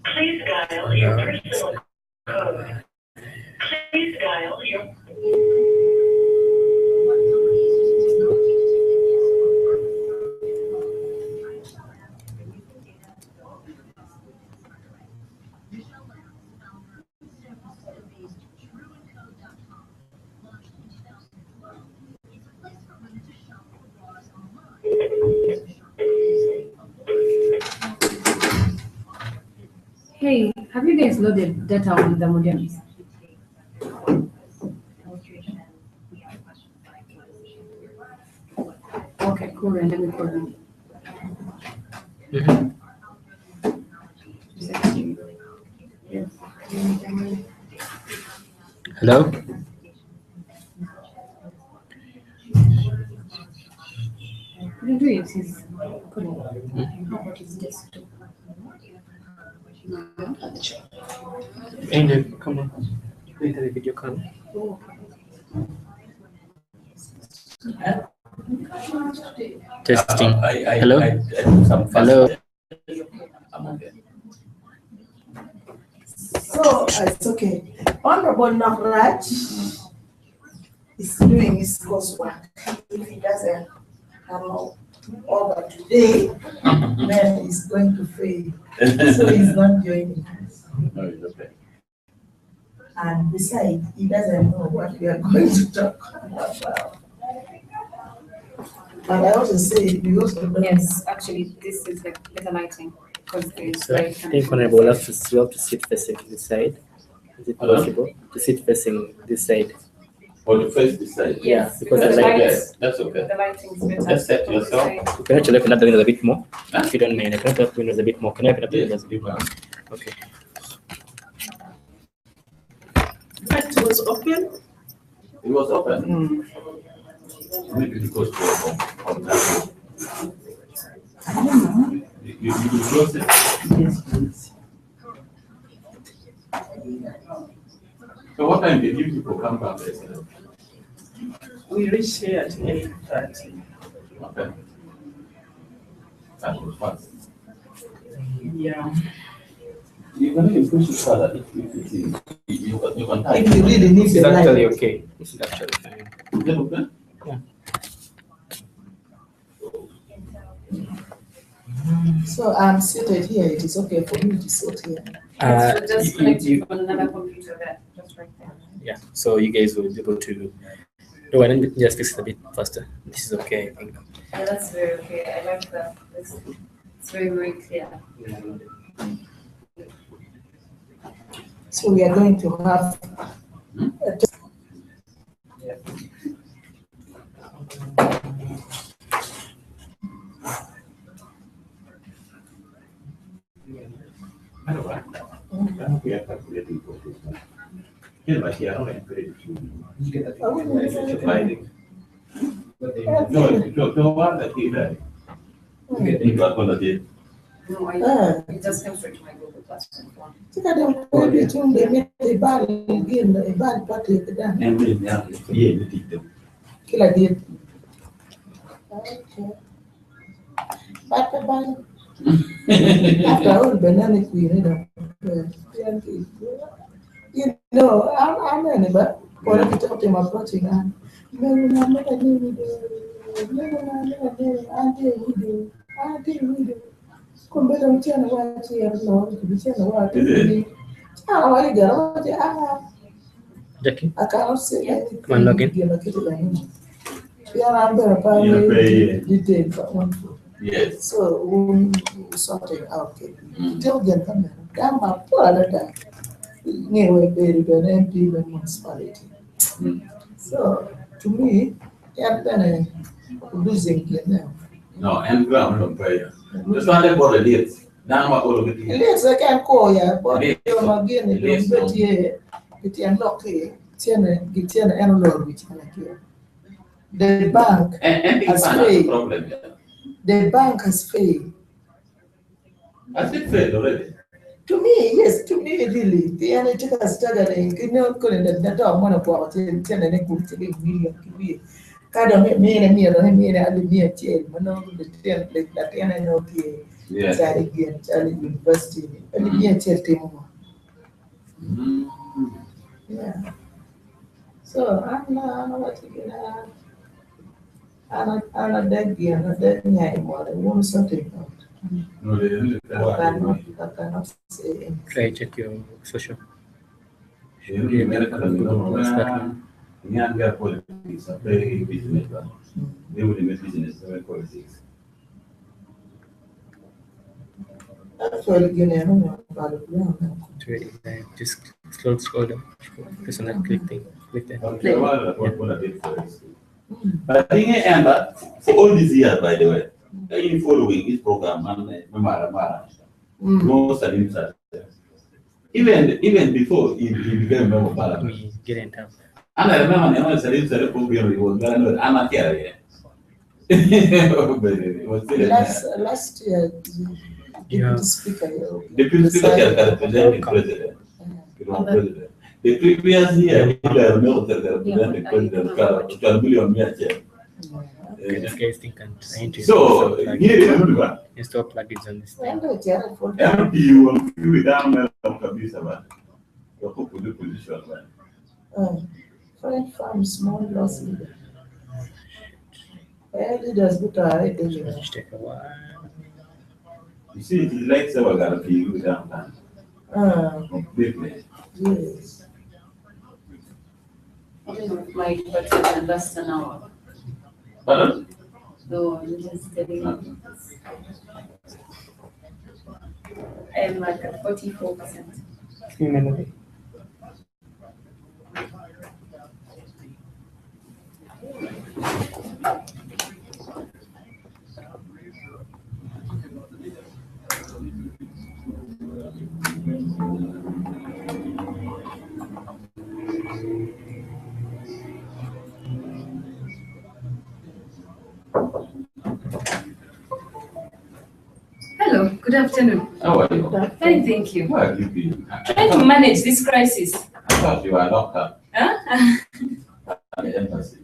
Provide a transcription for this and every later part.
Please dial your personal code. Please dial your... Hey, have you guys loaded data on the modems? Okay, cool. And let me call them. Yes. Hello? Couldn't do it. He's couldn't. How about his desktop? Angel, come on. Wait till the video come. Testing. Hello? Hello? So it's okay. Honorable Nagraj is doing his coursework. If he doesn't come over today, then he's going to fail. So he's not joining us. No, it's okay. And besides, he doesn't know what we are going to talk about. And I also say, we also don't Yes, actually, this is the better lighting because there's So I think Honorable will have to sit facing this side. Is it possible to sit facing this side? Or the face this side. Yes, because That's the okay. lights, That's okay. the lighting's better. Just set yourself. You can actually open up the windows a bit more. If you don't mind, I can open up the windows a bit more. Can I open up the windows a bit more? Okay. It was open. It was open. Maybe because on that. I don't know. You close it. Yes, please. So what time did you people come back yesterday? We reached here at 8:30. Okay. That was fast. Yeah. You can even push it further if it is. You can type. If you really need This the is actually light. okay. This is actually fine. Is that okay? Yeah. So I'm seated here. It is okay for me to sit here. So just connect you- it on another computer there, just right there. Yeah, so you guys will be able to. No, why don't we just fix it a bit faster? This is okay, I think. Yeah, that's very okay. I like that. It's very, very clear. So we are going to have. I don't know. I don't care calculating for this one. Here, but here, I don't encourage you. No, the one that he did. You got one that did. No, it just came straight to my Google Classroom phone. Tika da wani tun da mai ibal gin da ibal pati da And then, yeah, you did them. kila dia. Okay. Bata bal. After all banana queen da. You know, I'm anyway. What if you talk to him approaching and no, kumbele mchana wachi ya no mchana wachi wale garaje Jackie, akaanza come on, log in. ndio kitu gani pia naambia pale Yeah, detail for one. Yes. So we sorting out ndio gani kama pala da nyewe beri da MP the municipality. So to me yeah losing now. No, and ground from prayer. Just one day for the dates. Now what all of it here. Let's can call ya but you magene do betie it unlock tiene gitiana analog which the bank And has the failed. problem. Yeah. The bank has failed. Has it failed already? To me, yes, to me really. The analytics struggling, you know, couldn't that one of our 10 and a good million. Cada mire ali mia chiel mano la tiana no ki Charlie University ali mia chiel timo. Yeah. So ana what you ana dagi ana dagi more one something. I cannot say anything. Try check your social. Politics, a very business. They will make business, very politics. Actually, you know, Just scroll down. Press on that click thing. Click there. Okay, what I did first. But I think Amber, for all these years, by the way, in following this program, most of them, even before he became a member of parliament. We get in town. And I remember when I was a program, he was very amateur. Last year, Deputy Speaker. Deputy Speaker can represent the president. The previous year, he was representing President Carl. This guy's thinking trying to So, install plugins on this thing. MP will be down there kabisa bana. Wako kwenye position bana. Friend farm small loss leader. Leaders go to our Just take a while. You see, it is like someone got to be down completely. Yes. I don't know if my budget lasts an hour. Pardon? So I'm just telling you. I'm like at 44%. Memory. Hello, good afternoon. How are you? Fine, thank you. Where have you been? Trying to manage this crisis. I thought you were locked up Huh? at the embassy.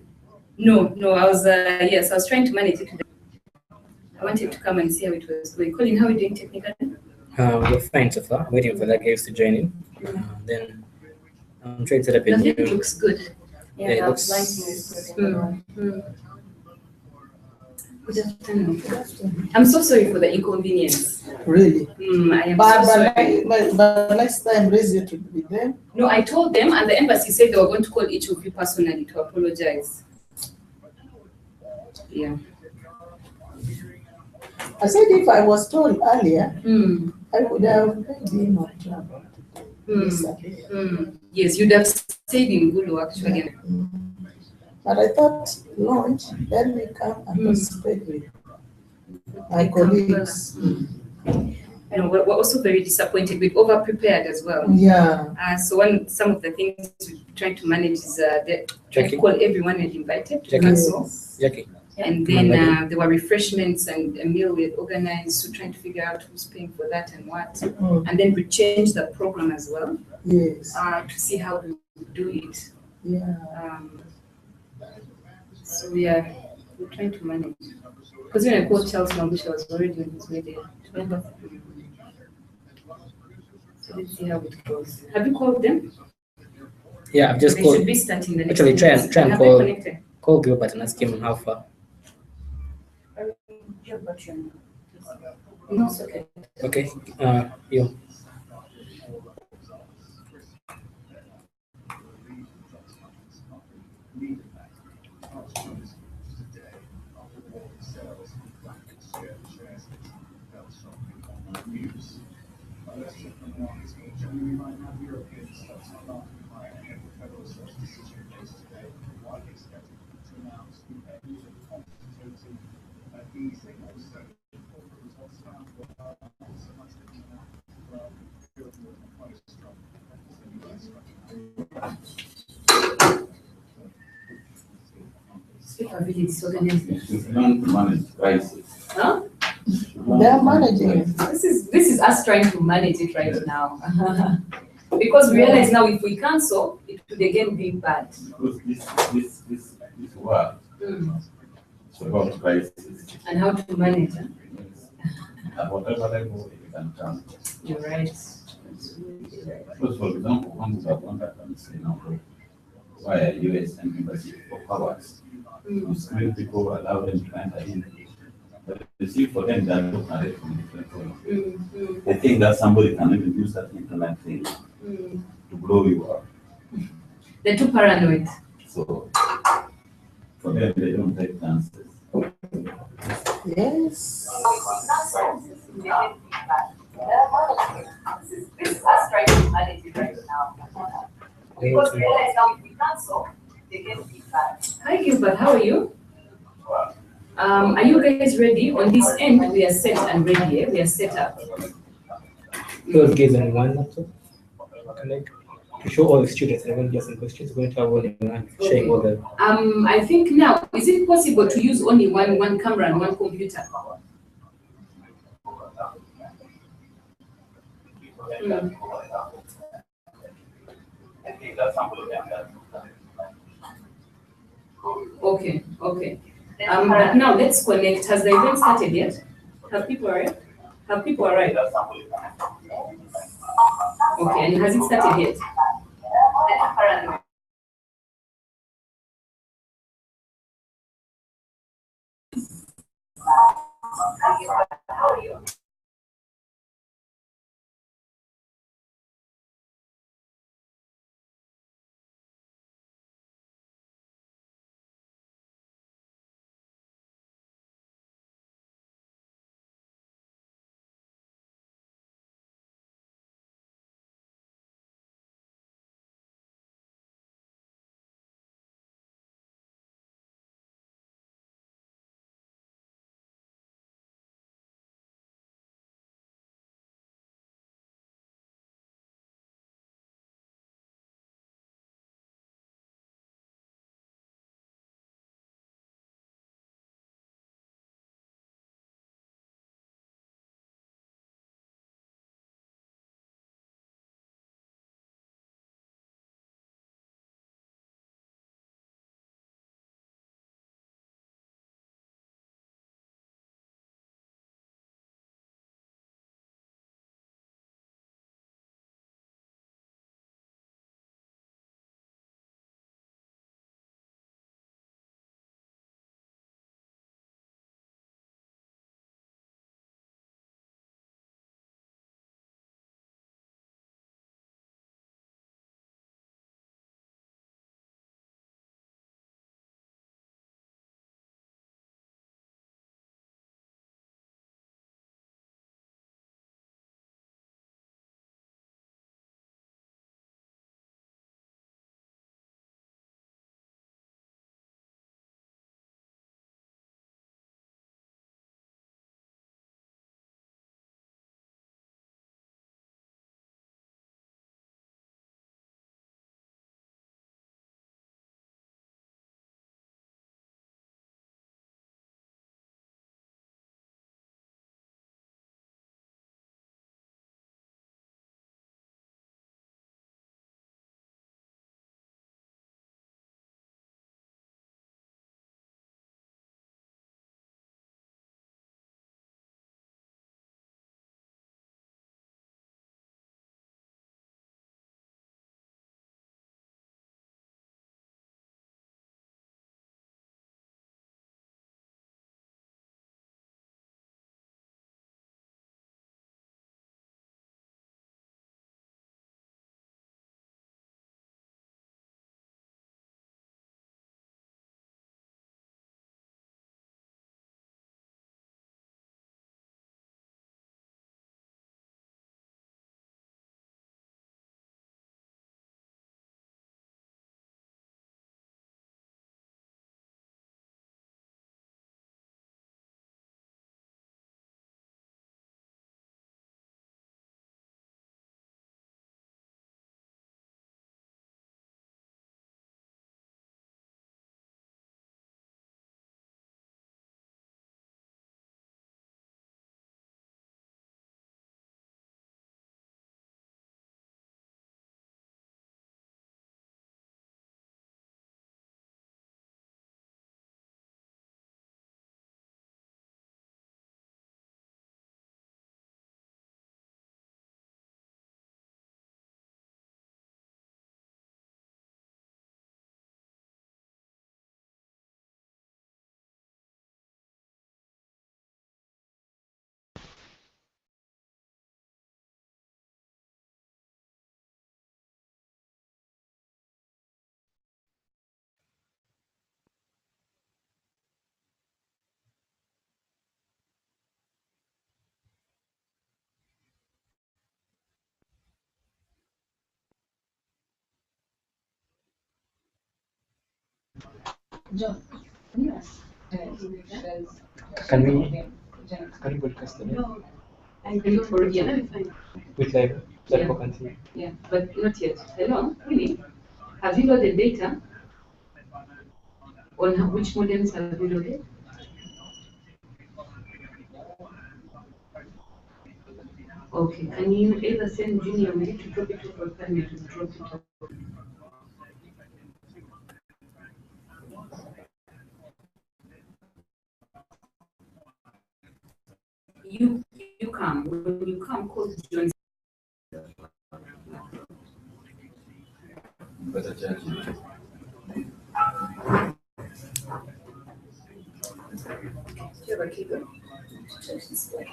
No, I was, yes, I was trying to manage it. I wanted to come and see how it was going. Colin, how are you doing technically? We're fine so far. Waiting for that guys to join in. Then I'm trying to set up a The new. thing looks good. Yeah, it looks. Lighting is good. Good afternoon. I'm so sorry for the inconvenience. Really? I am so sorry. But next time, raise you to be there. No, I told them, and the embassy said they were going to call each of you personally to apologize. Yeah. I said if I was told earlier, I would have made him on trouble. Yes, you'd have stayed in Gulu actually. But I thought launch, then we come and participate with my colleagues. You know, we're also very disappointed. We've over-prepared as well. Yeah. So some of the things we're trying to manage is trying to call everyone and invited to Jackie. council. Jackie. And then there were refreshments and a meal we had organized, so trying to figure out who's paying for that and what. And then we changed the program as well. Yes. To see how we do it. Yeah. So we're trying to manage. Because when I called Charles Mambusha was already on his way there. So let's see how it goes. Have you called them? Yeah, I've just They called. should be starting the next Actually, try meeting. and Have they call. connected? Call Gilbert and ask him how far. No, it's okay. Okay. You. Speaker really disorganized. It's not to manage crisis. Huh? They are managing it. This is us trying to manage it right now. Because we realize now if we cancel, it would again be bad. Because this work, It's about crisis. And how to manage it. At whatever level you can come. You're right. Because, for example, one would have wanted to say, now, why are US and embassy for powers? To screen people, allow them to enter in. But you see, for them, they're looking at it from a different point. They think that somebody can even use that internet thing to blow you up. They're too paranoid. So, for them, they don't take chances. Yes. This is us trying to manage it right now. Because we realize now if we cancel, they get feedback. Hi Gilbert, how are you? Are you guys ready? On this end, we are set and ready. We are set up. He was given one laptop connect to show all the students and when there's some questions, we're going to have only one sharing all the. I think now, is it possible to use only one camera and one computer? Okay. But now let's connect. Has the event started yet? Have people arrived? Okay, and has it started yet? How are you? John. Yes. Can we broadcast the name? And it's already fine. With live so people can see? Yeah, but not yet. Hello, really? Have you loaded data? On which modems have you loaded? Okay, can you either send Junior or me to drop it off or can you to drop it off? You come. When you come, call John. Better charge it. Do you have a cable? Charge this way.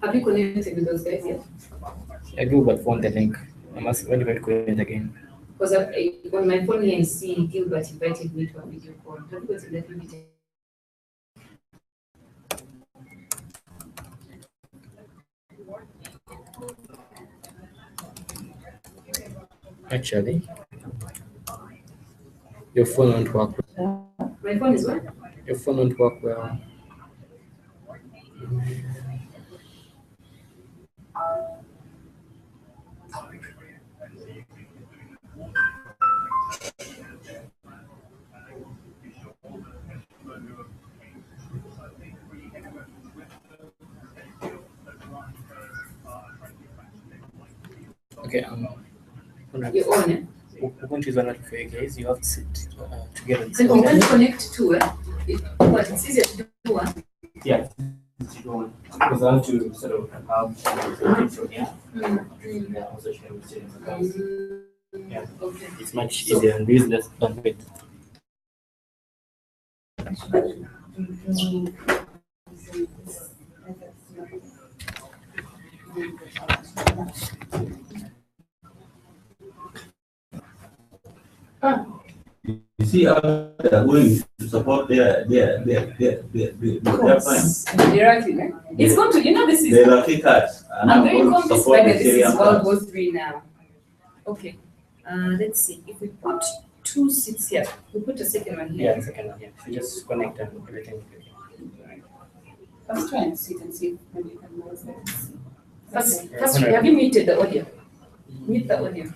Have you connected with those guys yet? I Gilbert found the link. I must when you create again. Because on my phone here I see Gilbert invited me to a video call. Have you got that invitation? Actually, your phone won't work. My phone is what? Your phone won't work well. Okay, Your own, eh? we're going to use one for you guys. You have to sit together. Then I'm going to connect to it. But it's easier to do one. Yeah. Because I want to sort of have from here. Yeah, also share with students accounts. Yeah. Okay. It's much easier and there's less bandwidth. You see how they're going to support their plans. Directly, eh? It's going to, this is. Their Iraqi cards are now I'm very going to convinced support by the that this Syrian is World plans. War III now. Okay, let's see. If we put 2 seats here, we put a second one Yeah, here. the second one. Yeah. So just connect and everything. Let's try and sit and see when you can noise that. First, have you muted the audio? Mute the audio.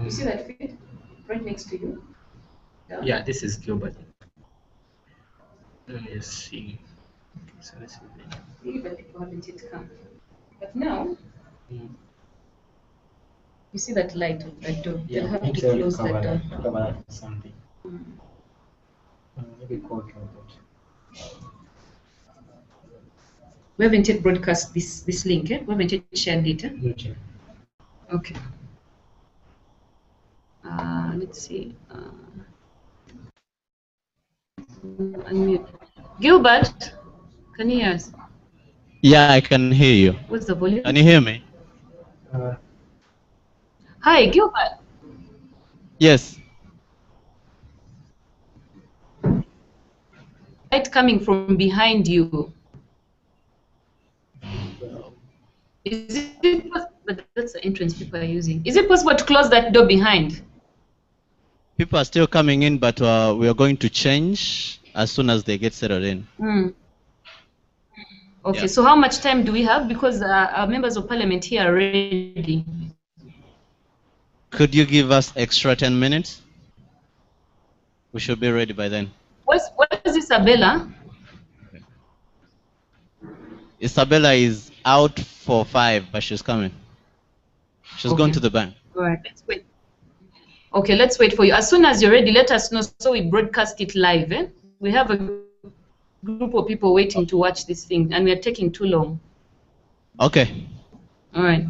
You see that feed right next to you? Yeah, this is Gilbert. Let me see. Okay, so this is it. Even people haven't yet come. But now, Mm. you see that light of that door. Yeah, They'll have maybe to I will close that door. cover that with something. Maybe code like that. We haven't yet broadcast this link, eh? We haven't yet shared it, eh? Not yet. Okay. Let's see. Unmute. Gilbert, can you hear us? Yeah, I can hear you. What's the volume? Can you hear me? Hi, Gilbert. Yes. Light coming from behind you. Is it possible? But that's the entrance people are using. Is it possible to close that door behind? People are still coming in, but we are going to change as soon as they get settled in. Okay, Yeah. so how much time do we have? Because our members of parliament here are ready. Could you give us extra 10 minutes? We should be ready by then. Where's Isabella? Isabella is out for 5, but she's coming. She's gone to the bank. All right, let's wait. Okay, let's wait for you. As soon as you're ready, let us know so we broadcast it live. Eh? We have a group of people waiting to watch this thing, and we are taking too long. Okay. All right.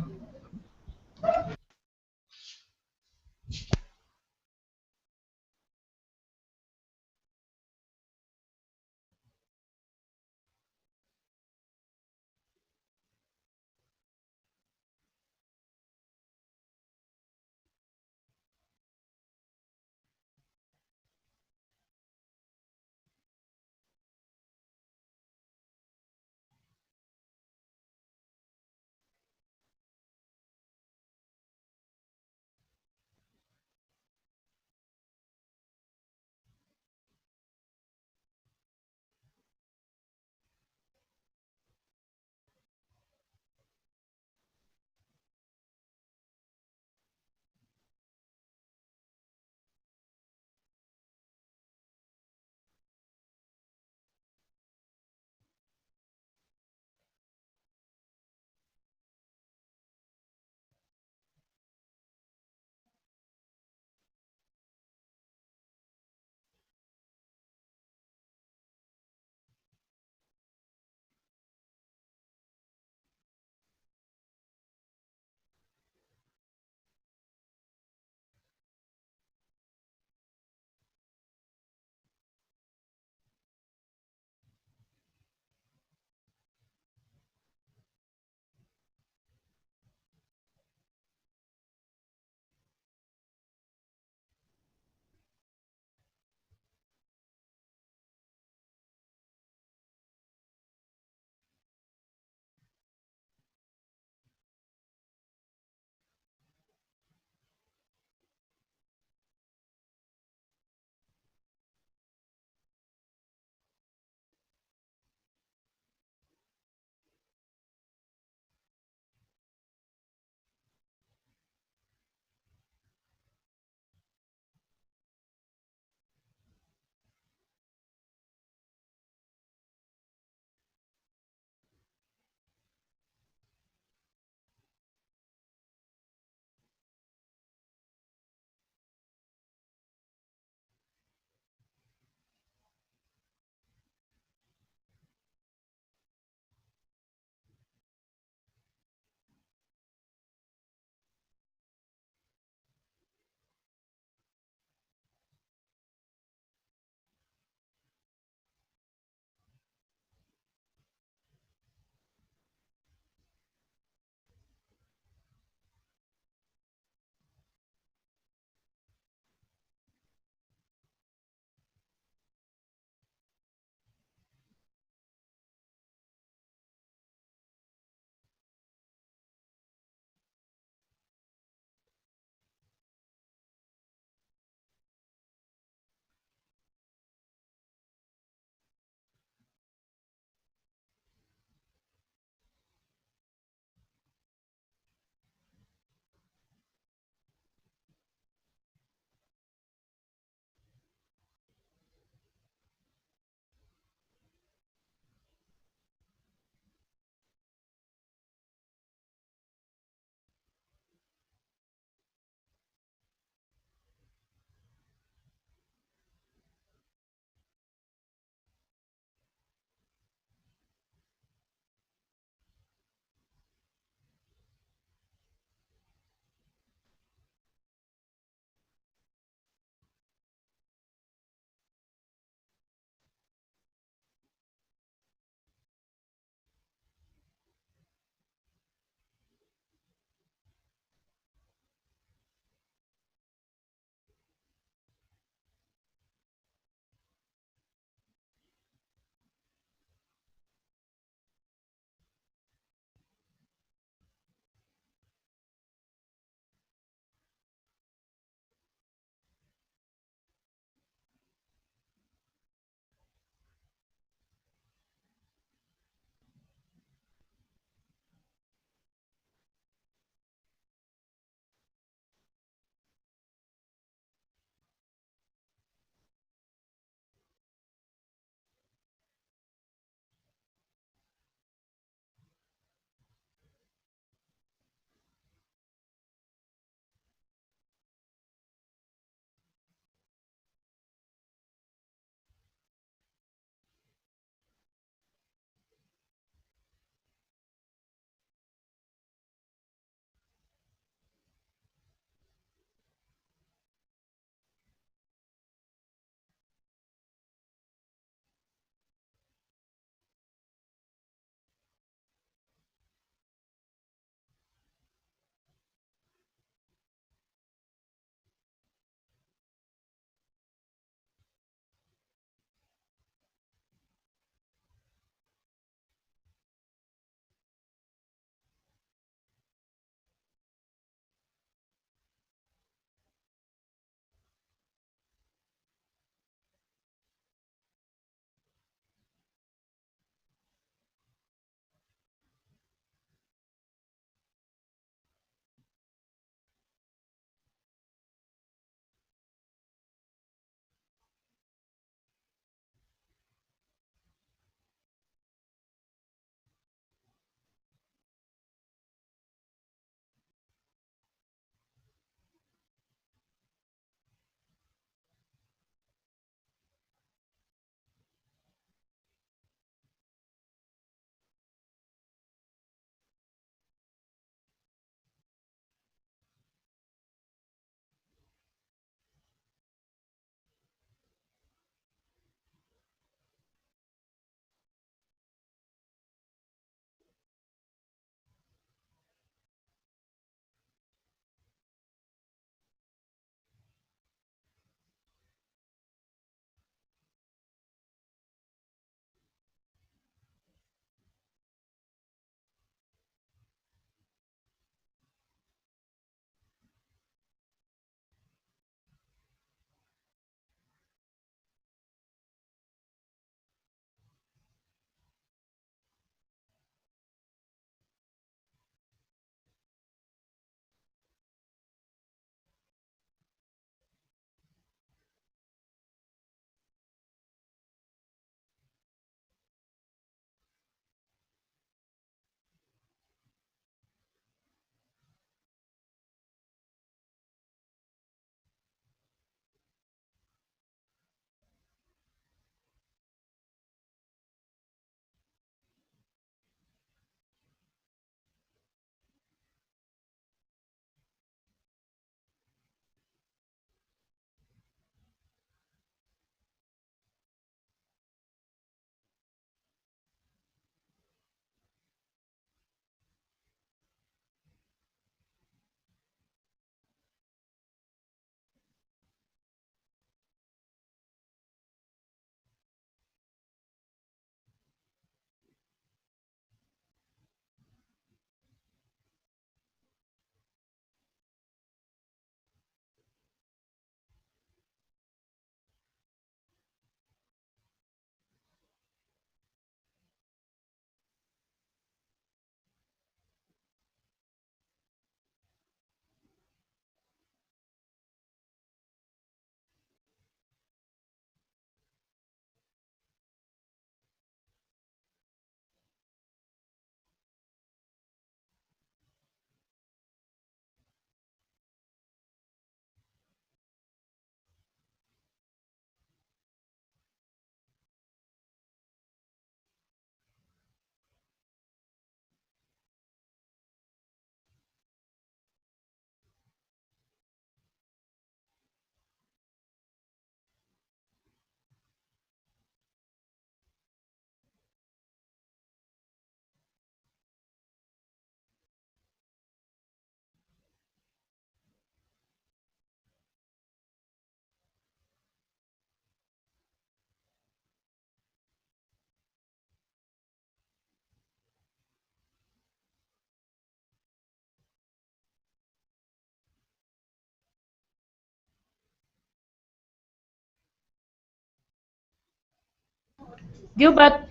Gilbert.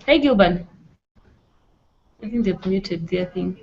Hey, Gilbert. I think they've muted their thing.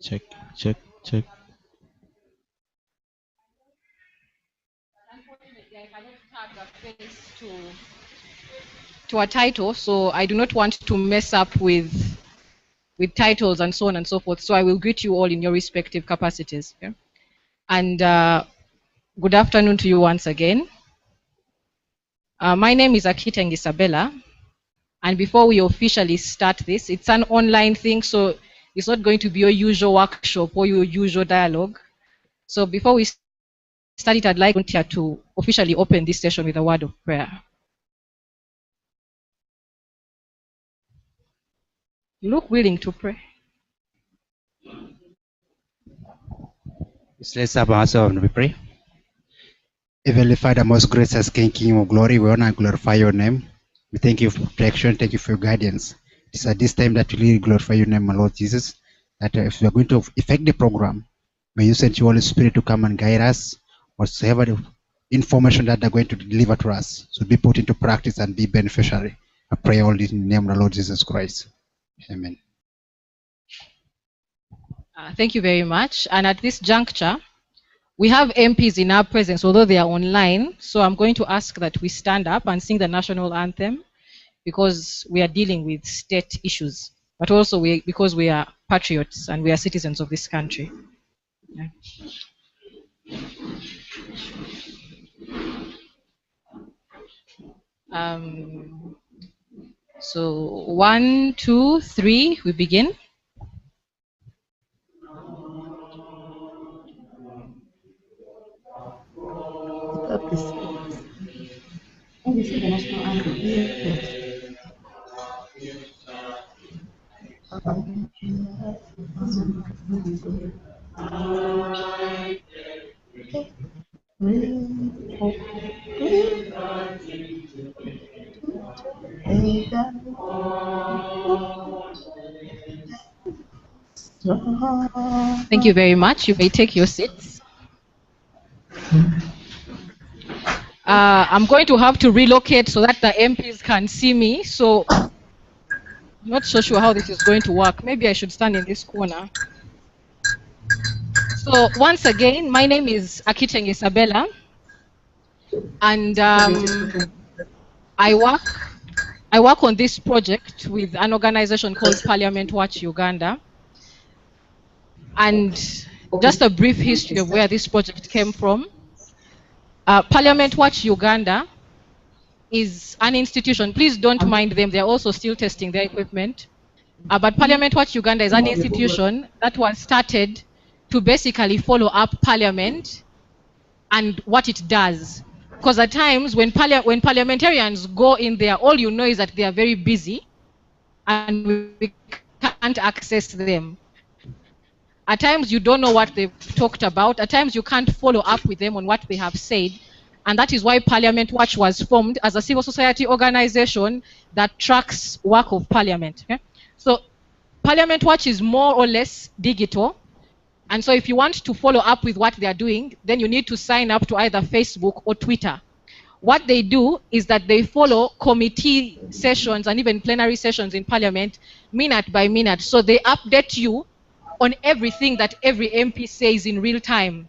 Check, check, check. To a title, so I do not want to mess up with titles and so on and so forth. So I will greet you all in your respective capacities. Okay? And good afternoon to you once again. My name is Akiteng Isabella. And before we officially start this, it's an online thing, so it's not going to be your usual workshop or your usual dialogue. So before we start it, I'd like to officially open this session with a word of prayer. Look willing to pray. Let's have ourselves and we pray. Heavenly Father, most gracious King of glory, we honor and glorify your name. We thank you for protection, thank you for your guidance. It's at this time that we really glorify your name, my Lord Jesus, that if we are going to effect the program, may you send your Holy Spirit to come and guide us, whatsoever the information that they're going to deliver to us, so be put into practice and be beneficiary. I pray all this in the name of the Lord Jesus Christ. Amen. Thank you very much. And at this juncture, we have MPs in our presence, although they are online. So I'm going to ask that we stand up and sing the national anthem because we are dealing with state issues, but also because we are patriots and we are citizens of this country. Yeah. So 1, 2, 3, we begin. Thank you very much. You may take your seats. I'm going to have to relocate so that the MPs can see me. So I'm not so sure how this is going to work. Maybe I should stand in this corner. So once again, my name is Akiteng Isabella, and I work on this project with an organization called Parliament Watch Uganda. And just a brief history of where this project came from. Parliament Watch Uganda is an institution. Please don't mind them. They're also still testing their equipment. But Parliament Watch Uganda is an institution that was started to basically follow up Parliament and what it does. Because at times when parliamentarians go in there, all you know is that they are very busy and we can't access them. At times you don't know what they've talked about. At times you can't follow up with them on what they have said. And that is why Parliament Watch was formed as a civil society organization that tracks work of Parliament. Okay? So Parliament Watch is more or less digital. And so if you want to follow up with what they are doing, then you need to sign up to either Facebook or Twitter. What they do is that they follow committee sessions and even plenary sessions in Parliament minute by minute. So they update you on everything that every MP says in real time.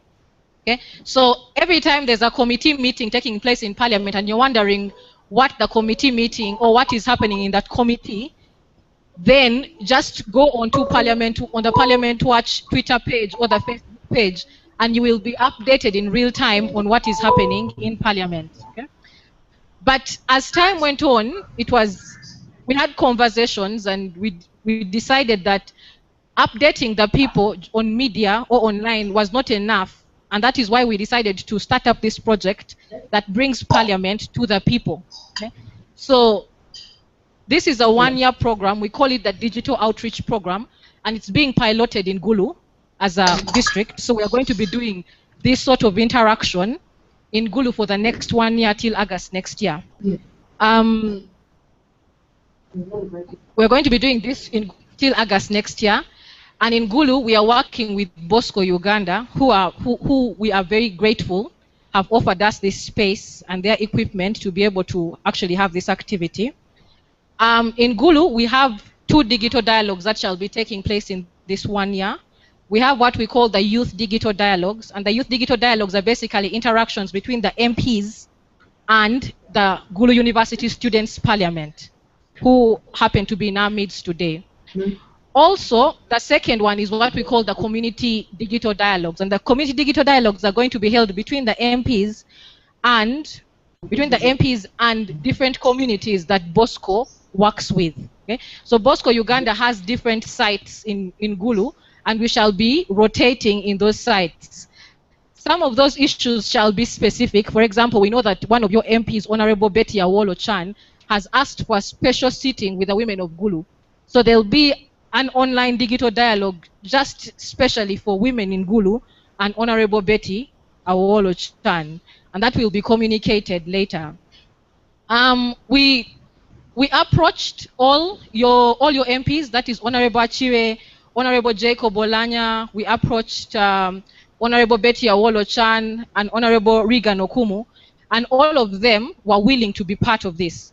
Okay? So every time there's a committee meeting taking place in Parliament and you're wondering what the committee meeting or what is happening in that committee, then just go on the Parliament Watch Twitter page or the Facebook page and you will be updated in real time on what is happening in Parliament. Okay? But as time went on, we had conversations and we decided that updating the people on media or online was not enough, and that is why we decided to start up this project that brings Parliament to the people. Okay? So this is a one-year program. We call it the Digital Outreach Program, and it's being piloted in Gulu as a district. So we are going to be doing this sort of interaction in Gulu for the next 1 year till August next year. We're going to be doing this till August next year. And in Gulu, we are working with Bosco Uganda, who we are very grateful have offered us this space and their equipment to be able to actually have this activity. In Gulu, we have 2 digital dialogues that shall be taking place in this 1 year. We have what we call the Youth Digital Dialogues, and the Youth Digital Dialogues are basically interactions between the MPs and the Gulu University Students' Parliament, who happen to be in our midst today. Also, the second one is what we call the Community Digital Dialogues, and the Community Digital Dialogues are going to be held between the MPs and different communities that Bosco works with. Okay? So Bosco Uganda has different sites in Gulu, and we shall be rotating in those sites. Some of those issues shall be specific. For example, we know that one of your MPs, Honorable Betty Awolo Chan, has asked for a special sitting with the women of Gulu. So there'll be an online digital dialogue just specially for women in Gulu, and Honorable Betty Awolo Chan, and that will be communicated later. We approached all your MPs, that is Honorable Achire, Honorable Jacob Olanya. We approached Honorable Betty Awolo Chan and Honorable Regan Okumu, and all of them were willing to be part of this.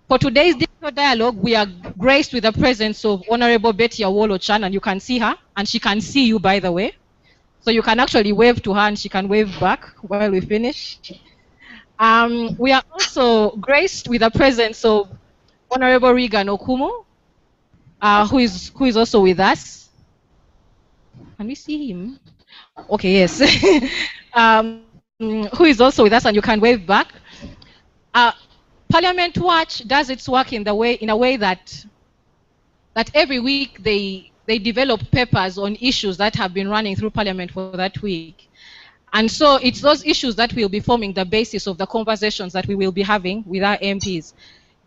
For today's digital dialogue, we are graced with the presence of Honorable Betty Awolo Chan, and you can see her, and she can see you, by the way. So you can actually wave to her, and she can wave back while we finish. We are also graced with the presence of Honorable Regan Okumu, who is also with us. Can we see him? Okay, yes. Who is also with us, and you can wave back. Parliament Watch does its work in a way that every week they develop papers on issues that have been running through Parliament for that week. And so it's those issues that will be forming the basis of the conversations that we will be having with our MPs.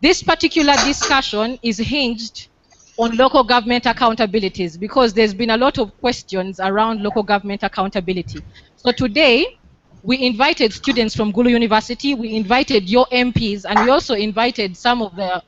This particular discussion is hinged on local government accountabilities because there's been a lot of questions around local government accountability. So today, we invited students from Gulu University, we invited your MPs, and we also invited some of the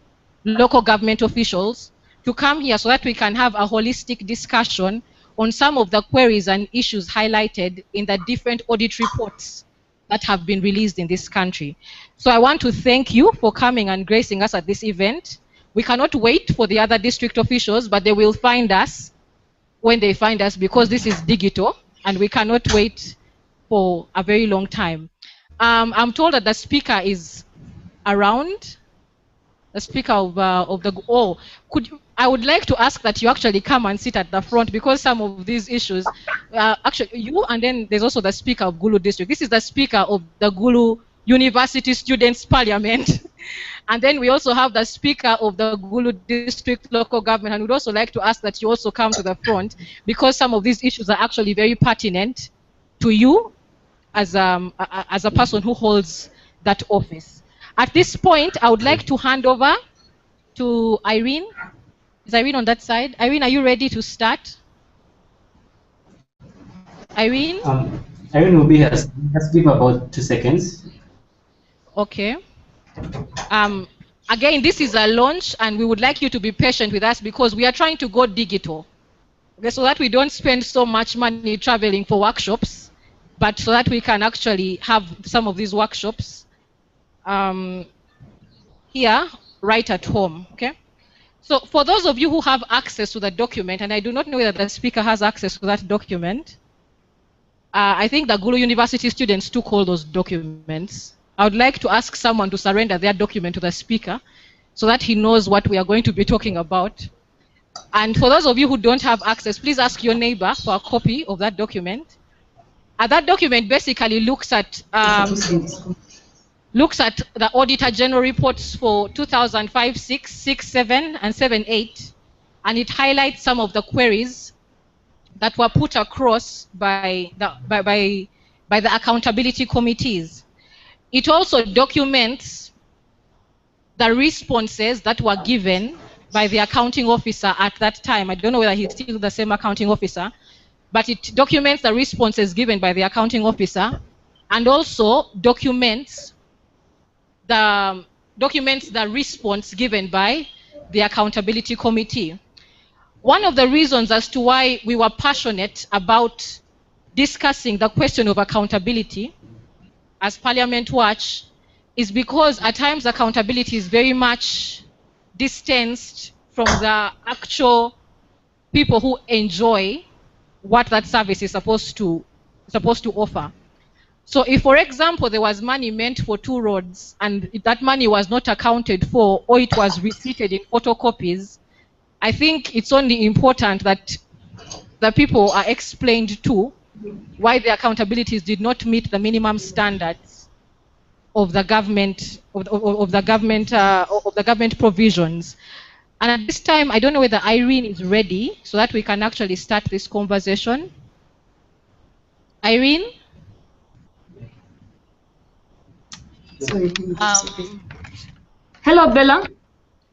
local government officials to come here so that we can have a holistic discussion on some of the queries and issues highlighted in the different audit reports that have been released in this country. So I want to thank you for coming and gracing us at this event. We cannot wait for the other district officials, but they will find us when they find us because this is digital and we cannot wait for a very long time. I'm told that the speaker is around. The speaker of the I would like to ask that you actually come and sit at the front because some of these issues, actually you, and then there's also the speaker of Gulu district. This is the speaker of the Gulu University Students Parliament. And then we also have the speaker of the Gulu district local government, and we'd also like to ask that you also come to the front because some of these issues are actually very pertinent to you as a person who holds that office. At this point, I would like to hand over to Irene. Is Irene on that side? Irene, are you ready to start? Irene? Irene will be here. Just give about 2 seconds. Okay. Again, this is a launch, and we would like you to be patient with us because we are trying to go digital. Okay, so that we don't spend so much money traveling for workshops, but so that we can actually have some of these workshops here, right at home, okay? So for those of you who have access to the document, and I do not know whether the speaker has access to that document, I think the Gulu University students took all those documents. I would like to ask someone to surrender their document to the speaker so that he knows what we are going to be talking about. And for those of you who don't have access, please ask your neighbor for a copy of that document. That document basically looks at the Auditor General reports for 2005, 6, 6, 7, and 7, 8, and it highlights some of the queries that were put across by the accountability committees. It also documents the responses that were given by the accounting officer at that time. I don't know whether he's still the same accounting officer, but it documents the responses given by the accounting officer and also documents the response given by the accountability committee. One of the reasons as to why we were passionate about discussing the question of accountability as Parliament Watch is because at times accountability is very much distanced from the actual people who enjoy what that service is supposed to offer. So if, for example, there was money meant for 2 roads and that money was not accounted for or it was receipted in photocopies, I think it's only important that the people are explained to why the accountabilities did not meet the minimum standards of the government of the government provisions. And at this time, I don't know whether Irene is ready so that we can actually start this conversation. Irene? Hello, Bella.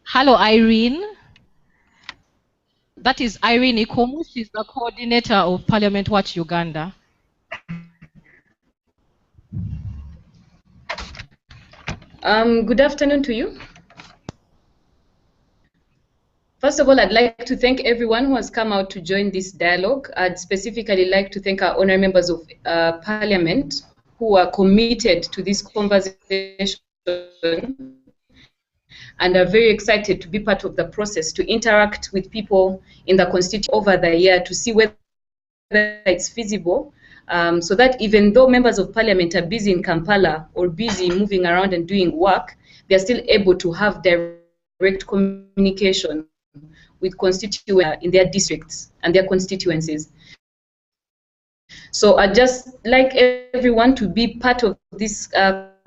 Hello, Irene. That is Irene Ikomu. She's the coordinator of Parliament Watch Uganda. Good afternoon to you. First of all, I'd like to thank everyone who has come out to join this dialogue. I'd specifically like to thank our honorary members of Parliament who are committed to this conversation and are very excited to be part of the process, to interact with people in the constituency over the year to see whether it's feasible, so that even though members of Parliament are busy in Kampala or busy moving around and doing work, they're still able to have direct communication with constituents in their districts and their constituencies. So I'd just like everyone to be part of this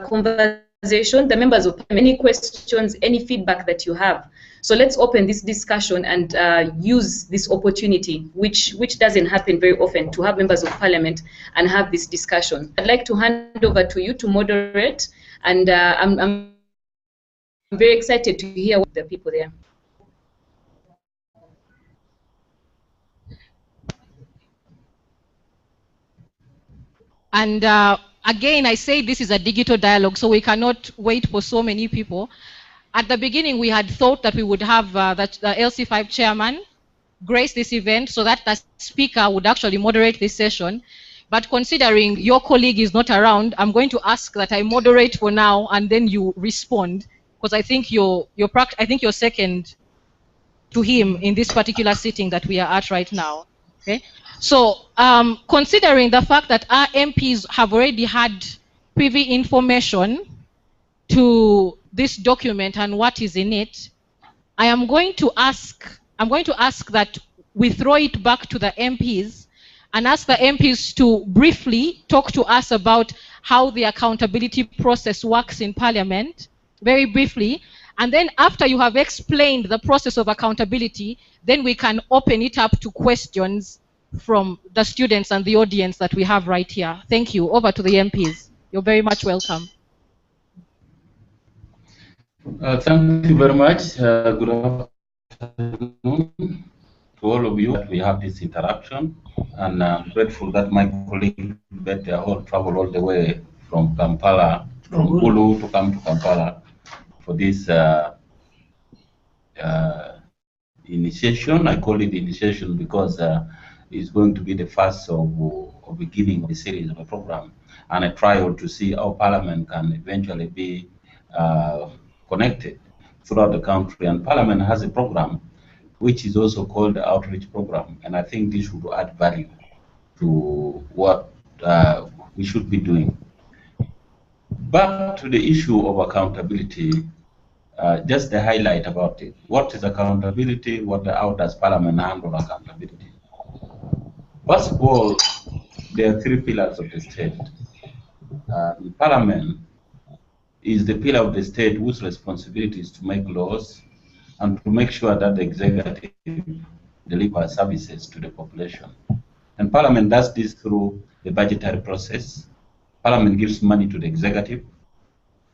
conversation. The members of any questions, any feedback that you have. So let's open this discussion and use this opportunity, which doesn't happen very often, to have members of Parliament and have this discussion. I'd like to hand over to you to moderate, and I'm very excited to hear what the people there. And again, I say this is a digital dialogue, so we cannot wait for so many people. At the beginning, we had thought that we would have the LC5 chairman grace this event so that the speaker would actually moderate this session. But considering your colleague is not around, I'm going to ask that I moderate for now and then you respond, because I think you're second to him in this particular sitting that we are at right now. Okay. So considering the fact that our MPs have already had privy information to this document and what is in it, I'm going to ask that we throw it back to the MPs and ask the MPs to briefly talk to us about how the accountability process works in Parliament, very briefly. And then after you have explained the process of accountability, then we can open it up to questions from the students and the audience that we have right here. Thank you. Over to the MPs. You're very much welcome. Thank you very much. Good afternoon to all of you. We have this interaction, and I'm grateful that my colleague made their whole travel all the way from Kampala, from Gulu to come to Kampala for this initiation. I call it initiation because it's going to be the first of beginning of the series of a program and a trial to see how Parliament can eventually be connected throughout the country. And Parliament has a program which is also called the outreach program, and I think this would add value to what we should be doing. Back to the issue of accountability, just the highlight about it. What is accountability? How does Parliament handle accountability? First of all, there are three pillars of the state. Parliament is the pillar of the state whose responsibility is to make laws and to make sure that the executive delivers services to the population. And Parliament does this through the budgetary process. Parliament gives money to the executive,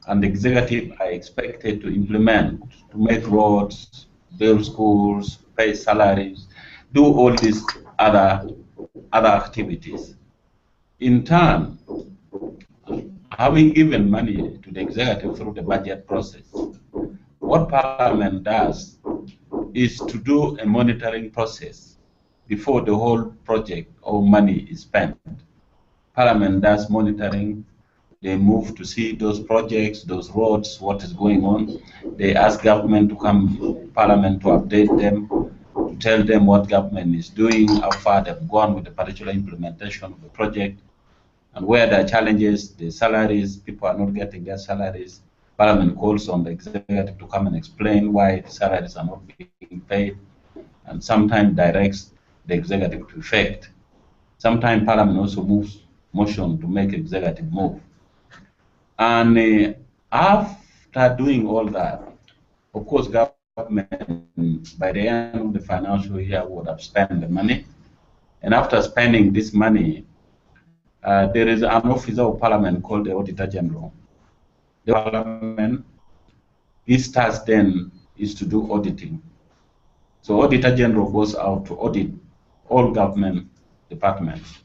and the executive are expected to implement, to make roads, build schools, pay salaries, do all these other activities. In turn, having given money to the executive through the budget process, what Parliament does is to do a monitoring process before the whole project or money is spent. Parliament does monitoring. They move to see those projects, those roads, what is going on. They ask government to come to Parliament to update them, to tell them what government is doing, how far they've gone with the particular implementation of the project, and where there are challenges, the salaries, people are not getting their salaries. Parliament calls on the executive to come and explain why the salaries are not being paid, and sometimes directs the executive to effect. Sometimes Parliament also moves motion to make executive move. And after doing all that, of course, government, by the end of the financial year, would have spent the money. And after spending this money, there is an officer of Parliament called the Auditor General. The Parliament, his task then is to do auditing. So Auditor General goes out to audit all government departments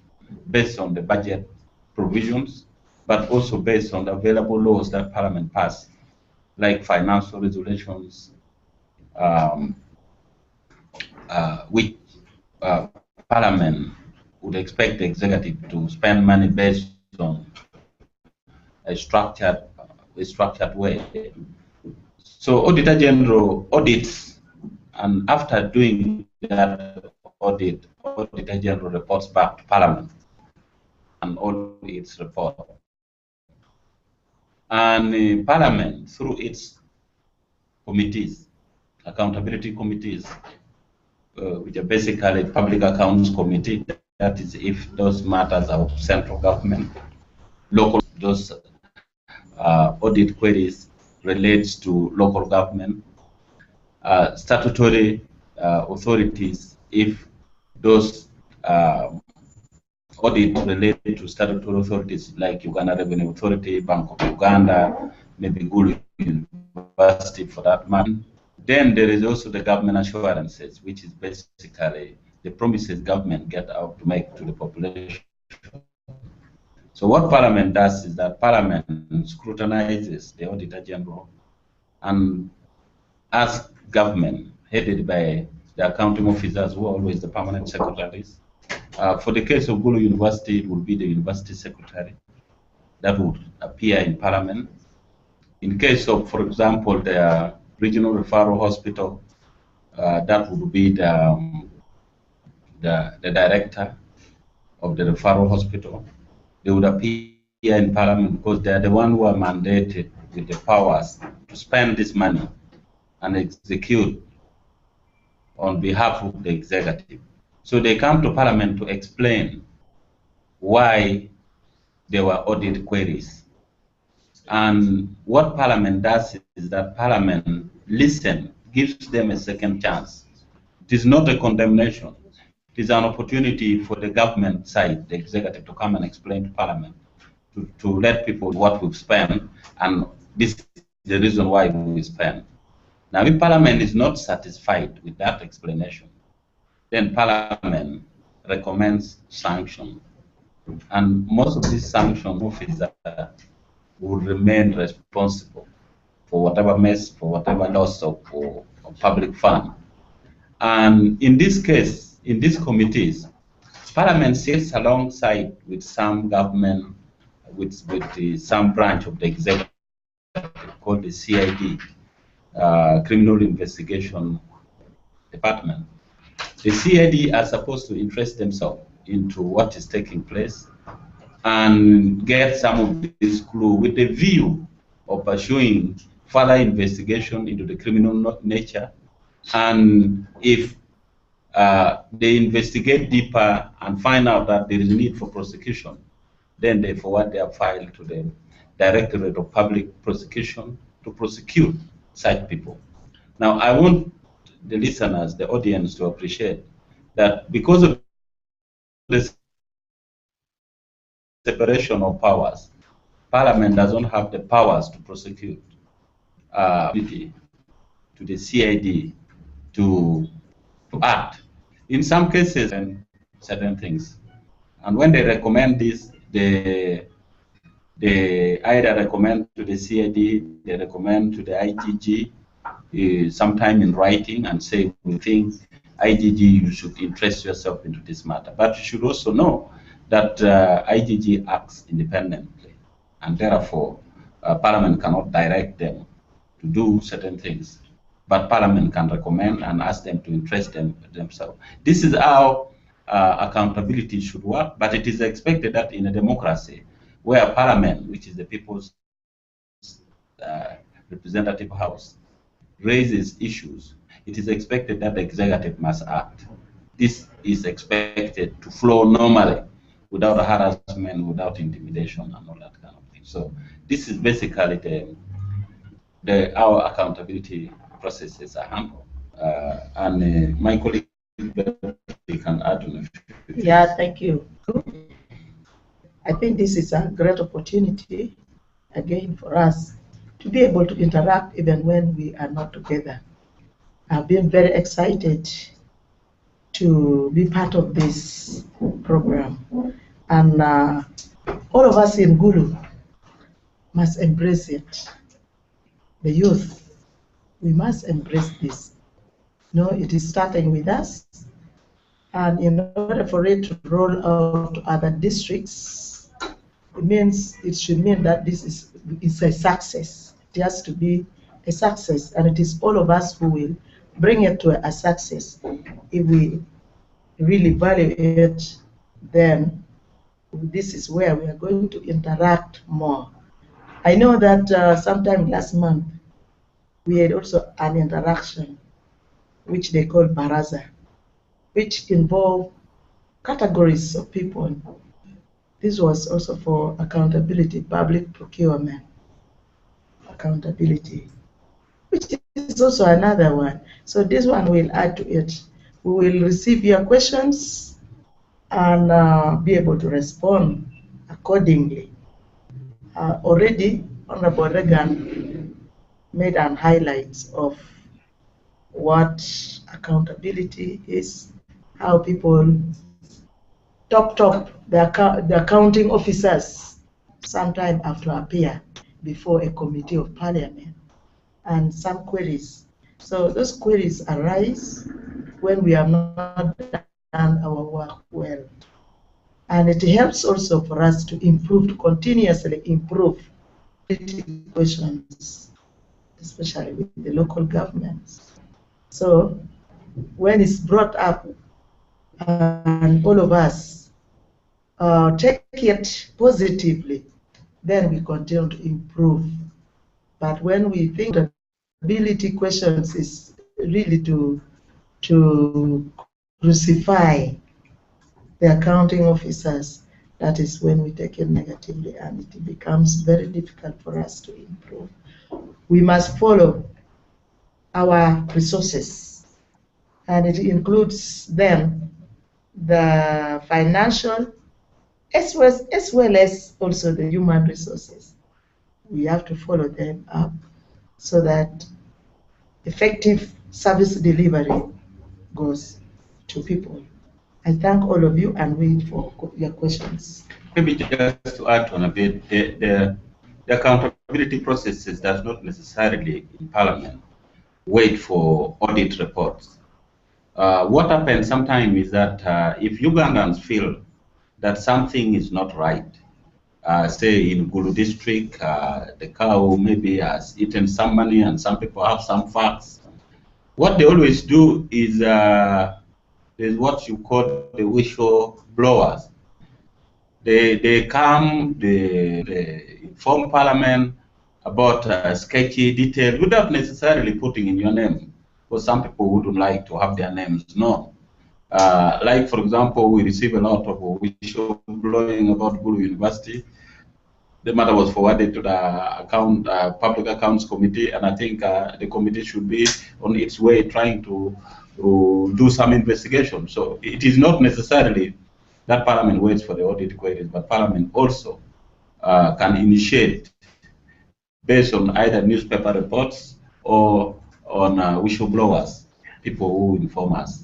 based on the budget provisions, but also based on the available laws that Parliament passed like financial resolutions, which Parliament would expect the executive to spend money based on a structured way. So Auditor General audits, and after doing that audit, Auditor General reports back to Parliament and all its report. And Parliament, through its committees, accountability committees, which are basically public accounts committee, that is if those matters are of central government, local, those audit queries relates to local government, statutory authorities, if those audit related to statutory authorities like Uganda Revenue Authority, Bank of Uganda, maybe Gulu University for that matter. Then there is also the government assurances, which is basically the promises government get out to make to the population. So what Parliament does is that Parliament scrutinizes the Auditor General and asks government, headed by the accounting officers, who are always the permanent secretaries. For the case of Gulu University, it will be the university secretary that would appear in Parliament. In case of, for example, the regional referral hospital, that would be the director of the referral hospital. They would appear in Parliament because they are the one who are mandated with the powers to spend this money and execute on behalf of the executive. So they come to Parliament to explain why there were audit queries. And what Parliament does is that Parliament listens, gives them a second chance. It is not a condemnation. It is an opportunity for the government side, the executive, to come and explain to Parliament, to let people what we've spent, and this is the reason why we spend. Now, if Parliament is not satisfied with that explanation, then Parliament recommends sanction. And most of these sanction officers will remain responsible for whatever mess, for whatever loss of public fund. And in this case, in these committees, Parliament sits alongside with some government, with some branch of the executive called the CID, Criminal Investigation Department. The CID are supposed to interest themselves into what is taking place and get some of this clue with the view of pursuing further investigation into the criminal nature. And if they investigate deeper and find out that there is need for prosecution, then they forward their file to the Directorate of Public Prosecution to prosecute such people. Now, I want the listeners, the audience, to appreciate that because of the separation of powers, Parliament doesn't have the powers to prosecute to the CID to act. In some cases, and certain things, and when they recommend this, they either recommend to the CID, they recommend to the IGG, sometime in writing, and say, we think IGG, you should interest yourself into this matter. But you should also know that IGG acts independently, and therefore Parliament cannot direct them to do certain things. But Parliament can recommend and ask them to interest themselves. This is how accountability should work, but it is expected that in a democracy, where Parliament, which is the people's representative house, raises issues, it is expected that the executive must act. This is expected to flow normally, without harassment, without intimidation, and all that kind of thing. So this is basically our accountability processes are handled. And my colleague can add on a few. Yeah, thank you. I think this is a great opportunity, again, for us to be able to interact even when we are not together. I've been very excited to be part of this program. And all of us in Gulu must embrace it. the youth, we must embrace this. No, it is starting with us. And in order for it to roll out to other districts, it should mean that this is a success. It has to be a success, and it is all of us who will bring it to a success. If we really value it, then this is where we are going to interact more. I know that sometime last month, we had also an interaction, which they call Baraza, which involved categories of people. This was also for accountability, public procurement, accountability, which is also another one. So this one will add to it. We will receive your questions and be able to respond accordingly. Already, Honorable Regan made an highlight of what accountability is, how people the accounting officers sometime have to appear before a committee of parliament and some queries. So those queries arise when we have not done our work well. And it helps also for us to improve, to continuously improve questions, especially with the local governments. So when it's brought up and all of us take it positively, then we continue to improve. But when we think ability questions is really to crucify the accounting officers, that is when we take it negatively, and it becomes very difficult for us to improve. We must follow our resources, and it includes then the financial as well as also the human resources. We have to follow them up so that effective service delivery goes to people. I thank all of you and wait for your questions. Maybe just to add on a bit, the accountability processes does not necessarily in Parliament wait for audit reports. What happens sometimes is that if Ugandans feel that something is not right, say in Gulu district, the cow maybe has eaten some money and some people have some facts, what they always do is there's what you call the whistle blowers. They come, they inform Parliament about sketchy detail without necessarily putting in your name, because some people wouldn't like to have their names known. Like, for example, we receive a lot of whistle blowing about Gulu University. The matter was forwarded to the Public Accounts Committee, and I think the committee should be on its way trying to do some investigation. So it is not necessarily that Parliament waits for the audit queries, but Parliament also can initiate based on either newspaper reports or on whistleblowers, people who inform us.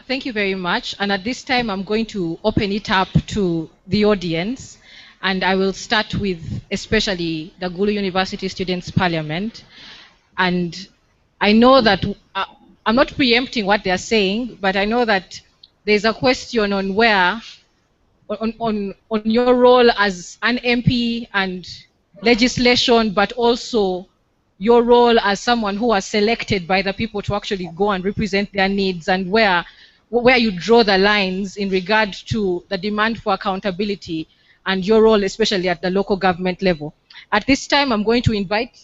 Thank you very much. And at this time, I'm going to open it up to the audience. And I will start with especially the Gulu University Students' Parliament. And I know that I'm not preempting what they're saying, but I know that there's a question on where, on your role as an MP and legislation, but also your role as someone who was selected by the people to actually go and represent their needs, and where you draw the lines in regard to the demand for accountability and your role, especially at the local government level. At this time, I'm going to invite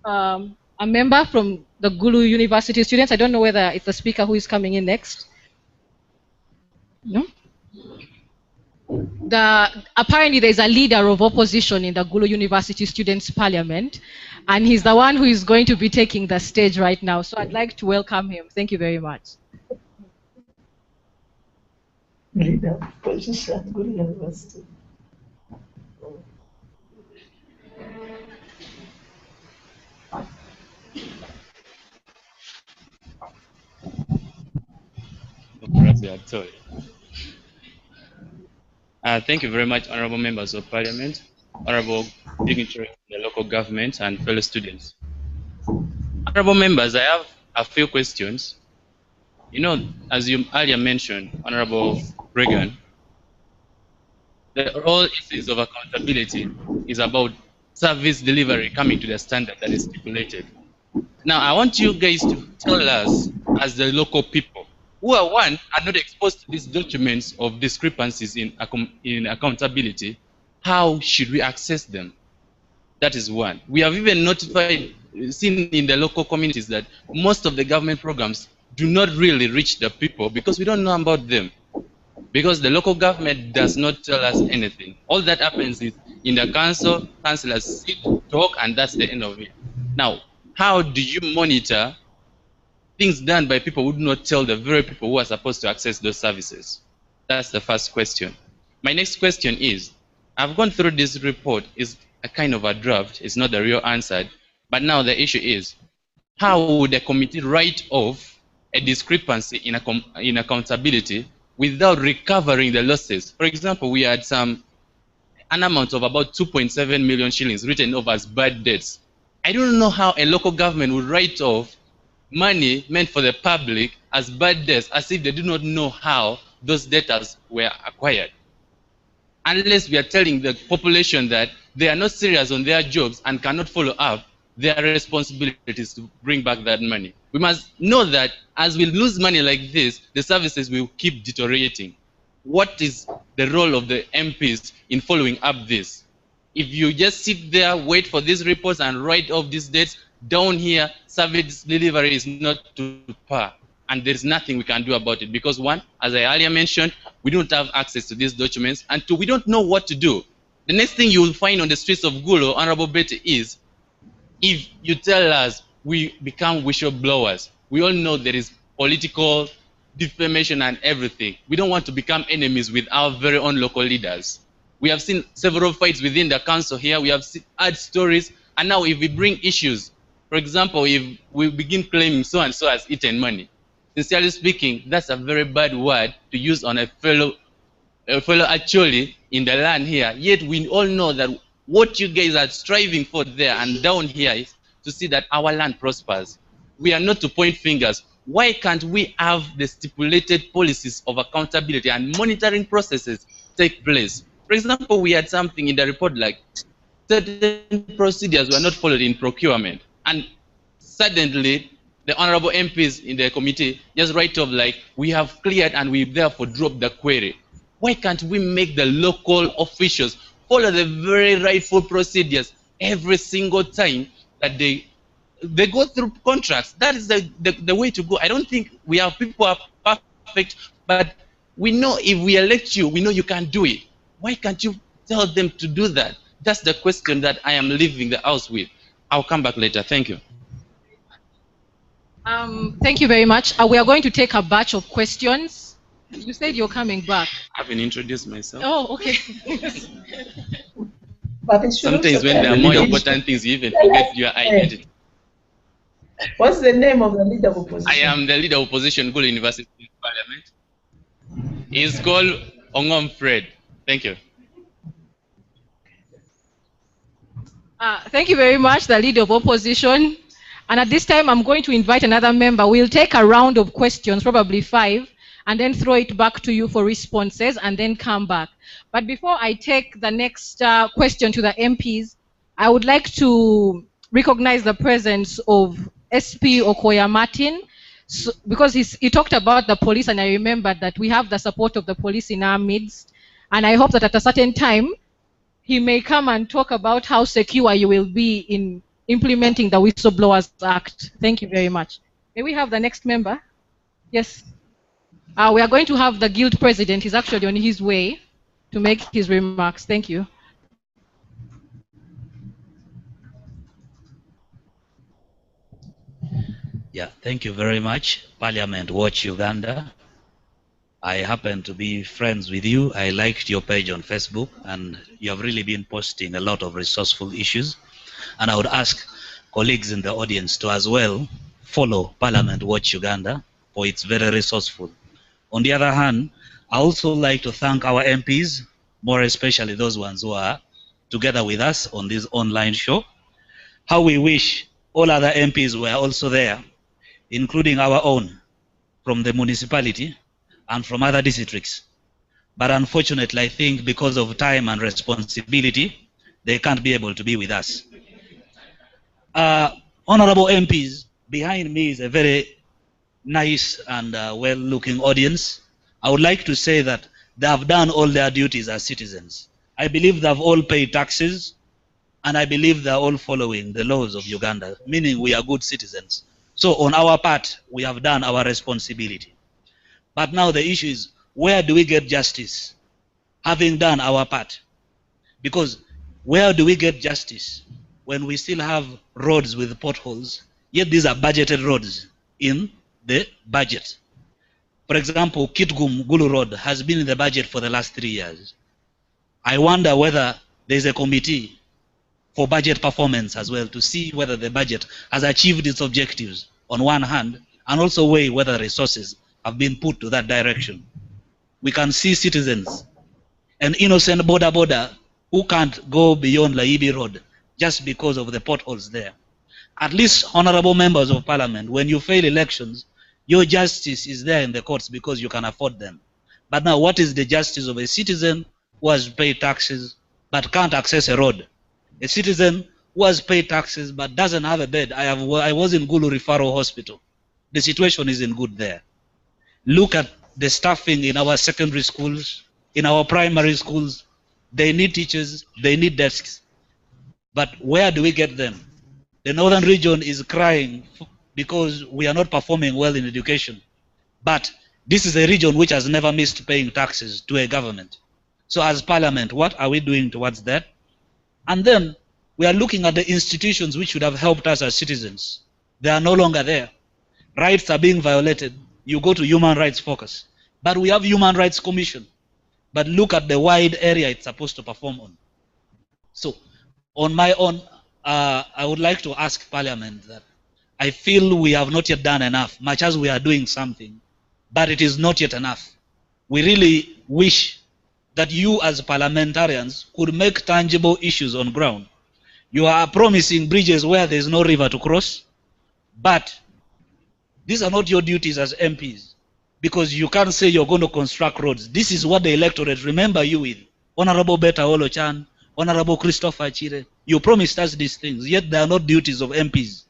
a member from the Gulu University students. I don't know whether it's the speaker who is coming in next. No? Apparently there's a leader of opposition in the Gulu University Students' Parliament, and he's the one who is going to be taking the stage right now. So I'd like to welcome him. Thank you very much. Leader of opposition, Gulu University. Grazie, sorry. Thank you very much, honorable members of parliament, honorable dignitaries in the local government, and fellow students. Honorable members, I have a few questions. You know, as you earlier mentioned, Honorable Reagan, the whole essence of accountability is about service delivery coming to the standard that is stipulated. Now, I want you guys to tell us, as the local people, who are not exposed to these documents of discrepancies in accountability, how should we access them? That is one. We have even seen in the local communities that most of the government programs do not really reach the people because we don't know about them. Because the local government does not tell us anything. All that happens is in the council, councillors sit, talk, and that's the end of it. Now, how do you monitor things done by people who do not tell the very people who are supposed to access those services? That's the first question. My next question is, I've gone through this report. It's a kind of a draft. It's not the real answer. But now the issue is, how would the committee write off a discrepancy in accountability without recovering the losses? For example, we had an amount of about 2.7 million shillings written off as bad debts. I don't know how a local government would write off money meant for the public as bad debts, as if they do not know how those debtors were acquired. Unless we are telling the population that they are not serious on their jobs and cannot follow up their responsibilities to bring back that money. We must know that as we lose money like this, the services will keep deteriorating. What is the role of the MPs in following up this? If you just sit there, wait for these reports and write off these dates, down here, service delivery is not to par. And there's nothing we can do about it because one, as I earlier mentioned, we don't have access to these documents, and two, we don't know what to do. The next thing you will find on the streets of Gulu, Honorable Betty, is if you tell us we become whistleblowers. We all know there is political defamation and everything. We don't want to become enemies with our very own local leaders. We have seen several fights within the council here. We have heard stories, and now if we bring issues, for example, if we begin claiming so and so has eaten money, sincerely speaking, that's a very bad word to use on a fellow actually in the land here. Yet we all know that what you guys are striving for there and down here is to see that our land prospers. We are not to point fingers. Why can't we have the stipulated policies of accountability and monitoring processes take place? For example, we had something in the report like certain procedures were not followed in procurement, and suddenly the honorable MPs in the committee just write off like we have cleared and we therefore drop the query. Why can't we make the local officials follow the very rightful procedures every single time that they go through contracts? That is the way to go. I don't think we have people are perfect, but we know if we elect you, we know you can do it. Why can't you tell them to do that? That's the question that I am leaving the house with. I'll come back later. Thank you. Thank you very much. We are going to take a batch of questions. You said you're coming back. I haven't introduced myself. Oh, okay. But sometimes when there are more important things, you even forget your identity. What's the name of the leader of opposition? I am the leader of opposition, Gulu University Parliament. He's called Ongom Fred. Thank you. Thank you very much, the leader of opposition. And at this time, I'm going to invite another member. We'll take a round of questions, probably 5, and then throw it back to you for responses, and then come back. But before I take the next question to the MPs, I would like to recognize the presence of SP Okoya Martin, because he talked about the police, and I remembered that we have the support of the police in our midst. And I hope that at a certain time, he may come and talk about how secure you will be in implementing the Whistleblowers Act. Thank you very much. May we have the next member? Yes. We are going to have the guild president. He's actually on his way to make his remarks. Thank you. Yeah, thank you very much. Parliament Watch Uganda. I happen to be friends with you. I liked your page on Facebook, and you have really been posting a lot of resourceful issues. And I would ask colleagues in the audience to as well follow Parliament Watch Uganda, for it's very resourceful. On the other hand, I also like to thank our MPs more especially those ones who are together with us on this online show. How we wish all other MPs were also there, including our own from the municipality and from other districts. But unfortunately, I think because of time and responsibility, they can't be able to be with us. Honorable MPs, behind me is a very nice and well-looking audience. I would like to say that they have done all their duties as citizens. I believe they have all paid taxes, and I believe they are all following the laws of Uganda, meaning we are good citizens. So on our part, we have done our responsibility. But now the issue is, where do we get justice, having done our part? Because where do we get justice when we still have roads with potholes, yet these are budgeted roads in the budget? For example, Kitgum Gulu Road has been in the budget for the last 3 years. I wonder whether there is a committee for budget performance as well to see whether the budget has achieved its objectives on one hand, and also weigh whether resources have been put to that direction. We can see citizens, an innocent border who can't go beyond Laibi Road just because of the potholes there. At least, honorable members of parliament, when you fail elections, your justice is there in the courts because you can afford them. But now, what is the justice of a citizen who has paid taxes but can't access a road? A citizen who has paid taxes but doesn't have a bed. I was in Gulu Referral Hospital. The situation isn't good there. Look at the staffing in our secondary schools, in our primary schools. They need teachers, they need desks. But where do we get them? The northern region is crying because we are not performing well in education. But this is a region which has never missed paying taxes to a government. So as parliament, what are we doing towards that? And then we are looking at the institutions which should have helped us as citizens. They are no longer there. Rights are being violated. You go to human rights focus. But we have Human Rights Commission. But look at the wide area it's supposed to perform on. So, on my own, I would like to ask Parliament that I feel we have not yet done enough, much as we are doing something, but it is not yet enough. We really wish that you as parliamentarians could make tangible issues on ground. You are promising bridges where there is no river to cross, but these are not your duties as MPs, because you can't say you're going to construct roads. This is what the electorate remember you with. Honorable Beta Olo-chan, Honorable Christopher Chire, you promised us these things, yet they are not duties of MPs.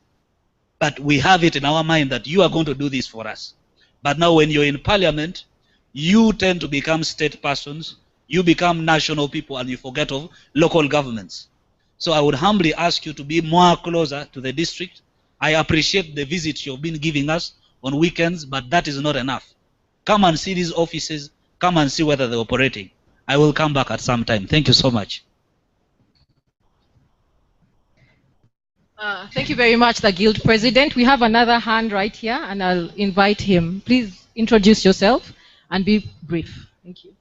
But we have it in our mind that you are going to do this for us. But now when you're in parliament, you tend to become state persons, you become national people, and you forget of local governments. So I would humbly ask you to be more closer to the district. I appreciate the visits you've been giving us on weekends, but that is not enough. Come and see these offices, come and see whether they're operating. I will come back at some time. Thank you so much. Thank you very much, the Guild President. We have another hand right here, and I'll invite him. Please introduce yourself and be brief. Thank you.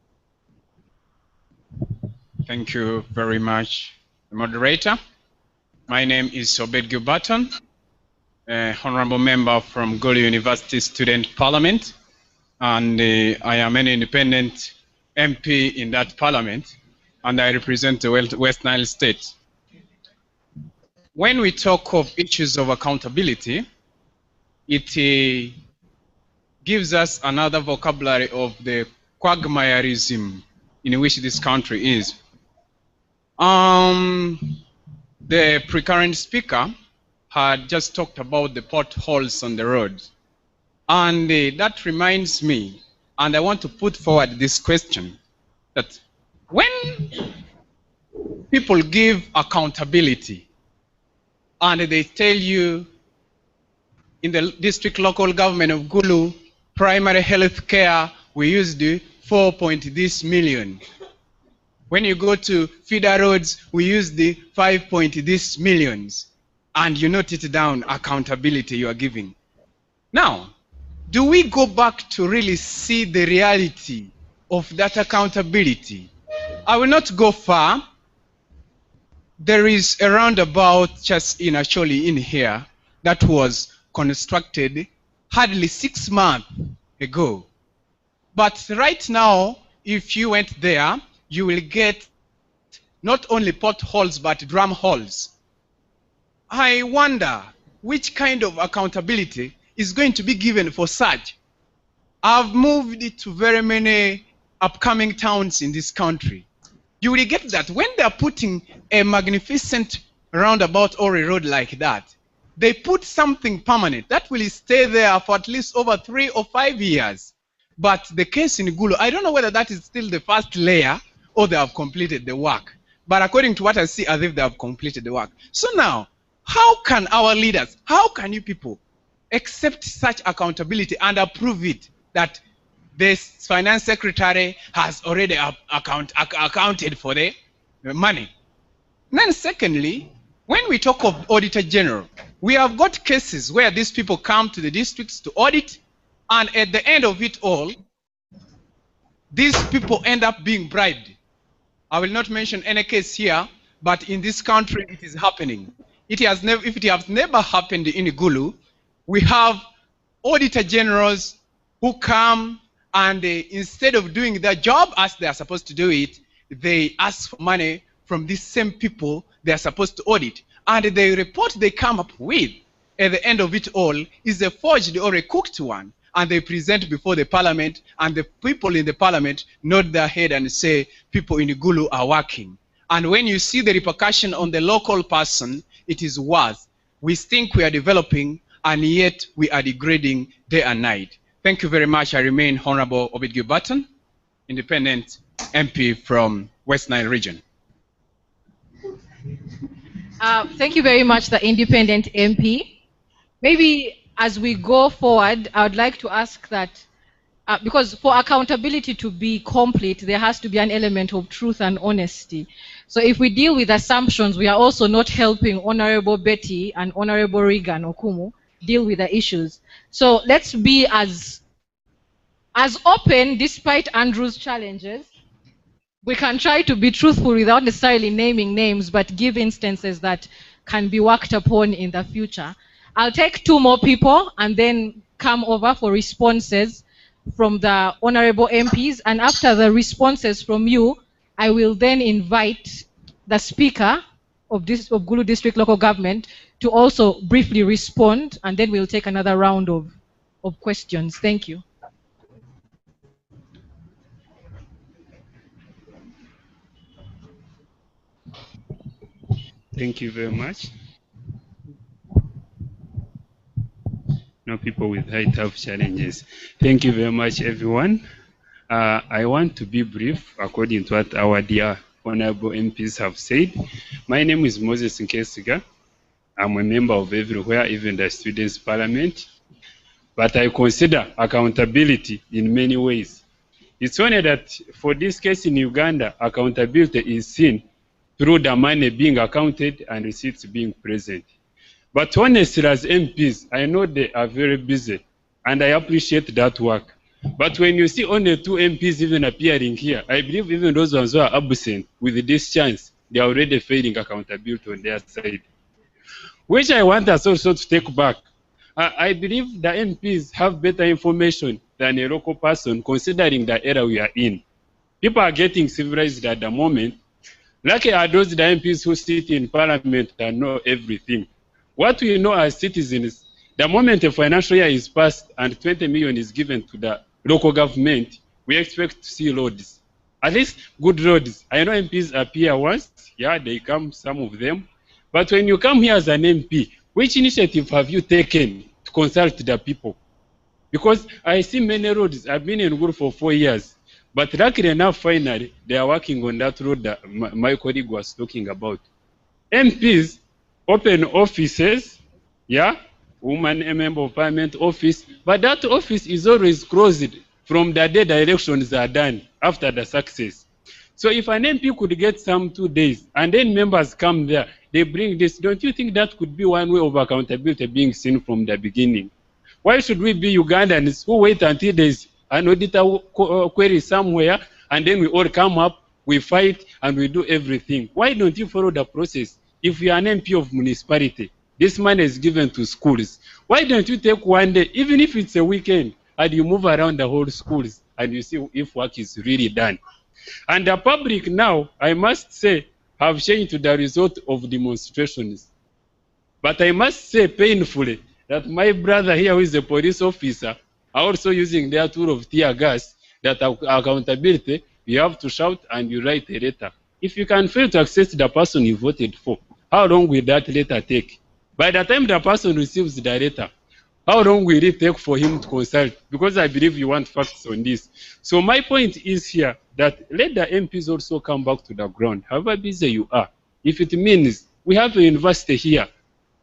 Thank you very much, moderator. My name is Obed Gilberton, honorable member from Gulu University Student Parliament, and I am an independent MP in that parliament, and I represent the West Nile State. When we talk of issues of accountability, it gives us another vocabulary of the quagmireism in which this country is. The precurrent speaker had just talked about the potholes on the road. And that reminds me, and I want to put forward this question, that when people give accountability and they tell you in the district local government of Gulu, primary health care, we used 4 point this million. When you go to feeder roads, we use the 5 point this millions. And you note it down, accountability you are giving. Now, do we go back to really see the reality of that accountability? I will not go far. There is a roundabout just actually in here that was constructed hardly 6 months ago. But right now, if you went there, you will get not only potholes but drum holes. I wonder which kind of accountability is going to be given for such. I've moved to very many upcoming towns in this country. You will get that when they're putting a magnificent roundabout or a road like that, they put something permanent that will stay there for at least over 3 or 5 years. But the case in Gulu, I don't know whether that is still the first layer or they have completed the work. But according to what I see, as if they have completed the work. So now, how can our leaders, how can you people accept such accountability and approve it that the finance secretary has already accounted for the money? Then secondly, when we talk of Auditor General, we have got cases where these people come to the districts to audit, and at the end of it all, these people end up being bribed. I will not mention any case here, but in this country it is happening. It has never, if it has never happened in Gulu, we have Auditor Generals who come and instead of doing their job as they are supposed to do it, they ask for money from these same people they are supposed to audit. And the report they come up with at the end of it all is a forged or a cooked one. And they present before the parliament, and the people in the parliament nod their head and say, people in Gulu are working. And when you see the repercussion on the local person, it is worse. We think we are developing, and yet we are degrading day and night. Thank you very much. I remain Honorable Obidgu Button, independent MP from West Nile region. Thank you very much, the independent MP. Maybe as we go forward, I would like to ask that, because for accountability to be complete, there has to be an element of truth and honesty. So if we deal with assumptions, we are also not helping Honorable Betty and Honorable Regan Okumu deal with the issues. So let's be as open, despite Andrew's challenges. We can try to be truthful without necessarily naming names, but give instances that can be worked upon in the future. I'll take 2 more people and then come over for responses from the honorable MPs. And after the responses from you, I will then invite the Speaker of Gulu District Local Government to also briefly respond, and then we'll take another round of questions. Thank you. Thank you very much. No, people with high tough challenges. Thank you very much, everyone. I want to be brief according to what our dear honorable MPs have said. My name is Moses Nkesiga. I'm a member of Everywhere, even the Students' Parliament. But I consider accountability in many ways. It's only that for this case in Uganda, accountability is seen through the money being accounted and receipts being present. But honestly, as MPs, I know they are very busy, and I appreciate that work. But when you see only 2 MPs even appearing here, I believe even those ones who are absent with this chance, they are already failing accountability on their side. Which I want us also to take back. I believe the MPs have better information than a local person, considering the era we are in. People are getting civilized at the moment. Lucky are those the MPs who sit in parliament and know everything. What we know as citizens, the moment a financial year is passed and 20 million is given to the local government, we expect to see roads. At least good roads. I know MPs appear once, yeah, they come, some of them. But when you come here as an MP, which initiative have you taken to consult the people? Because I see many roads. I've been in Gulu for 4 years. But luckily enough, finally, they are working on that road that my colleague was talking about. MPs open offices, yeah, woman, a member of parliament office, but that office is always closed from the day the elections are done after the success. So if an MP could get some 2 days and then members come there, they bring this, don't you think that could be one way of accountability being seen from the beginning? Why should we be Ugandans who wait until there's an auditor query somewhere and then we all come up, we fight and we do everything? Why don't you follow the process? If you are an MP of municipality, this money is given to schools. Why don't you take 1 day, even if it's a weekend, and you move around the whole schools and you see if work is really done? And the public now, I must say, have changed the result of demonstrations. But I must say painfully that my brother here, who is a police officer, are also using their tool of tear gas, that accountability, you have to shout and you write a letter. If you can fail to access the person you voted for, how long will that letter take? By the time the person receives the letter, how long will it take for him to consult? Because I believe you want facts on this. So my point is here that let the MPs also come back to the ground, however busy you are. If it means we have a university here,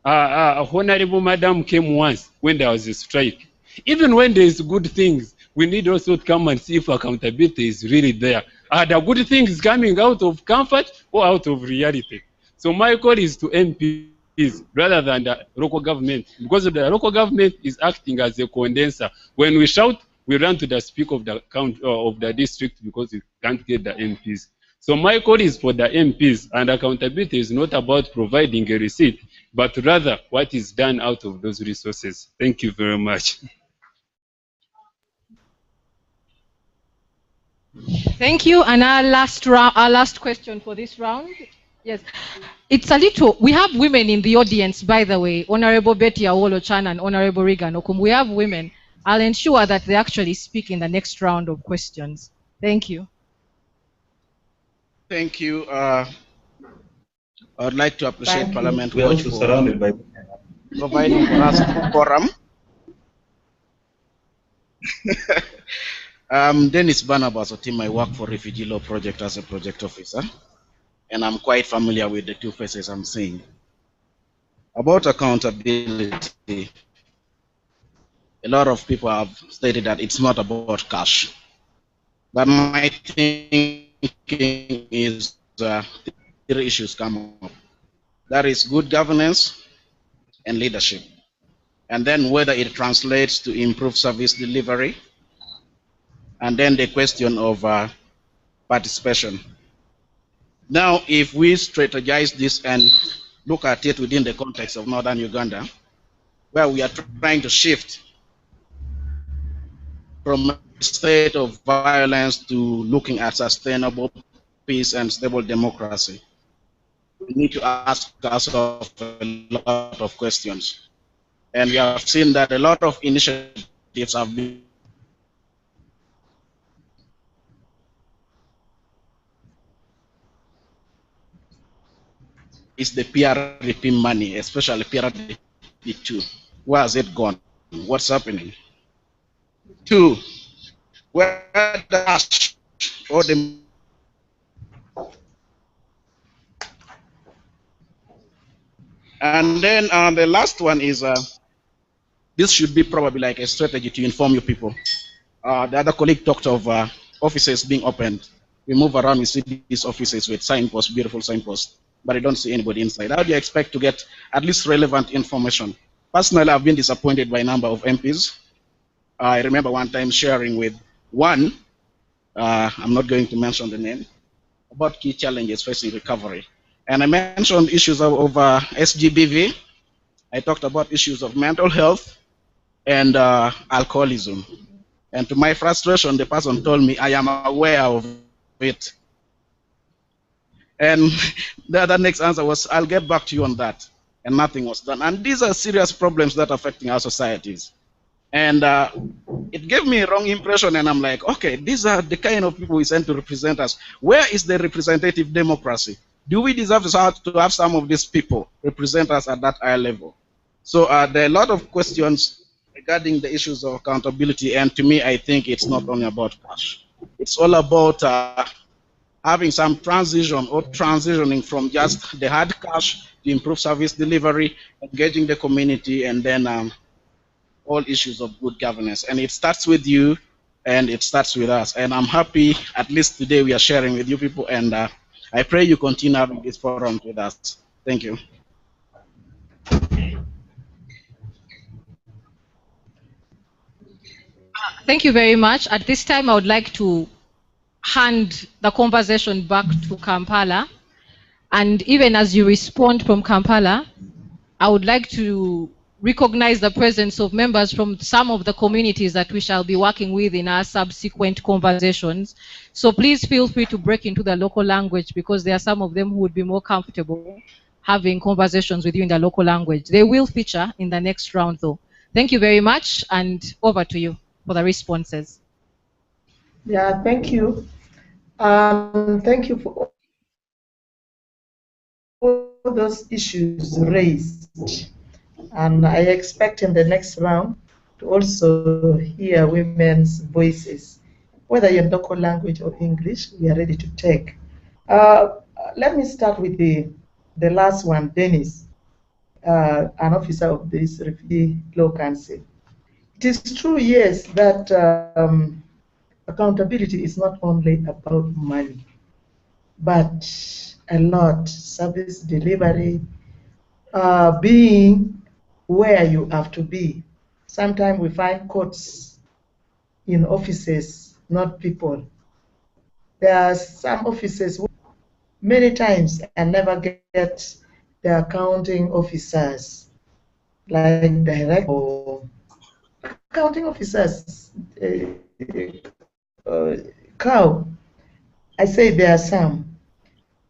Honorable Madam came once when there was a strike. Even when there is good things, we need also to come and see if accountability is really there. Are the good things coming out of comfort or out of reality? So my call is to MPs rather than the local government, because the local government is acting as a condenser. When we shout, we run to the speaker of the of the district because we can't get the MPs. So my call is for the MPs, and accountability is not about providing a receipt, but rather what is done out of those resources. Thank you very much. Thank you. And our last question for this round. Yes, it's a little. We have women in the audience, by the way. Honorable Betty Awolo-Chan and Honorable Regan Okum. We have women. I'll ensure that they actually speak in the next round of questions. Thank you. Thank you. I would like to appreciate Parliament We are also for surrounded by. providing for us a forum. Dennis Barnabas, a team I work for Refugee Law Project as a project officer, and I'm quite familiar with the two faces I'm seeing. About accountability, a lot of people have stated that it's not about cash. But my thinking is three issues come up. That is good governance and leadership. And then whether it translates to improved service delivery. And then the question of participation. Now, if we strategize this and look at it within the context of Northern Uganda, where we are trying to shift from a state of violence to looking at sustainable peace and stable democracy, we need to ask ourselves a lot of questions. And we have seen that a lot of initiatives have been is the PRDP money, especially PRDP2. Where has it gone? What's happening? Two, where the cash or the and then the last one is this should be probably like a strategy to inform you people. The other colleague talked of offices being opened. We move around, we see these offices with signposts, beautiful signposts, but I don't see anybody inside. How do you expect to get at least relevant information? Personally, I've been disappointed by a number of MPs. I remember one time sharing with one, I'm not going to mention the name, about key challenges facing recovery. And I mentioned issues of SGBV. I talked about issues of mental health and alcoholism. And to my frustration, the person told me, I am aware of it. And the other next answer was, I'll get back to you on that. And nothing was done. And these are serious problems that are affecting our societies. And it gave me a wrong impression, and I'm like, okay, these are the kind of people we send to represent us. Where is the representative democracy? Do we deserve to have some of these people represent us at that higher level? So there are a lot of questions regarding the issues of accountability, and to me, I think it's not only about cash. It's all about having some transition or transitioning from just the hard cash to improve service delivery, engaging the community, and then all issues of good governance. And it starts with you, and it starts with us. And I'm happy, at least today, we are sharing with you people, and I pray you continue having this forum with us. Thank you. Thank you very much. At this time, I would like to hand the conversation back to Kampala. And even as you respond from Kampala, I would like to recognize the presence of members from some of the communities that we shall be working with in our subsequent conversations. So please feel free to break into the local language, because there are some of them who would be more comfortable having conversations with you in the local language. They will feature in the next round though. Thank you very much, and over to you for the responses. Yeah, thank you. Thank you for all those issues raised. And I expect in the next round to also hear women's voices. Whether you're local language or English, we are ready to take. Let me start with the last one, Dennis, an officer of this Refugee Law Council. It is true, yes, that accountability is not only about money, but a lot, service delivery, being where you have to be. Sometimes we find courts in offices, not people. There are some offices many times and never get the accounting officers, like direct or accounting officers. Cow, I say there are some.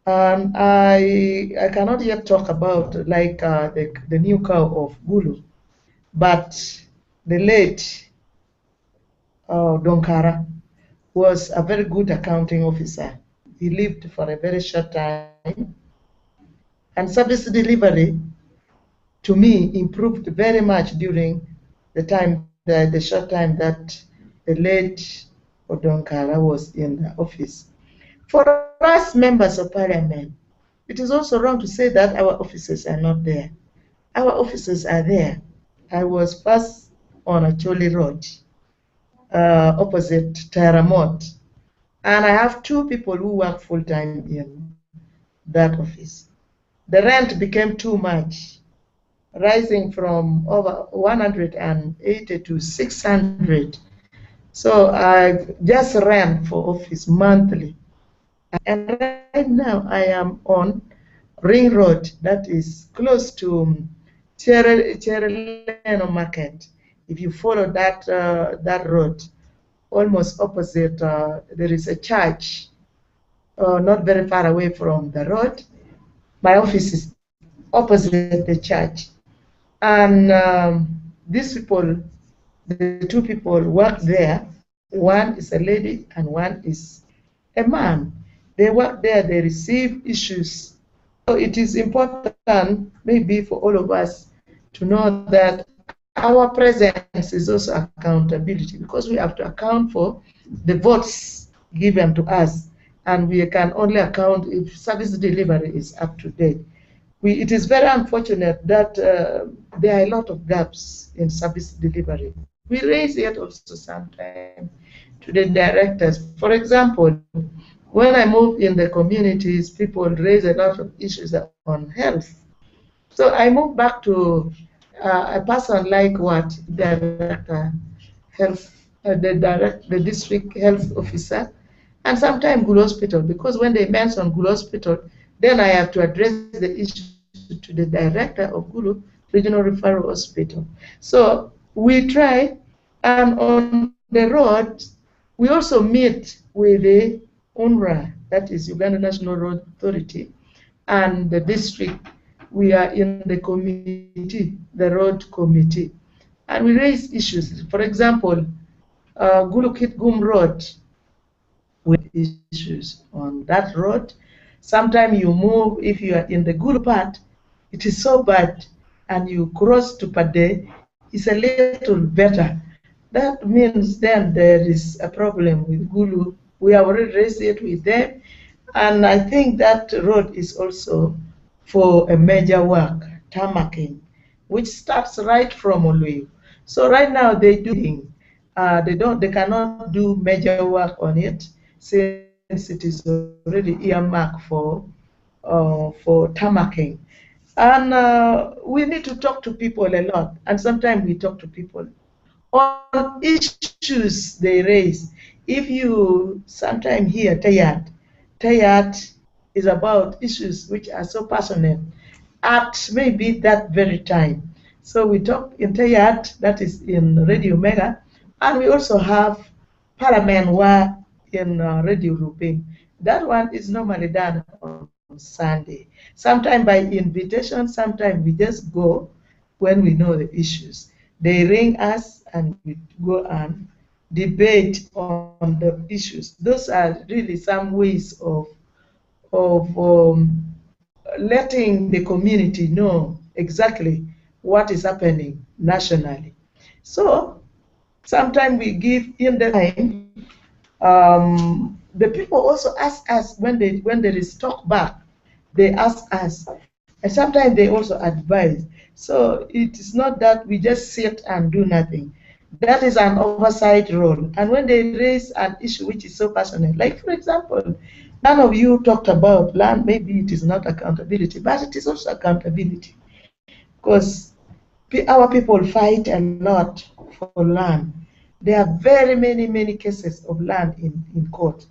I cannot yet talk about like the new cow of Gulu, but the late Donkara was a very good accounting officer. He lived for a very short time, and service delivery to me improved very much during the short time that the late Odonkara was in the office. For us members of parliament, it is also wrong to say that our offices are not there. Our offices are there. I was first on Acholi Road, opposite Terramont, and I have two people who work full-time in that office. The rent became too much, rising from over 180 to 600. So I just ran for office monthly. And right now I am on Ring Road, that is close to Chereleno Market. If you follow that road, almost opposite, there is a church, not very far away from the road. My office is opposite the church. And these people, the two people work there. One is a lady and one is a man. They work there, they receive issues. So it is important maybe for all of us to know that our presence is also accountability, because we have to account for the votes given to us, and we can only account if service delivery is up to date. It is very unfortunate that there are a lot of gaps in service delivery. We raise it also sometimes to the directors. For example, when I move in the communities, people raise a lot of issues on health. So I move back to a person like what director health, the district health officer, and sometimes Gulu Hospital, because when they mention Gulu Hospital, then I have to address the issue to the director of Gulu Regional Referral Hospital. So we try, and on the road, we also meet with the UNRWA, that is Uganda National Road Authority, and the district. We are in the committee, the road committee, and we raise issues. For example, Gulu Kitgum Road, with issues on that road. Sometimes you move, if you are in the Gulu part, it is so bad, and you cross to Pade, it's a little better. That means then there is a problem with Gulu. We have already raised it with them, and I think that road is also for a major work, tarmacking, which starts right from Oluyu. So right now they they cannot do major work on it, since it is already earmarked for tarmacking. And we need to talk to people a lot, and sometimes we talk to people on issues they raise. If you sometimes hear tired is about issues which are so passionate at maybe that very time. So we talk in Tayat, that is in Radio Mega, and we also have Parliament Wa in Radio Rupin. That one is normally done on Sunday. Sometimes by invitation, sometimes we just go when we know the issues. They ring us and we go and debate on the issues. Those are really some ways of letting the community know exactly what is happening nationally. So sometimes we give in the time. The people also ask us when there is talk back, they ask us, and sometimes they also advise. So it is not that we just sit and do nothing. That is an oversight role. And when they raise an issue which is so passionate, like for example, none of you talked about land. Maybe it is not accountability, but it is also accountability, because our people fight a lot for land. There are very many cases of land in court.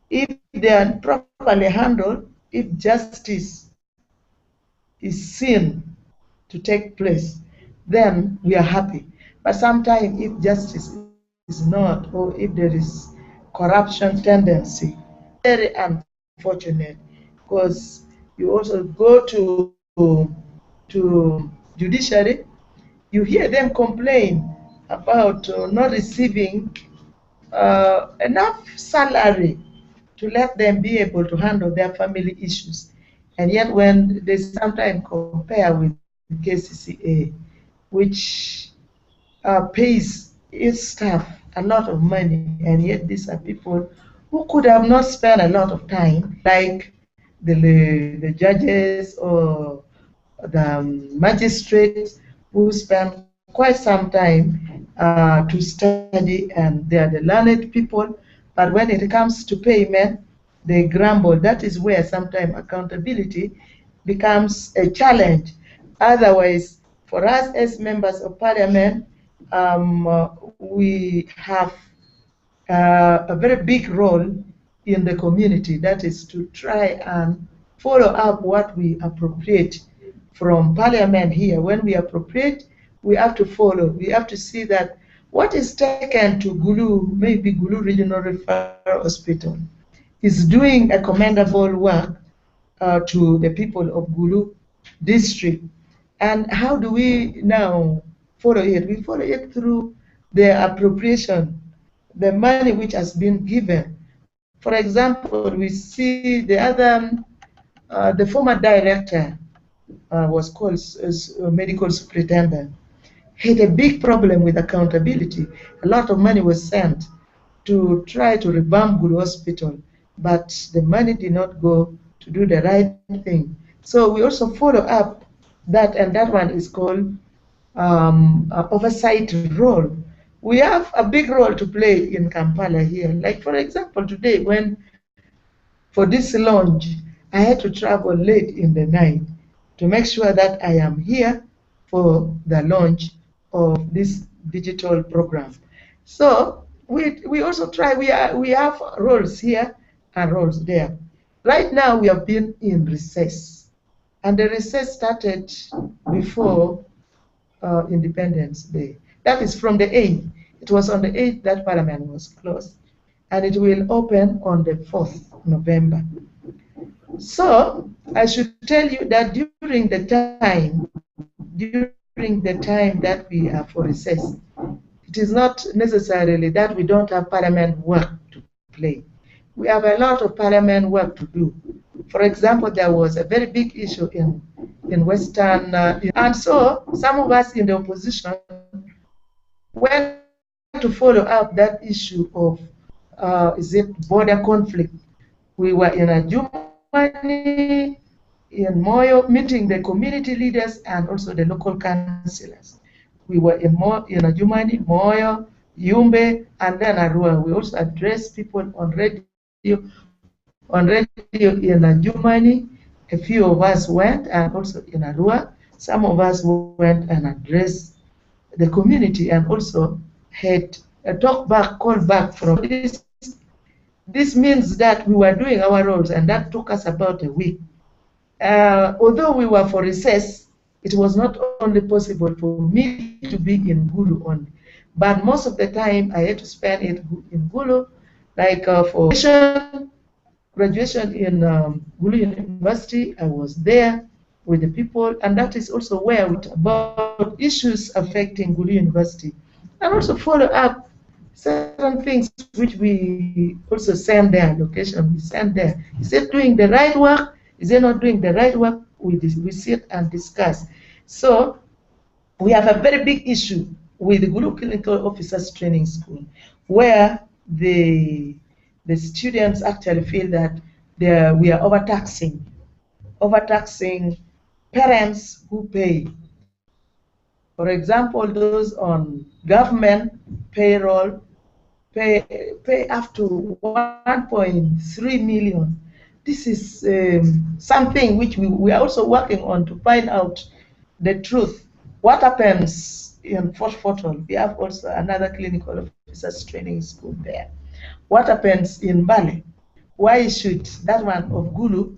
If they are properly handled, if justice is seen to take place, then we are happy. But sometimes if justice is not, or if there is corruption tendency, very unfortunate, because you also go to judiciary, you hear them complain about not receiving enough salary to let them be able to handle their family issues. And yet when they sometimes compare with KCCA, which pays its staff a lot of money, and yet these are people who could have not spent a lot of time, like the judges or the magistrates who spend quite some time to study, and they are the learned people, but when it comes to payment, they grumble. That is where sometimes accountability becomes a challenge. Otherwise, for us as members of parliament, we have a very big role in the community. That is to try and follow up what we appropriate from parliament here. When we appropriate, we have to follow. We have to see that what is taken to Gulu, maybe Gulu Regional Referral Hospital, is doing a commendable work to the people of Gulu district. And how do we now follow it? We follow it through the appropriation, the money which has been given. For example, we see the other, the former director was called as a medical superintendent, had a big problem with accountability. A lot of money was sent to try to revamp Gulu Hospital, but the money did not go to do the right thing. So we also follow up that, and that one is called oversight role. We have a big role to play in Kampala here. Like for example, today when for this launch, I had to travel late in the night to make sure that I am here for the launch of this digital program. So we also try, we have roles here and roles there. Right now we have been in recess, and the recess started before Independence Day. That is from the 8th. It was on the 8th that Parliament was closed, and it will open on the 4th November. So I should tell you that during the time that we are for recess, it is not necessarily that we don't have Parliament work to play. We have a lot of Parliament work to do. For example, there was a very big issue in Western, and so some of us in the opposition went to follow up that issue of, is it border conflict? We were in Adjumani, in Moyo, meeting the community leaders and also the local councillors. We were in Adjumani, Moyo, Yumbe, and then Arua. We also addressed people on radio in Adjumani. A few of us went, and also in Arua. Some of us went and addressed the community, and also had a talk back, call back from this. This means that we were doing our roles, and that took us about a week. Although we were for recess, it was not only possible for me to be in Gulu only, but most of the time I had to spend it in Gulu, like for graduation in Gulu University. I was there with the people, and that is also where we talk about issues affecting Gulu University, and also follow up certain things which we also send there, location we send there. Is it doing the right work? Is it not doing the right work? We sit and discuss. So we have a very big issue with the Gulu Clinical Officers Training School, where the students actually feel that we are overtaxing parents who pay. For example, those on government payroll pay up to 1.3 million. This is something which we are also working on to find out the truth. What happens in Fort Fortol? We have also another clinical officers training school there. What happens in Parli? Why should that one of Gulu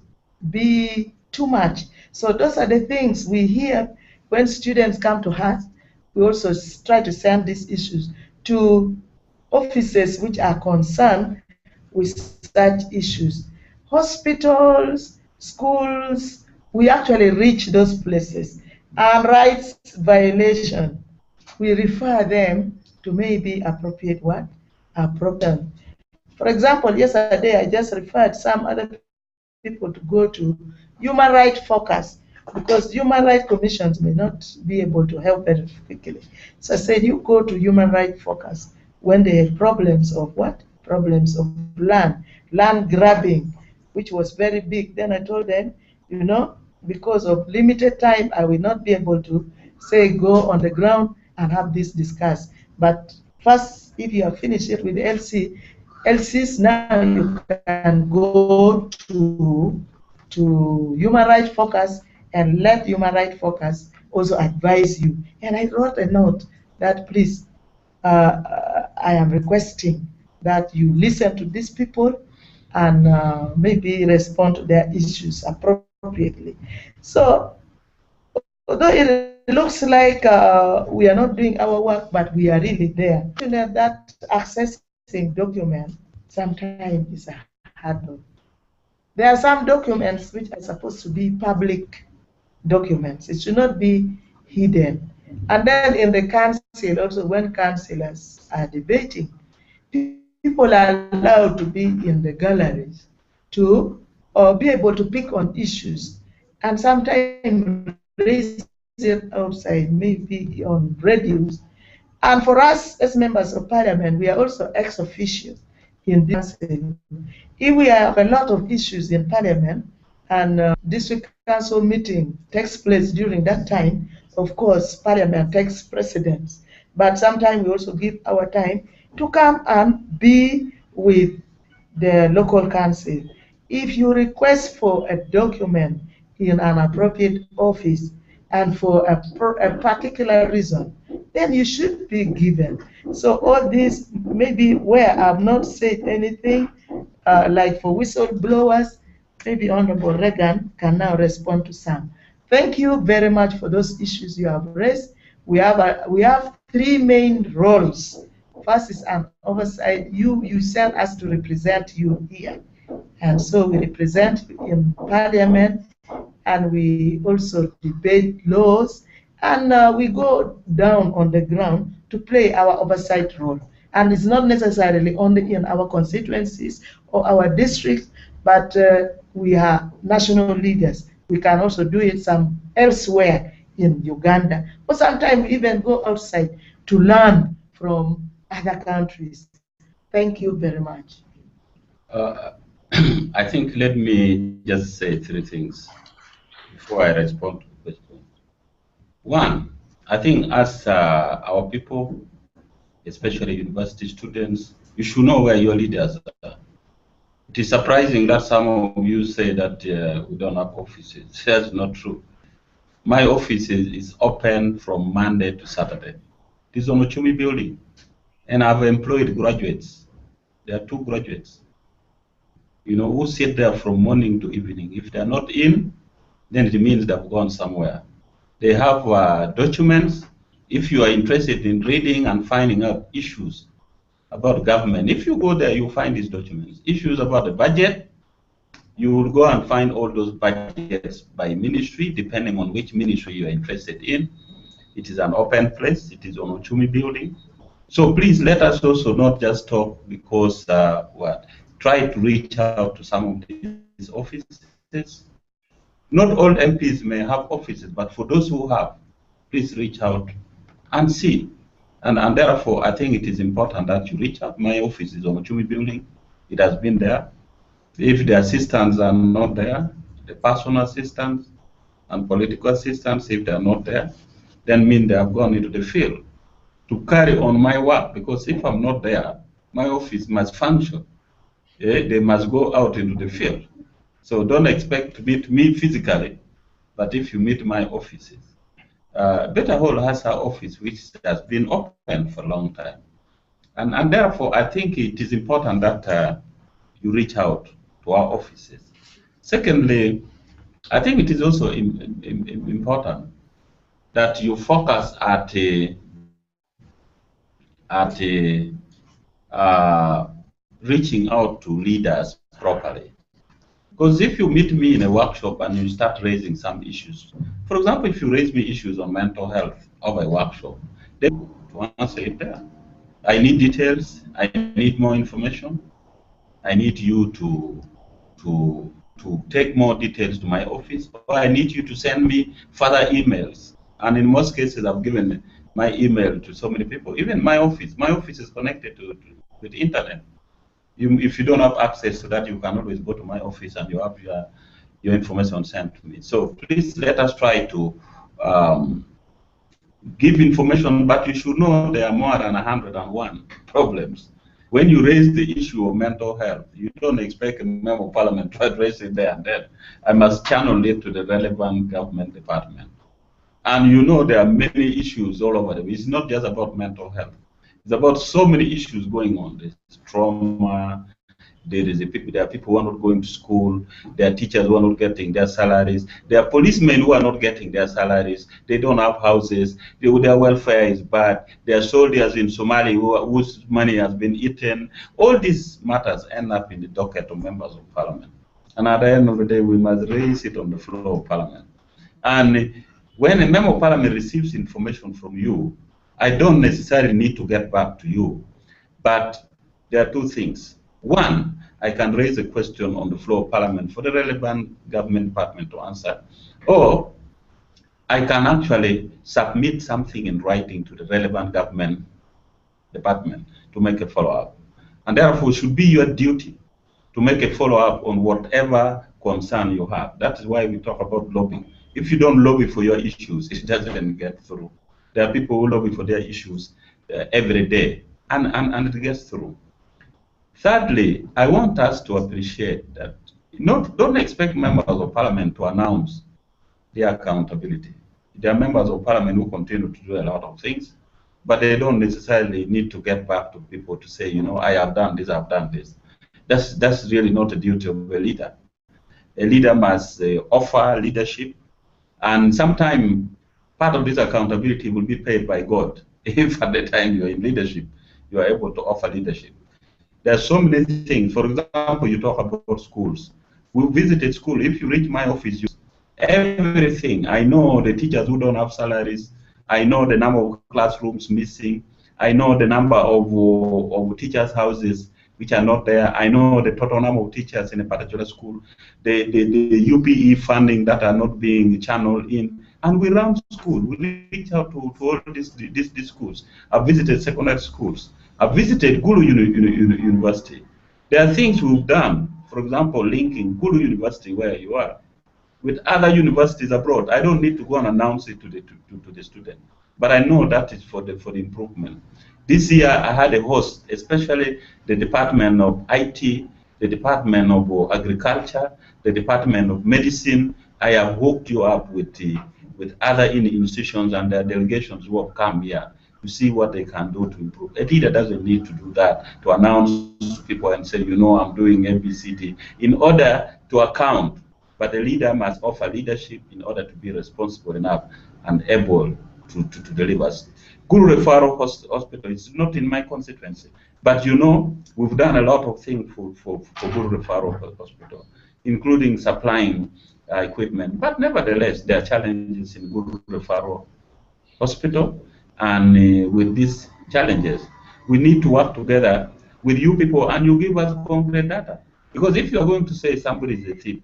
be too much? So those are the things we hear when students come to us. We also try to send these issues to offices which are concerned with such issues. Hospitals, schools, we actually reach those places. And rights violation, we refer them to maybe appropriate what? Appropriate. For example, yesterday I just referred some other people to go to human rights focus, because human rights commissions may not be able to help very quickly. So I said, you go to human rights focus when there are problems of what? Problems of land grabbing, which was very big. Then I told them, you know, because of limited time, I will not be able to say go on the ground and have this discussed. But first, if you have finished it with the LCs, now you can go to human rights focus and let human rights focus also advise you. And I wrote a note that please, I am requesting that you listen to these people and maybe respond to their issues appropriately. So, although it looks like we are not doing our work, but we are really there. That accessing documents sometimes is a hurdle. There are some documents which are supposed to be public documents. It should not be hidden. And then in the council also, when councillors are debating, people are allowed to be in the galleries to be able to pick on issues and sometimes raise it outside, maybe on radios. And for us as members of parliament, we are also ex officio in this. If we have a lot of issues in parliament and district council meeting takes place during that time, of course, parliament takes precedence. But sometimes we also give our time to come and be with the local council. If you request for a document in an appropriate office and for a particular reason, then you should be given. So all this, maybe where I've not said anything, like for whistleblowers, maybe Honorable Reagan can now respond to some. Thank you very much for those issues you have raised. We have three main roles. First is an oversight. You sent us to represent you here. And so we represent in parliament, and we also debate laws, and we go down on the ground to play our oversight role. And it's not necessarily only in our constituencies or our districts, but we are national leaders. We can also do it some elsewhere in Uganda, or sometimes even go outside to learn from other countries. Thank you very much. I think let me just say three things before I respond to the question. One, I think as our people, especially university students, you should know where your leaders are. It is surprising that some of you say that we don't have offices. That's not true. My office is open from Monday to Saturday. It is on Ochumi building. And I've employed graduates. There are 2 graduates, you know, who sit there from morning to evening. If they're not in, then it means they've gone somewhere. They have documents. If you are interested in reading and finding out issues about government, if you go there, you find these documents. Issues about the budget, you will go and find all those budgets by ministry, depending on which ministry you are interested in. It is an open place. It is on Ochumi building. So please let us also not just talk because try to reach out to some of these offices. Not all MPs may have offices, but for those who have, please reach out and see. And therefore, I think it is important that you reach out. My office is on Ochumi building. It has been there. If the assistants are not there, the personal assistants and political assistants, if they are not there, then mean they have gone into the field to carry on my work, because if I'm not there, my office must function. They must go out into the field. So don't expect to meet me physically, but if you meet my offices. Better Hall has her office, which has been open for a long time. And therefore, I think it is important that you reach out to our offices. Secondly, I think it is also important that you focus at reaching out to leaders properly. Because if you meet me in a workshop and you start raising some issues, for example, if you raise me issues on mental health of a workshop, then to answer it there. I need details, I need more information, I need you to take more details to my office, or I need you to send me further emails. And in most cases, I've given my email to so many people. Even my office is connected with the internet. If you don't have access to that, you can always go to my office and you have your information sent to me. So please let us try to give information, but you should know there are more than 101 problems. When you raise the issue of mental health, you don't expect a member of parliament to address it there and then. I must channel it to the relevant government department. And you know there are many issues all over them. It's not just about mental health. It's about so many issues going on. There's trauma, there are people who are not going to school, there are teachers who are not getting their salaries, there are policemen who are not getting their salaries, they don't have houses, their welfare is bad, there are soldiers in Somalia whose money has been eaten. All these matters end up in the docket of members of parliament. And at the end of the day, we must raise it on the floor of parliament. And when a member of parliament receives information from you, I don't necessarily need to get back to you. But there are two things. One, I can raise a question on the floor of parliament for the relevant government department to answer. Or I can actually submit something in writing to the relevant government department to make a follow-up. And therefore, it should be your duty to make a follow-up on whatever concern you have. That is why we talk about lobbying. If you don't lobby for your issues, it doesn't get through. There are people who lobby for their issues every day, and it gets through. Thirdly, I want us to appreciate that don't expect members of parliament to announce their accountability. There are members of parliament who continue to do a lot of things, but they don't necessarily need to get back to people to say, I have done this, I've done this. That's really not the duty of a leader. A leader must offer leadership, and sometimes part of this accountability will be paid by God. If at the time you're in leadership, you are able to offer leadership. There are so many things. For example, you talk about schools. We visited school. If you reach my office, everything. I know the teachers who don't have salaries. I know the number of classrooms missing. I know the number of teachers' houses which are not there. I know the total number of teachers in a particular school, the UPE funding that are not being channeled in. And we run school. We reach out to all these schools. I've visited secondary schools. I've visited Gulu University. There are things we've done, for example, linking Gulu University, where you are, with other universities abroad. I don't need to go and announce it to the student, but I know that is for the improvement. This year I had a host, especially the Department of IT, the Department of Agriculture, the Department of Medicine. I have hooked you up with other institutions and their delegations who have come here to see what they can do to improve. A leader doesn't need to do that, to announce to people and say, I'm doing ABCD, in order to account. But a leader must offer leadership in order to be responsible enough and able to deliver. Gulu Referral Hospital is not in my constituency, but you know, we've done a lot of things for Gulu Referral Hospital, including supplying equipment. But nevertheless, there are challenges in Gulu Referral Hospital, and with these challenges, we need to work together with you people, and you give us concrete data. Because if you are going to say somebody is a thief,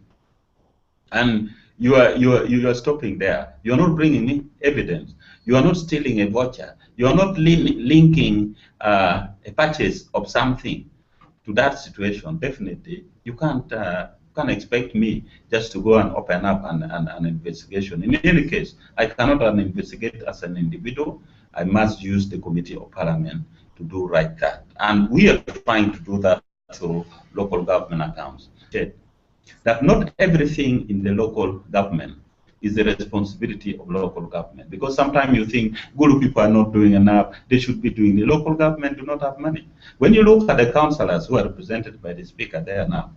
and you are stopping there, you are not bringing in evidence, you are not stealing a voucher, you are not linking a purchase of something to that situation, definitely you can't expect me just to go and open up an investigation. In any case, I cannot investigate as an individual. I must use the Committee of Parliament to do right that. And we are trying to do that through local government accounts. That not everything in the local government is the responsibility of local government. Because sometimes you think Gulu people are not doing enough, they should be doing. The local government do not have money. When you look at the councillors who are represented by the speaker there now,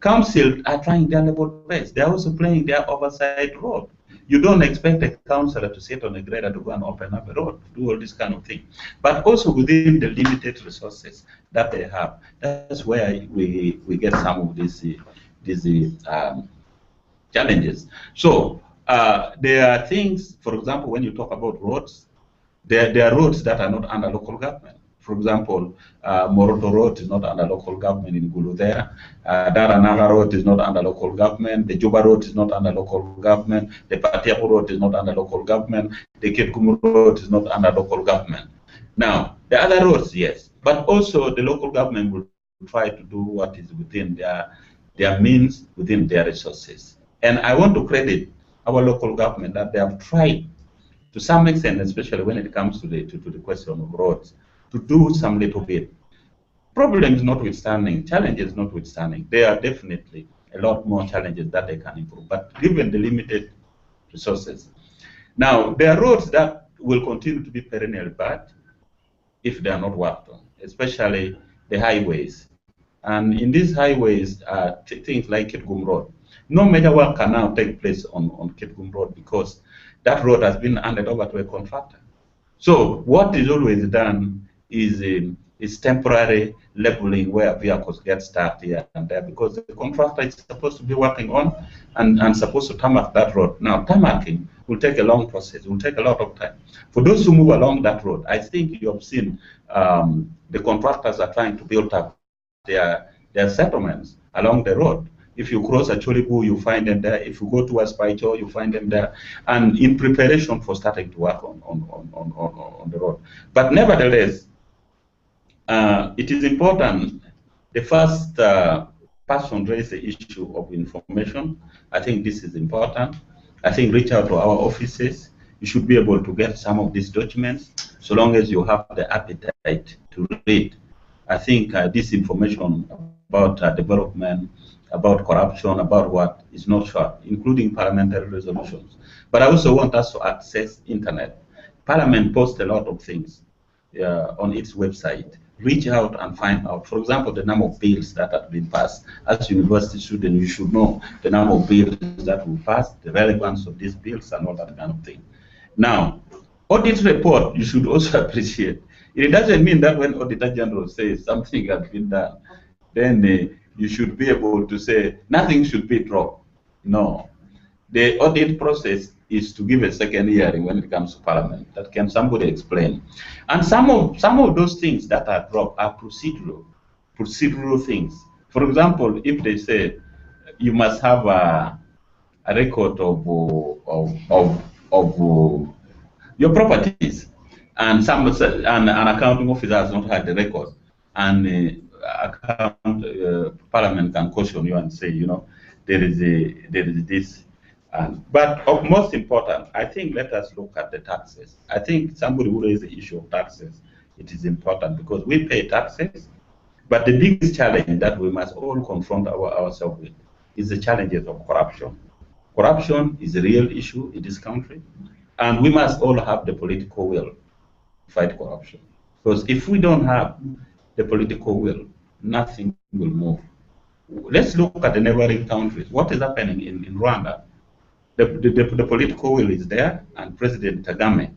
council are trying their level best. They're also playing their oversight role. You don't expect a councillor to sit on a grader to go and open up a road, to do all this kind of thing. But also within the limited resources that they have, that's where we get some of these challenges. So there are things, for example, when you talk about roads, there are roads that are not under local government. For example, Moroto Road is not under local government in Gulu there. Daranaga Road is not under local government. The Juba Road is not under local government. The Patiapo Road is not under local government. The Ketkumu Road is not under local government. Now, the other roads, yes, but also the local government will try to do what is within their means, within their resources. And I want to credit our local government that they have tried to some extent, especially when it comes to the question of roads, to do some little bit. Problems notwithstanding, challenges notwithstanding, there are definitely a lot more challenges that they can improve, but given the limited resources. Now, there are roads that will continue to be perennially bad if they are not worked on, especially the highways. And in these highways, things like Kitgum Road, no major work can now take place on Kitgum Road because that road has been handed over to a contractor. So what is always done is temporary leveling where vehicles get stuck here and there because the contractor is supposed to be working on and supposed to tarmac that road. Now, tarmacking will take a long process, will take a lot of time. For those who move along that road, I think you have seen the contractors are trying to build up their settlements along the road. If you cross a Cholibu, you find them there. If you go towards Paicho, you find them there. And in preparation for starting to work on the road. But nevertheless, it is important. The first person raised the issue of information. I think this is important. I think reach out to our offices. You should be able to get some of these documents so long as you have the appetite to read. I think this information about development, about corruption, about what is not short, including parliamentary resolutions. But I also want us to access internet. Parliament posts a lot of things on its website. Reach out and find out. For example, the number of bills that have been passed. As a university student, you should know the number of bills that will pass, the relevance of these bills, and all that kind of thing. Now, audit report, you should also appreciate. It doesn't mean that when Auditor General says something has been done, then you should be able to say nothing should be dropped. No. The audit process is to give a second hearing when it comes to Parliament. That can somebody explain? And some of those things that are dropped are procedural things. For example, if they say you must have a record of your properties, and an accounting officer has not had the record, and Parliament can caution you and say, you know, there is this. But of most important, I think let us look at the taxes. I think somebody who raised the issue of taxes, it is important because we pay taxes, but the biggest challenge that we must all confront ourselves with is the challenges of corruption. Corruption is a real issue in this country, and we must all have the political will to fight corruption. Because if we don't have the political will, nothing will move. Let's look at the neighboring countries. What is happening in Rwanda? the political will is there, and President Kagame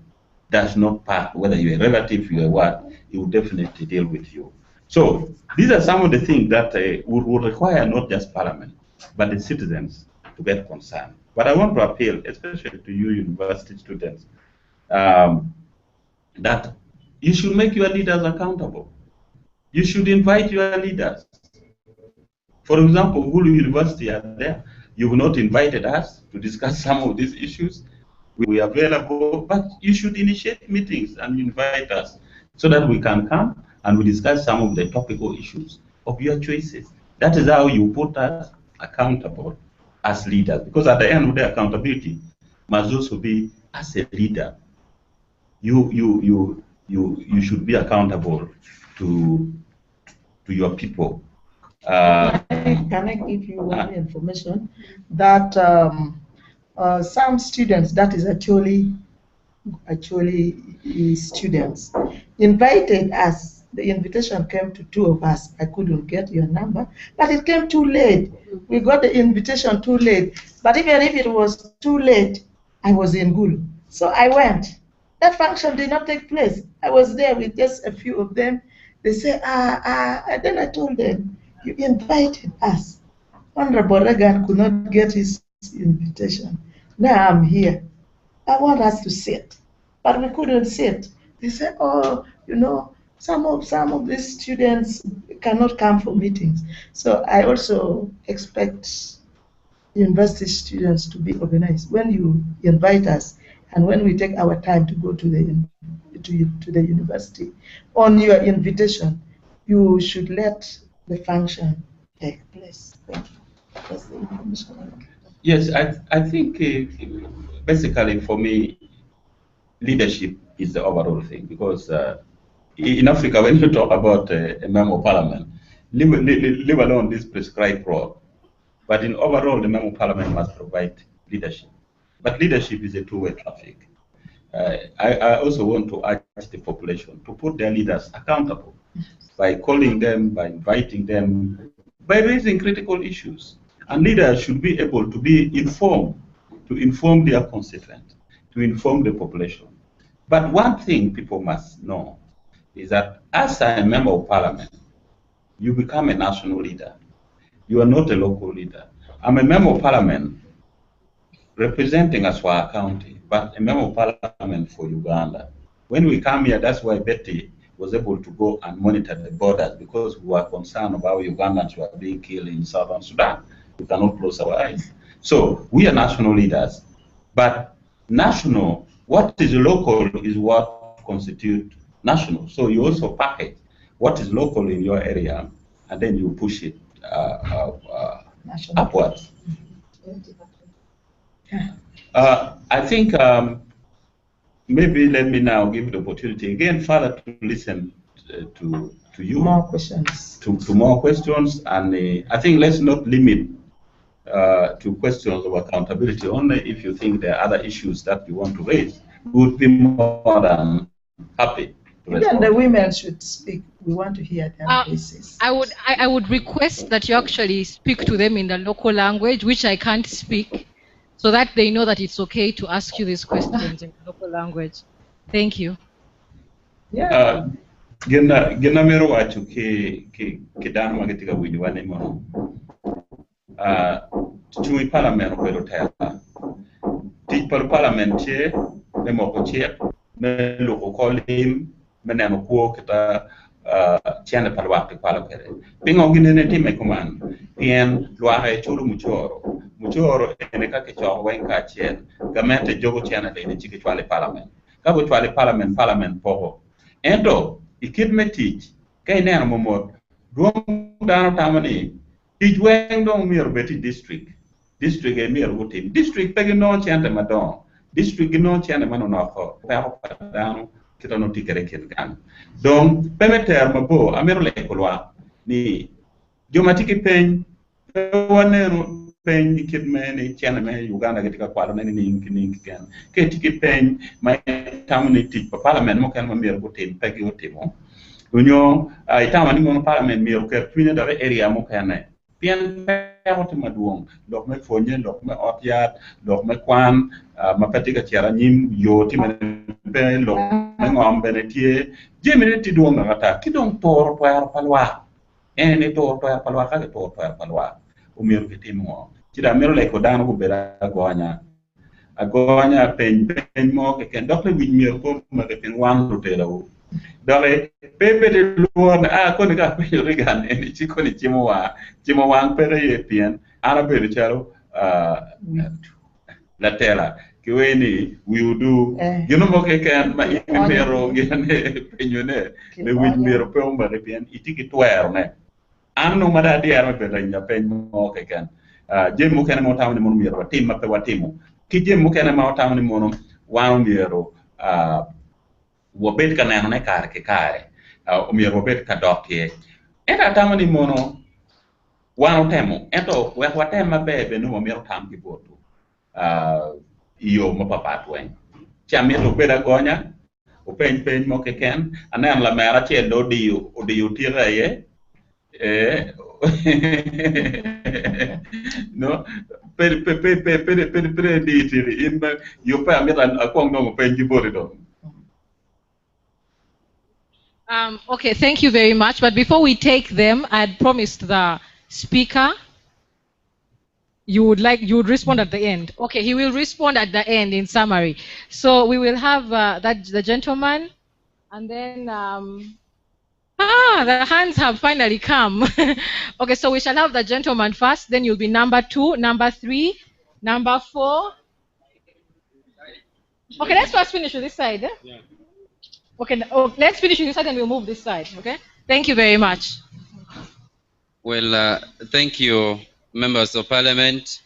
does not part, whether you're a relative, you're what, he will definitely deal with you. So these are some of the things that would require not just Parliament, but the citizens to get concerned. But I want to appeal, especially to you university students, that you should make your leaders accountable. You should invite your leaders. For example, Gulu University are there. You have not invited us to discuss some of these issues. We are available, but you should initiate meetings and invite us so that we can come and we discuss some of the topical issues of your choices. That is how you put us accountable as leaders, because at the end of the accountability must also be as a leader. You should be accountable to your people. Can I give you one information that some students, that is actually students, invited us. The invitation came to two of us. I couldn't get your number, but it came too late. We got the invitation too late. But even if it was too late, I was in Gulu. So I went. That function did not take place. I was there with just a few of them. They say, and then I told them, you invited us. Honorable Reagan could not get his invitation. Now I'm here. I want us to sit, but we couldn't sit. They said, oh, you know, some of these students cannot come for meetings. So I also expect university students to be organized. When you invite us and when we take our time to go to the university, on your invitation, you should let the function take place. Thank you. That's the information I want. Yes, I think basically for me, leadership is the overall thing, because in Africa, when you talk about a member of parliament, leave alone this prescribed role, but in overall, the member of parliament must provide leadership. But leadership is a two-way traffic. I also want to urge the population to put their leaders accountable by calling them, by inviting them, by raising critical issues. And leaders should be able to be informed, to inform their constituents, to inform the population. But one thing people must know is that as a member of parliament, you become a national leader. You are not a local leader. I'm a member of parliament representing Aswa County, but a member of parliament for Uganda. When we come here, that's why Betty was able to go and monitor the borders, because we were concerned about Ugandans who are being killed in southern Sudan. We cannot close our eyes. So we are national leaders, but national, what is local is what constitutes national. So you also package what is local in your area, and then you push it upwards. I think maybe let me now give the opportunity again further to listen to you. More questions. To more questions, and I think let's not limit to questions of accountability. Only if you think there are other issues that you want to raise, we would be more than happy. Even the women should speak. We want to hear their voices. I would request that you actually speak to them in the local language, which I can't speak, so that they know that it's okay to ask you these questions in local language. Thank you. Yeah. Gena mero wacho ke dano magetiga winyo wane mo. Chui parliament pero tela. Ti par parliament che me moko che me loko kolim me neno kuo kita tiene par wakti parliament. Pingo gine ti me command. Pien luare churu muchoro ene ka ke cho wen ka chen. Gamente jogo tiene le chiki chwale parliament. Ka bo chwale parliament pogo. Ento ikid me teach kay neno momot duong dano tamani teach weng dong mir beti district e mir gutim district pegi no chante madon district no chante mano no ko pero dano kita no tikere ken gan donc pemeter mabo amero le kolwa ni jomatiki pen wanero pen ikid me ni chane me Uganda ketika kwalo ni ken ke tiki pen my tamani teach parliament mo kan mir gutim pegi utimo Unyo itama ni mon parliament mi o ke twine da area mo kane Pien pero te maduong, lok me fonye, lok me otiat, lok me kwan, mapetika tiara nyim yo ti pe lok me ngom benetie, jemine ti duong ngata, ki dong tor par palwa. Ene tor par palwa ka tor par palwa. Umir ki timo. Kida mero le ko dano ko bera gonya. Agonya pen mo ke ken dokle wi mier ko ma ke pen wan ro te lawo. Dole pepe de luon ko ni ka pe rigan eni chi ko ni chimo wa pere ye pien ana be de charo la tela ke weni we will do you know mo ke ken ma imero gene penyone le wi mier pe o ma de pien itiki twer ne anno mada diar me pe la nya pen mo ke ken jem mo ken mo tawni mo mier wa tim ma pe wa timu ki jem mo ken ma tawni mo wa miero wabed ka neno ne kare ke kare omiyo wabed ka dokie enta tamani mono wano temo ento wek watem maber no omiyo tam ki boto iyo mapapat wen chamieto beda gonya peny mo keken anen la mera che do odiyo tira ye no per di tiri in yo pa amira akwong no peny ki boto do. Okay, thank you very much. But before we take them, I had promised the speaker you would respond at the end. Okay, he will respond at the end in summary. So we will have the gentleman, and then the hands have finally come. Okay, so we shall have the gentleman first. Then you'll be number 2, number 3, number 4. Okay, let's first finish with this side. Eh? Yeah. Okay, let's finish with this side and we'll move this side. Okay, thank you very much. Well, thank you, members of parliament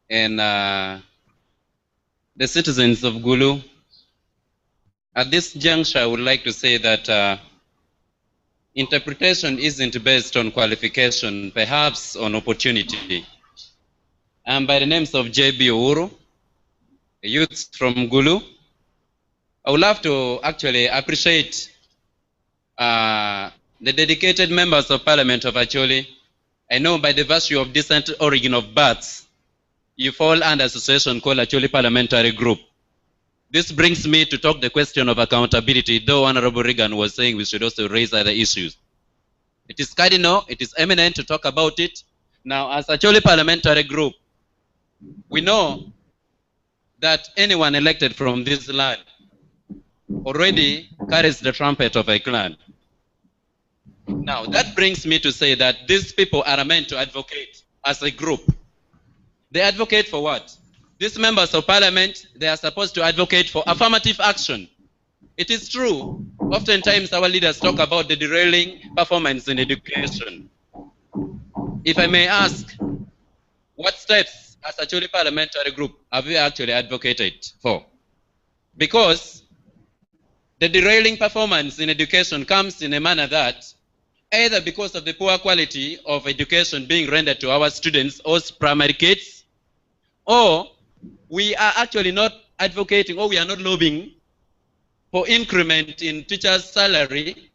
and the citizens of Gulu. At this juncture, I would like to say that interpretation isn't based on qualification, perhaps on opportunity. I'm by the names of J.B. Uhuru, a youth from Gulu. I would love to actually appreciate the dedicated members of parliament of Acholi. I know by the virtue of decent origin of births, you fall under association called Acholi Parliamentary Group. This brings me to talk the question of accountability, though Honorable Reagan was saying we should also raise other issues. It is cardinal, it is eminent to talk about it. Now, as Acholi Parliamentary Group, we know that anyone elected from this land already carries the trumpet of a clan. Now, that brings me to say that these people are meant to advocate as a group. They advocate for what? These members of parliament, they are supposed to advocate for affirmative action. It is true, oftentimes our leaders talk about the derailing performance in education. If I may ask, what steps as a Acholi Parliamentary Group have you actually advocated for? Because the derailing performance in education comes in a manner that either because of the poor quality of education being rendered to our students or primary kids, or we are actually not advocating or we are not lobbying for increment in teachers' salary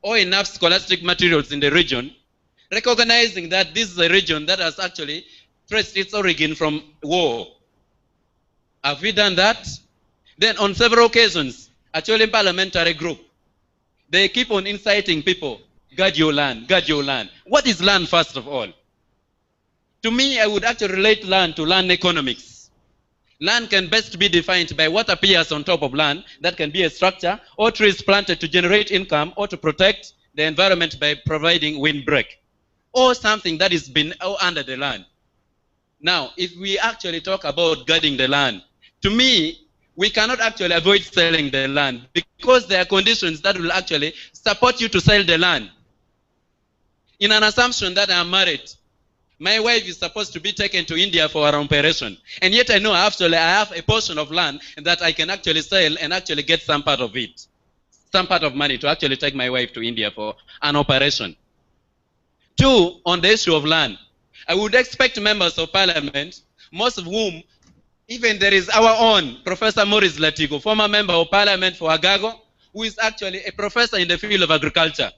or enough scholastic materials in the region, recognizing that this is a region that has actually traced its origin from war. Have we done that? Then on several occasions, Acholi Parliamentary Group, they keep on inciting people, guard your land, guard your land. What is land, first of all? To me, I would actually relate land to land economics. Land can best be defined by what appears on top of land, that can be a structure, or trees planted to generate income, or to protect the environment by providing windbreak, or something that is been under the land. Now, if we actually talk about guarding the land, to me, we cannot actually avoid selling the land because there are conditions that will actually support you to sell the land. In an assumption that I am married, my wife is supposed to be taken to India for her operation, and yet I know actually I have a portion of land that I can actually sell and actually get some part of it, some part of money to actually take my wife to India for an operation. Two, on the issue of land, I would expect members of parliament, most of whom, even there is our own Professor Maurice Latigo, former member of parliament for Agago, who is actually a professor in the field of agriculture.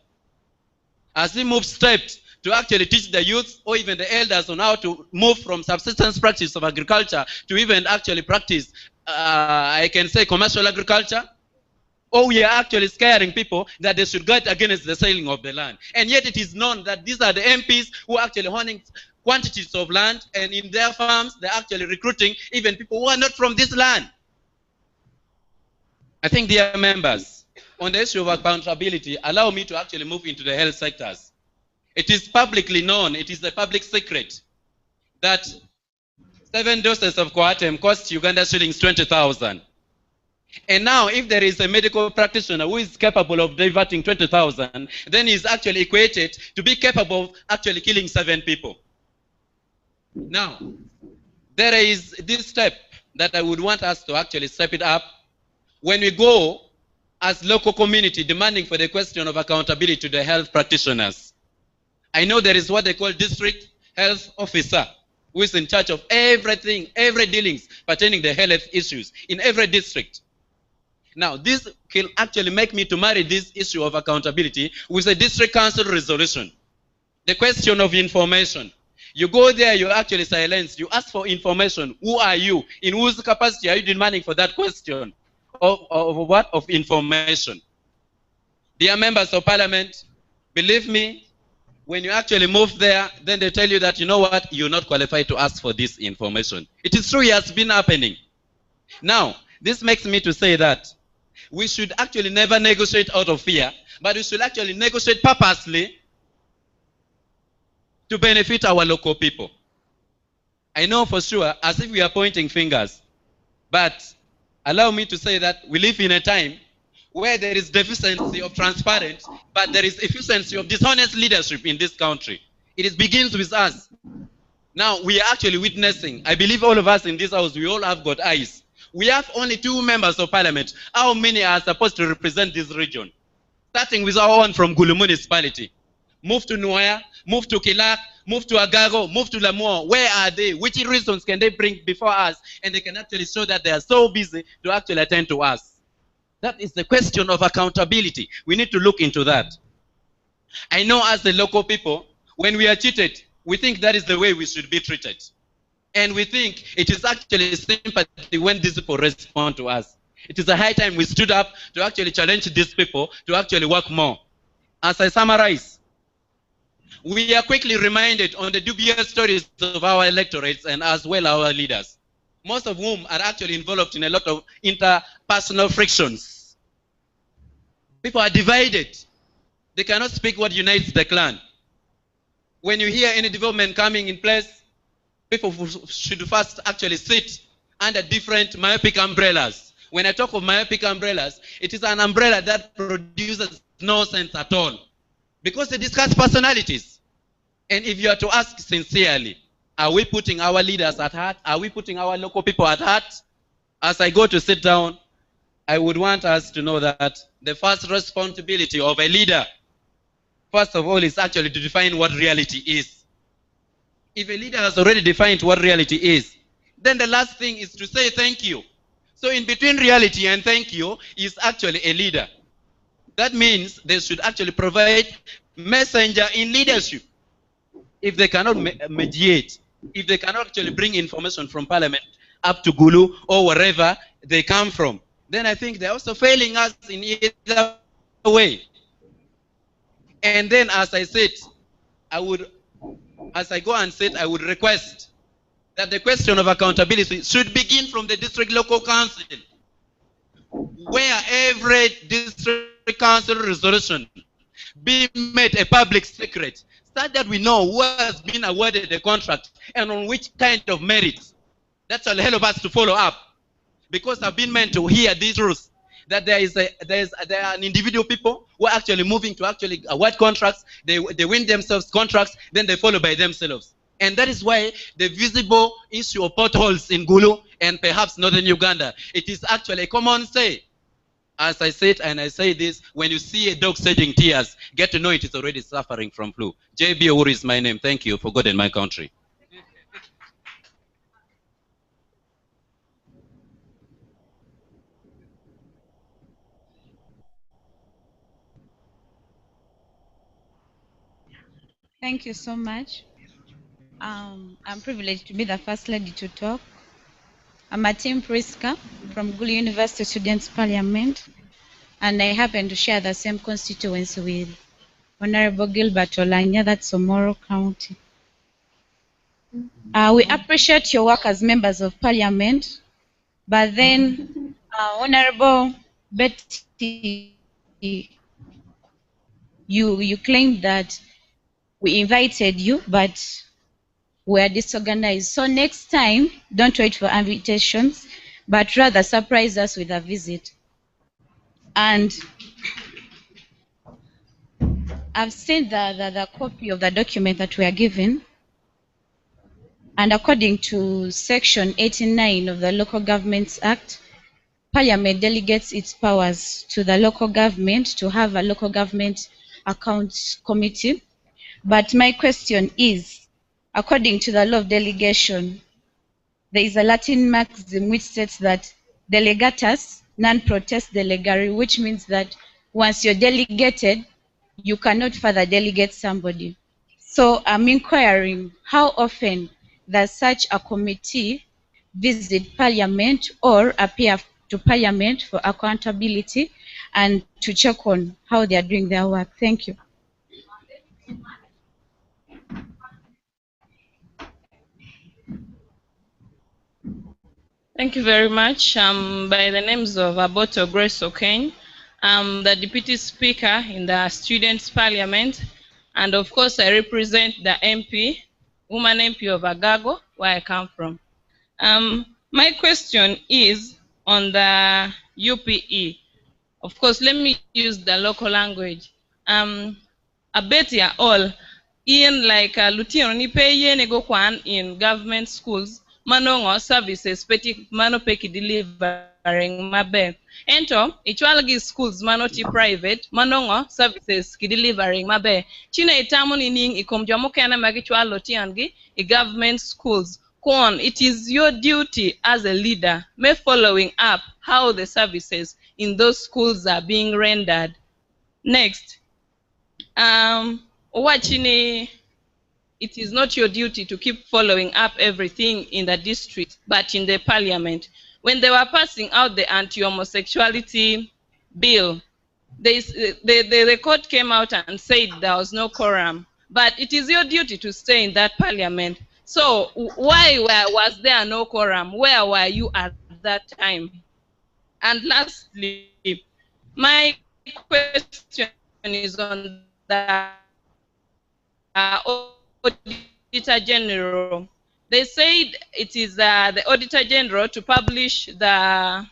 As he moves steps to actually teach the youth or even the elders on how to move from subsistence practice of agriculture to even actually practice, I can say, commercial agriculture? Or we are actually scaring people that they should guard against the selling of the land. And yet it is known that these are the MPs who are actually owning quantities of land, and in their farms, they're actually recruiting even people who are not from this land. I think, dear members, on the issue of accountability, allow me to actually move into the health sectors. It is publicly known, it is a public secret, that 7 doses of Coatem cost Uganda shillings 20,000. And now, if there is a medical practitioner who is capable of diverting 20,000, then he's actually equated to be capable of actually killing 7 people. Now, there is this step that I would want us to actually step it up. When we go as local community demanding for the question of accountability to the health practitioners, I know there is what they call district health officer, who is in charge of everything, every dealings pertaining to health issues in every district. Now, this can actually make me to marry this issue of accountability with a district council resolution. The question of information. You go there, you actually silence, you ask for information. Who are you? In whose capacity are you demanding for that question? Of what? Of information. Dear members of parliament, believe me, when you actually move there, then they tell you that, you know what, you're not qualified to ask for this information. It is true, it has been happening. Now, this makes me to say that we should actually never negotiate out of fear, but we should actually negotiate purposely to benefit our local people. I know for sure, as if we are pointing fingers, but allow me to say that we live in a time where there is deficiency of transparency, but there is efficiency of dishonest leadership in this country. It begins with us. Now, we are actually witnessing, I believe all of us in this house, we all have got eyes. We have only 2 members of parliament. How many are supposed to represent this region? Starting with our own from Gulu municipality. Move to Nuaya, move to Kilak, move to Agago, move to Lamour. Where are they? Which reasons can they bring before us? And they can actually show that they are so busy to actually attend to us. That is the question of accountability. We need to look into that. I know as the local people, when we are cheated, we think that is the way we should be treated. And we think it is actually sympathy when these people respond to us. It is a high time we stood up to actually challenge these people to actually work more. As I summarize, we are quickly reminded on the dubious stories of our electorates and as well our leaders, most of whom are actually involved in a lot of interpersonal frictions. People are divided. They cannot speak what unites the clan. When you hear any development coming in place, people should first actually sit under different myopic umbrellas. When I talk of myopic umbrellas, it is an umbrella that produces no sense at all, because they discuss personalities. And if you are to ask sincerely, are we putting our leaders at heart? Are we putting our local people at heart? As I go to sit down, I would want us to know that the first responsibility of a leader, first of all, is actually to define what reality is. If a leader has already defined what reality is, then the last thing is to say thank you. So in between reality and thank you is actually a leader. That means they should actually provide messenger in leadership. If they cannot mediate, if they cannot actually bring information from parliament up to Gulu or wherever they come from, then I think they're also failing us in either way. And then, as I said, as I go and sit, I would request that the question of accountability should begin from the district local council, where every district council resolution be made a public secret, so that we know who has been awarded the contract and on which kind of merit. That shall help us to follow up, because I've been meant to hear these truths, that there are an individual people who are actually moving to actually award contracts, they win themselves contracts, then they follow by themselves. And that is why the visible issue of potholes in Gulu and perhaps northern Uganda, it is actually a common say. As I said, and I say this, when you see a dog shedding tears, get to know it is already suffering from flu. J.B. Owuri is my name. Thank you for God and my country. Thank you so much. I'm privileged to be the first lady to talk. I'm Martin Priska from Gulu University Students Parliament, and I happen to share the same constituency with Honorable Gilbert Olanya, that's Somoro County. We appreciate your work as members of Parliament, but then Honorable Betty, you claimed that we invited you, but we are disorganized. So next time, don't wait for invitations, but rather surprise us with a visit. And I've seen the copy of the document that we are given. And according to Section 89 of the Local Governments Act, Parliament delegates its powers to the local government to have a local government accounts committee. But my question is, according to the law of delegation, there is a Latin maxim which states that delegatus non protest delegare, which means that once you're delegated, you cannot further delegate somebody. So I'm inquiring, how often does such a committee visit Parliament or appear to Parliament for accountability and to check on how they are doing their work? Thank you. Thank you very much. By the names of Aboto Grace Okane, I'm the Deputy Speaker in the Students' Parliament, and of course I represent the MP, Woman MP of Agago, where I come from. My question is on the UPE. Of course, let me use the local language. I bet you all, in like Lutino ni pay nego kwan in government schools, manongo services peti mano peki delivering mabe. Ento, ichwalagi schools manoti private, manongo services ki delivering mabe. China itamu ni ning ikomjomo kena magichwalo tiangi I government schools. Kwon, it is your duty as a leader, may following up how the services in those schools are being rendered. Next, Owachini, it is not your duty to keep following up everything in the district, but in the parliament. When they were passing out the anti-homosexuality bill, the court came out and said there was no quorum. But it is your duty to stay in that parliament. So why was there no quorum? Where were you at that time? And lastly, my question is on the Auditor General. They said it is the Auditor General to publish the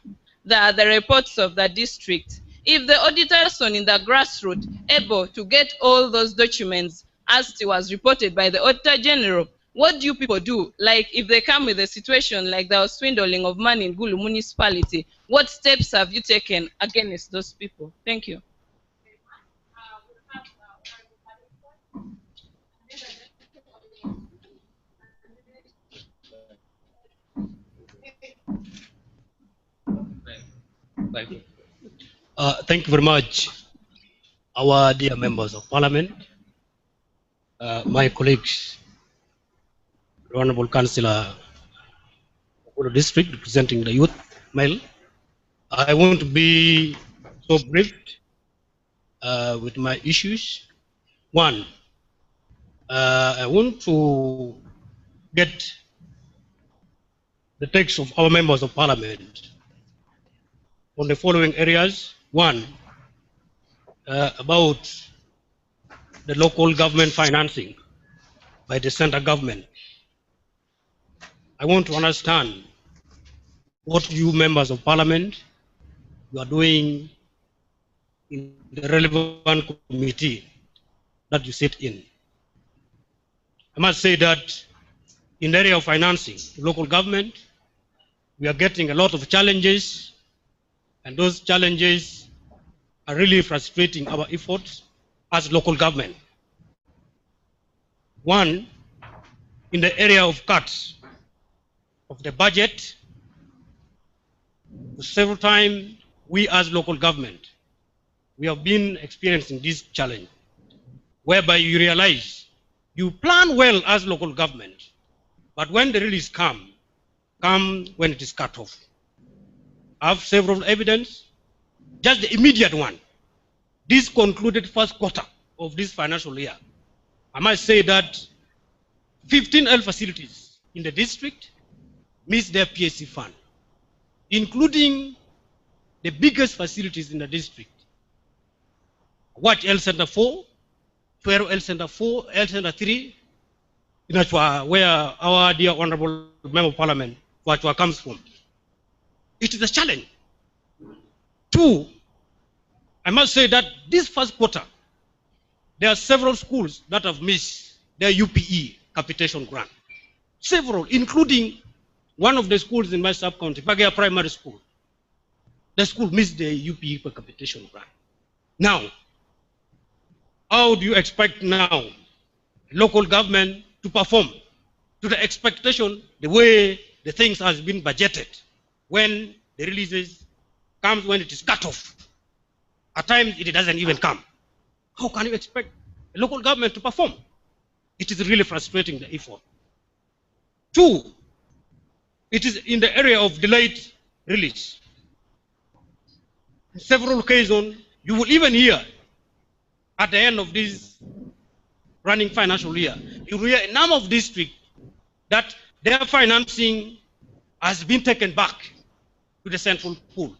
reports of the district. If the auditors in the grassroots able to get all those documents as it was reported by the Auditor General, what do you people do? Like if they come with a situation like there was swindling of money in Gulu municipality, what steps have you taken against those people? Thank you. Thank you very much, our dear members of parliament, my colleagues, Honorable Councillor Gulu District representing the youth male. I want to be so brief with my issues. One, I want to get the text of our members of parliament on the following areas. One, about the local government financing by the central government. I want to understand what you members of parliament you are doing in the relevant committee that you sit in. I must say that in the area of financing local government, we are getting a lot of challenges, and those challenges are really frustrating our efforts as local government. One, in the area of cuts of the budget, several times we as local government, we have been experiencing this challenge, whereby you realize You plan well as local government, but when the release come when it is cut off. I have several evidence. Just the immediate one. This concluded first quarter of this financial year. I must say that 15 health facilities in the district missed their PSC fund, including the biggest facilities in the district. Watch Health Center 4, Fuero Health Center 4, Health Center 3, in Achua, where our dear Honorable Member of Parliament, Achua comes from. It is a challenge. Two, I must say that this first quarter, there are several schools that have missed their UPE capitation grant. Several, including one of the schools in my sub-county, Pagaya Primary School. The school missed the UPE capitation grant. Now, how do you expect now local government to perform to the expectation, the way the things has been budgeted, when the releases comes, when it is cut off? At times, it doesn't even come. How can you expect a local government to perform? It is really frustrating, the effort. Two, it is in the area of delayed release. On several occasions, you will even hear at the end of this running financial year, you will hear a number of districts that their financing has been taken back to the central pool.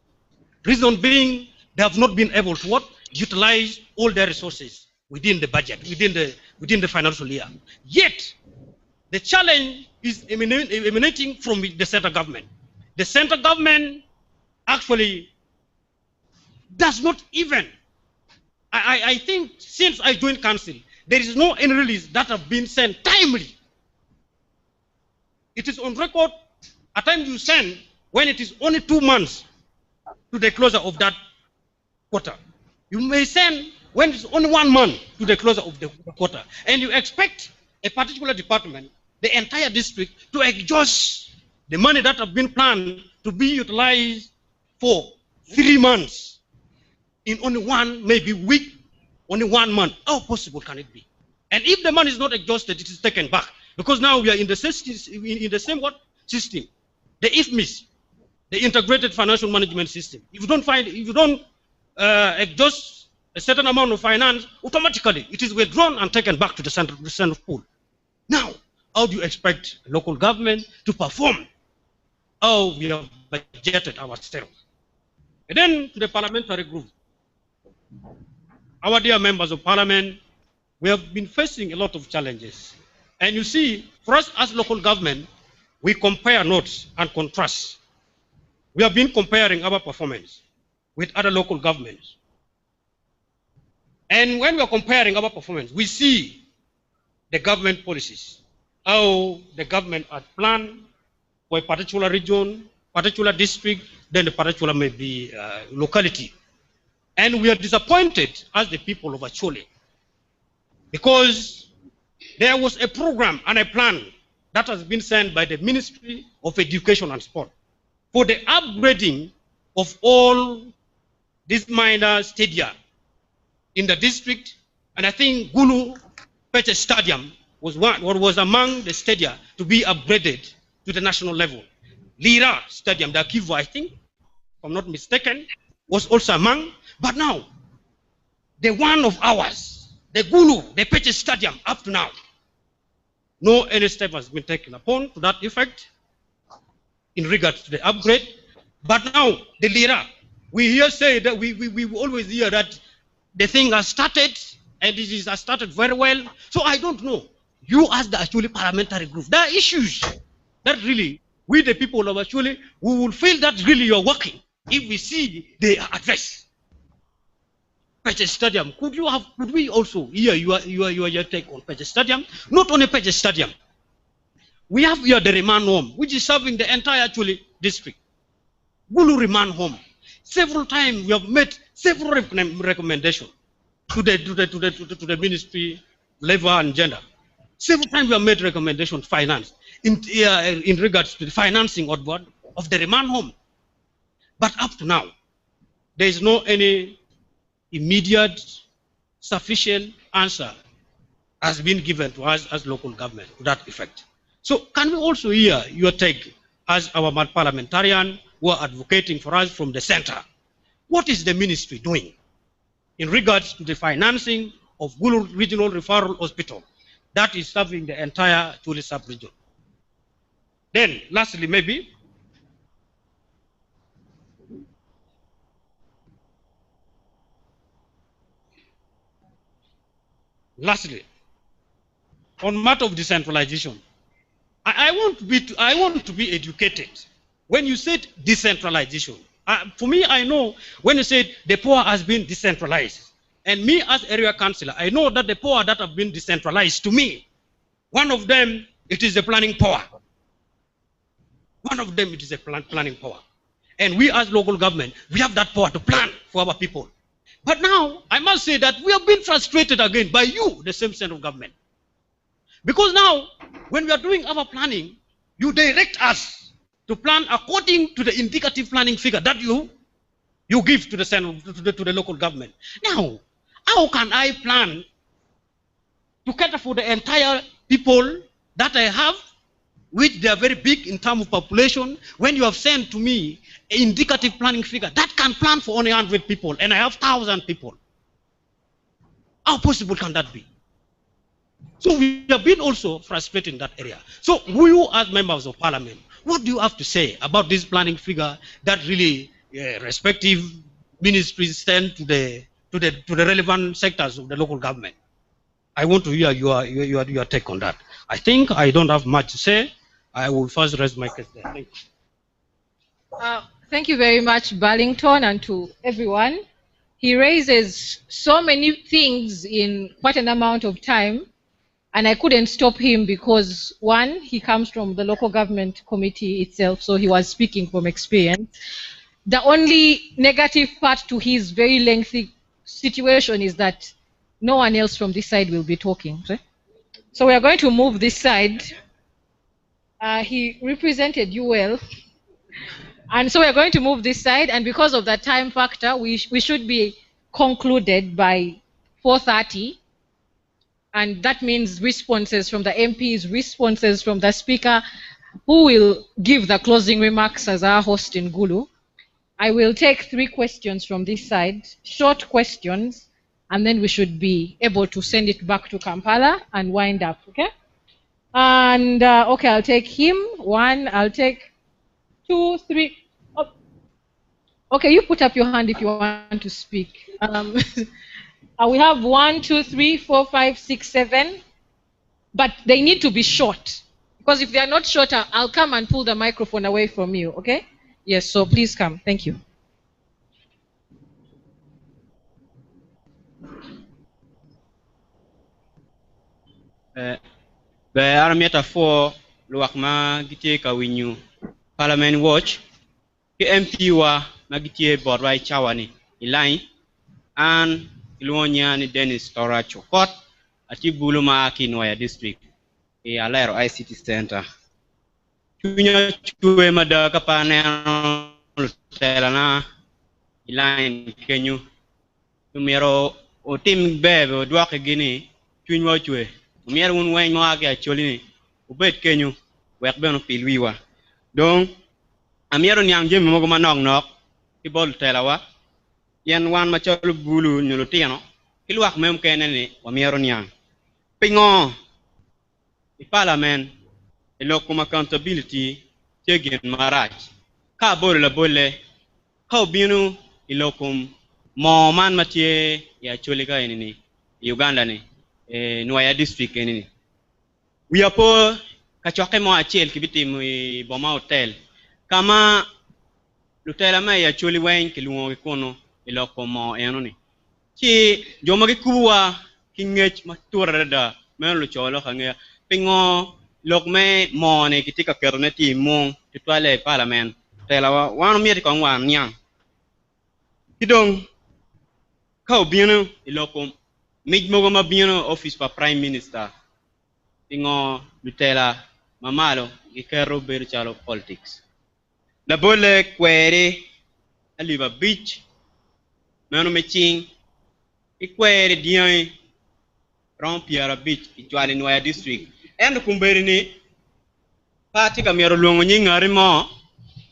Reason being, they have not been able to what? Utilize all their resources within the budget, within the financial year. Yet, the challenge is emanating from the central government. The central government actually does not even, I think since I joined council, there is no any release that have been sent timely. It is on record, at times you send when it is only 2 months to the closure of that quarter. You may send when it's only 1 month to the closure of the quarter. And you expect a particular department, the entire district, to exhaust the money that have been planned to be utilized for 3 months in only one, maybe week, only 1 month. How possible can it be? And if the money is not exhausted, it is taken back. Because now we are in the same what? System. The IFMIS, the Integrated Financial Management System. If you don't exhaust a certain amount of finance, automatically it is withdrawn and taken back to the central pool. Now, how do you expect local government to perform? How we have budgeted ourselves? And then to the parliamentary group. Our dear members of parliament, we have been facing a lot of challenges. And you see, for us as local government, we compare notes and contrast. We have been comparing our performance with other local governments. And when we are comparing our performance, we see the government policies, how the government had planned for a particular region, particular district, then the particular maybe locality. And we are disappointed as the people of Acholi because there was a program and a plan that has been sent by the Ministry of Education and Sport for the upgrading of all these minor stadia in the district. And I think Gulu Peche Stadium was among the stadia to be upgraded to the national level. Lira Stadium, the Akivo, I think, if I'm not mistaken, was also among. But now, the one of ours, the Gulu, the Peche Stadium, up to now, no any step has been taken upon to that effect in regards to the upgrade. But now, the Lira, we hear say that we always hear that the thing has started, and it has started very well. So I don't know. You as the Acholi parliamentary group, there are issues that really, we the people of Acholi, we will feel that really you're working if we see they are addressed. Peche Stadium, could we also hear your take on Peche Stadium? Not only Peche Stadium. We have here the remand home, which is serving the entire Acholi district. Gulu remand home. Several times we have made several recommendations to the ministry, labor and gender. Several times we have made recommendations finance in regards to the financing of the remand home. But up to now, there is no any immediate, sufficient answer has been given to us as local government to that effect. So can we also hear your take as our parliamentarian who are advocating for us from the center? What is the ministry doing in regards to the financing of Gulu Regional Referral Hospital that is serving the entire Tuli sub-region? Then, lastly, on matter of decentralization, I want to be educated. When you said decentralization, for me, I know when you said the power has been decentralized, and me as area councillor, I know that the power that have been decentralized to me, one of them, it is the planning power. One of them, it is a planning power. And we as local government, we have that power to plan for our people. But now, I must say that we have been frustrated again by you, the same center of government. Because now, when we are doing our planning, you direct us to plan according to the indicative planning figure that you give to the center, to the local government. Now, how can I plan to cater for the entire people that I have, which they are very big in terms of population, when you have sent to me an indicative planning figure that can plan for only 100 people, and I have 1,000 people? How possible can that be? So we have been also frustrated in that area. So you as members of parliament, what do you have to say about this planning figure that really respective ministries send to the relevant sectors of the local government? I want to hear your take on that. I think I don't have much to say. I will first raise my case there. Thank you. Thank you very much, Burlington, and to everyone. He raises so many things in quite an amount of time, and I couldn't stop him because, one, he comes from the local government committee itself, so he was speaking from experience. The only negative part to his very lengthy situation is that no one else from this side will be talking. So we are going to move this side. He represented you well. And so we're going to move this side, and because of the time factor, we should be concluded by 4:30. And that means responses from the MPs, responses from the speaker, who will give the closing remarks as our host in Gulu. I will take 3 questions from this side, short questions, and then we should be able to send it back to Kampala and wind up, okay? And, okay, I'll take him, 1, I'll take 2, 3. Oh. Okay, you put up your hand if you want to speak. We have 1, 2, 3, 4, 5, 6, 7, but they need to be short, because if they are not short, I'll come and pull the microphone away from you, okay? Yes, so please come. Thank you. Be armiata fo luak ma gitie ka winyu Parliament Watch ki MP wa ma gitie bodwai chawani ilai an iluonya ni Dennis Toracho Kot ati Gulu ma Kinwaya District e Alero ICT Center. Chunya chuwe mada kapane telana ilai kenyu numero o tim bebe o dwake gini chunywa chwe umier un wen mo ake acholi ni ubet kenyu wek beno pilwiwa donc amiero nyang jemi mogo manok nok ki bol telawa yen wan ma cholo Gulu nyulo tiano kilwak mem kene ni wamiero nyang pingo i parliament e lokum accountability tegen marach ka bol la bolle ka binu i lokum mo man matie ya choli ka ni Uganda ni Nwaya District ni we are po kachoke mo achiel kibiti mo boma hotel kama lutela ma ya choli wen kilungo kono iloko mo enoni ki joma ki kuwa kingech maturada men lo cholo khange pingo lokme mo ne kitika kerneti mo titwale parliament tela wan mieti kon wan nyang kidong ka obino iloko Mijmogo mabino office pa Prime Minister ingo lutela mamalo ikero beru chalo politics la bole kwere aliva beach mano meching ikwere dian rom piara beach ichwali nwaya district en kumberini party kamero luongo nying ng'ari mo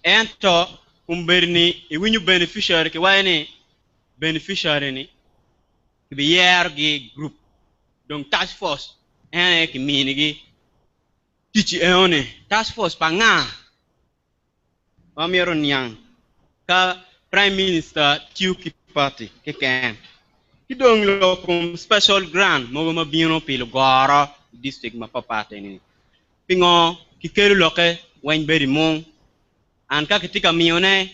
ento kumberini iwinyu beneficiary kiwaini beneficiary ni kibiyer gi group dong task force ene kimini gi tichi eone task force panga wamiero nyang ka prime minister tiu ki party kiken kidong lo kum special grant mogo mabino pilo goro district mapapate ni pingo kikelu loke wany beri mong an ka kitika mione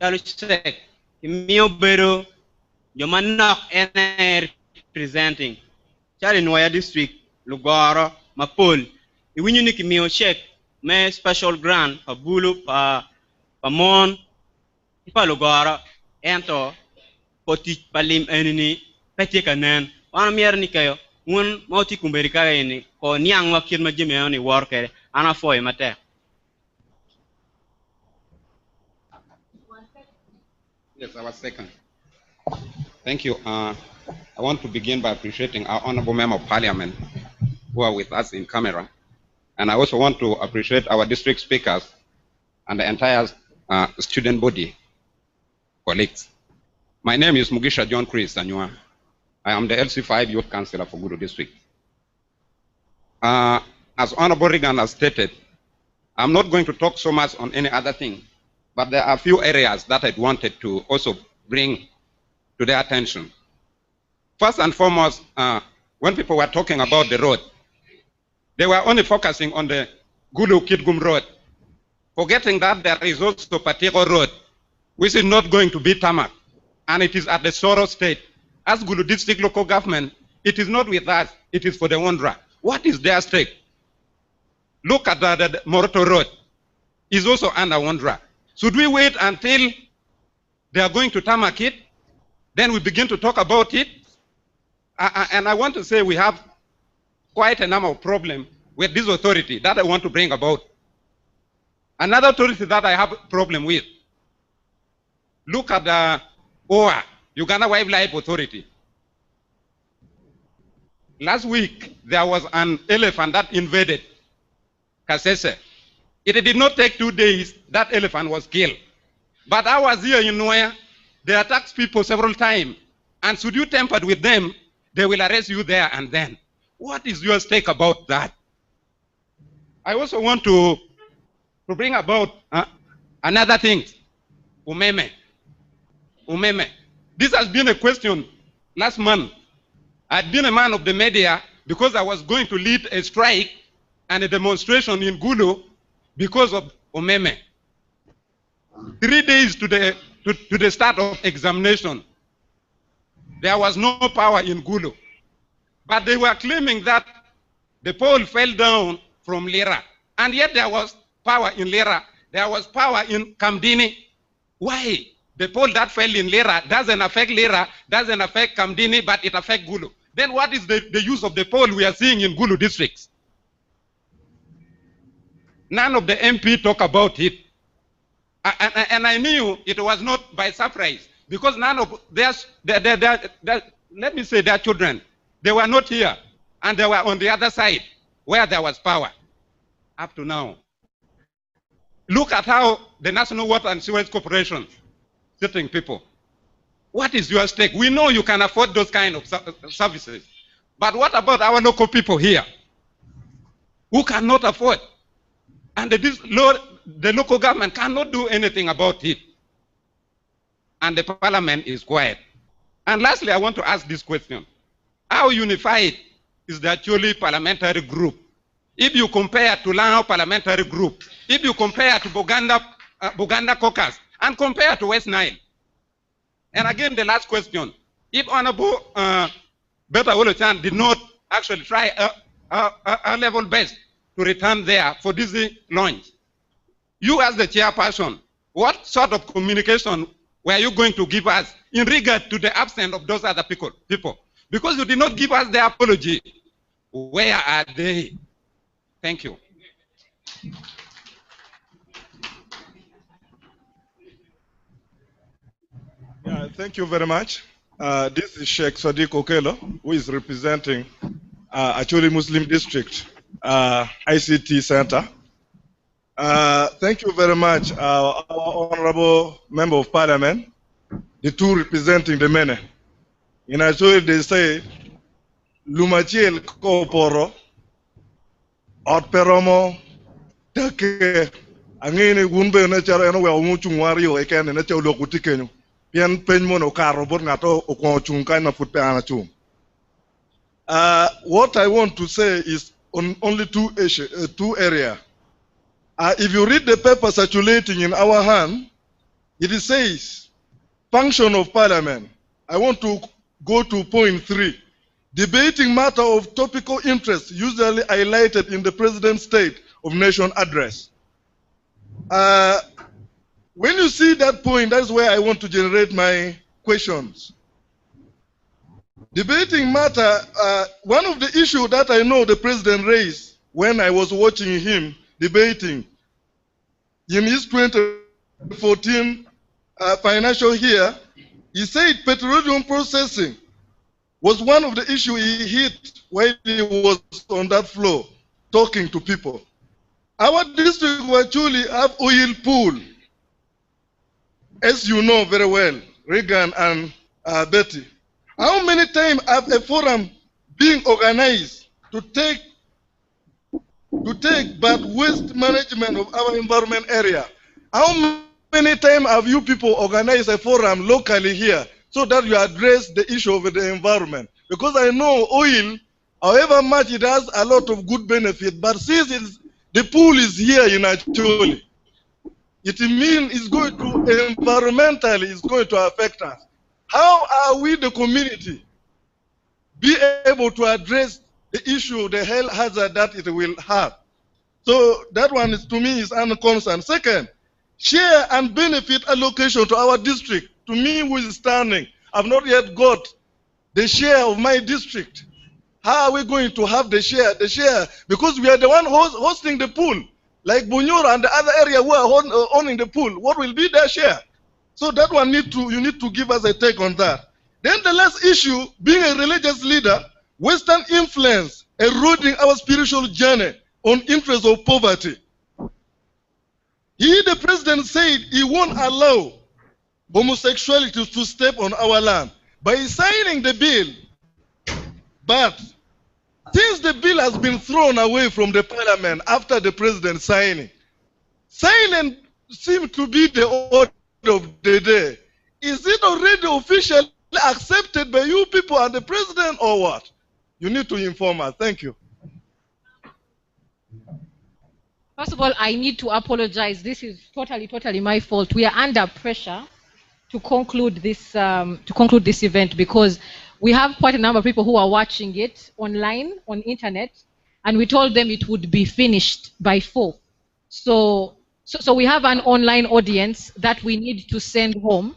chalu sek mio bero joma nok ene representing chali nwaya district lugoro mapol iwinyu ni kimio check me special grant pa bulu pa mon pa lugoro ento poti palim enini peti kanen wana mier ni kayo un moti kumberi kaya ni ko niang wakir majime ni worker ana foy mate. Yes, our second. Thank you. I want to begin by appreciating our honorable member of parliament who are with us in camera. And I also want to appreciate our district speakers and the entire student body colleagues. My name is Mugisha John Chris Anyua. I am the LC5 Youth Councillor for Gulu District. As Honorable Regan has stated, I'm not going to talk so much on any other thing, but there are a few areas that I wanted to also bring to their attention. First and foremost, when people were talking about the road, they were only focusing on the Gulu-Kitgum road, forgetting that there is also Patego road, which is not going to be tarmac, and it is at the Soro state. As Gulu district local government, it is not with us, it is for the wanderer. What is their stake? Look at the Moroto road, is also under wanderer. Should we wait until they are going to tarmac it? Then we begin to talk about it. And I want to say we have quite a number of problems with this authority that I want to bring about. Another authority that I have a problem with, look at the OA, Uganda Wildlife Authority. Last week, there was an elephant that invaded Kasese. It did not take 2 days, that elephant was killed. But I was here in Noya, they attacked people several times. And should you tamper with them, they will arrest you there and then. What is your stake about that? I also want to bring about another thing, Umeme. Umeme. This has been a question last month. I'd been a man of the media because I was going to lead a strike and a demonstration in Gulu because of Umeme. 3 days to the start of examination, there was no power in Gulu. But they were claiming that the pole fell down from Lira. And yet there was power in Lira. There was power in Kamdini. Why? The pole that fell in Lira doesn't affect Lira, doesn't affect Kamdini, but it affects Gulu. Then what is the use of the pole we are seeing in Gulu districts? None of the MP talk about it. And I knew it was not by surprise because none of their let me say their children, they were not here and they were on the other side where there was power up to now. Look at how the National Water and Sewage Corporation treating people. What is your stake? We know you can afford those kind of services. But what about our local people here who cannot afford? And the local government cannot do anything about it. And the parliament is quiet. And lastly, I want to ask this question. How unified is the actually parliamentary group? If you compare to Lanao parliamentary group, if you compare to Buganda caucus, and compare to West Nile. And again, the last question. If Honorable Beta Olochan did not actually try a level best to return there for this launch, you as the chairperson, what sort of communication were you going to give us in regard to the absence of those other people? Because you did not give us the apology. Where are they? Thank you. Yeah, thank you very much. This is Sheikh Sadiq Okelo, who is representing Acholi Muslim District ICT Center. Thank you very much, our Honorable Member of Parliament, the two representing the Mene. In Acholi, they say, Lumachiel Koporo, Otperomo, Take, Angini Wunbe Nature, and we are Muchungwario, I can and Nature Lokutiken. Pian Penmon Okaro Bornato Okonchunkaina Futana. What I want to say is on only two areas. If you read the paper circulating in our hand, it says, function of Parliament. I want to go to point 3. Debating matter of topical interest usually highlighted in the President's State of Nation address. When you see that point, that's where I want to generate my questions. Debating matter, one of the issues that I know the President raised when I was watching him debating in his 2014 financial year, he said petroleum processing was one of the issues he hit while he was on that floor talking to people. Our district will actually have oil pool, as you know very well, Reagan and Betty. How many times have a forum being organized to take but waste management of our environment area? How many times have you people organized a forum locally here so that you address the issue of the environment? Because I know oil, however much it has a lot of good benefit, but since the pool is here in Acholi, it means it's going to environmentally, it's going to affect us. How are we, the community, be able to address the issue, the health hazard that it will have? So that one is, to me, is a concern. Second, share and benefit allocation to our district. To me, who is standing, I've not yet got the share of my district. How are we going to have the share? The share, because we are the one hosting the pool. Like Bunyura and the other area who are owning the pool. What will be their share? So that one you need to give us a take on that. Then the last issue, being a religious leader, Western influence eroding our spiritual journey on interest of poverty. The President said he won't allow homosexuality to step on our land by signing the bill. But since the bill has been thrown away from the Parliament after the President signing, silence seems to be the order of the day. Is it already officially accepted by you people and the President, or what? You need to inform us. Thank you. First of all, I need to apologize. This is totally my fault. We are under pressure to conclude this event because we have quite a number of people who are watching it online on internet, and we told them it would be finished by 4. So we have an online audience that we need to send home,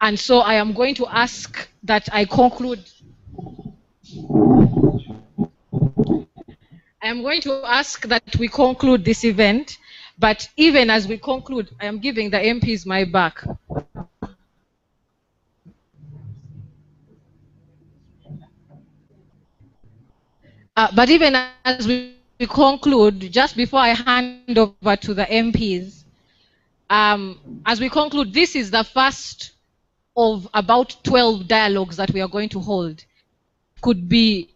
and so I am going to ask that I conclude. I am going to ask that we conclude this event, but even as we conclude, I am giving the MPs my back. But even as we conclude, just before I hand over to the MPs, as we conclude, this is the first of about 12 dialogues that we are going to hold. Could be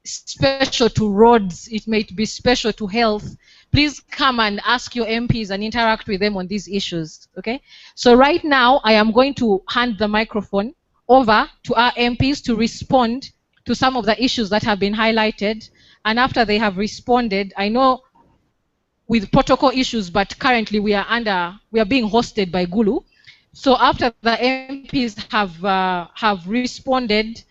special to roads, it might be special to health. Please come and ask your MPs and interact with them on these issues, okay? So right now, I am going to hand the microphone over to our MPs to respond to some of the issues that have been highlighted. And after they have responded, I know with protocol issues, but currently we are being hosted by Gulu. So after the MPs have responded,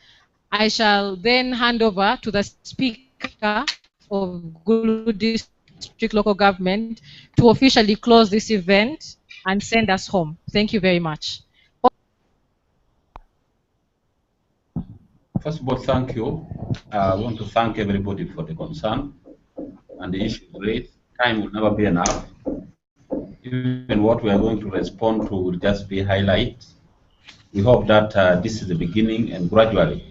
I shall then hand over to the Speaker of Gulu District Local Government to officially close this event and send us home. Thank you very much. First of all, thank you. I want to thank everybody for the concern and the issues raised. Time will never be enough. Even what we are going to respond to will just be highlights. We hope that this is the beginning, and gradually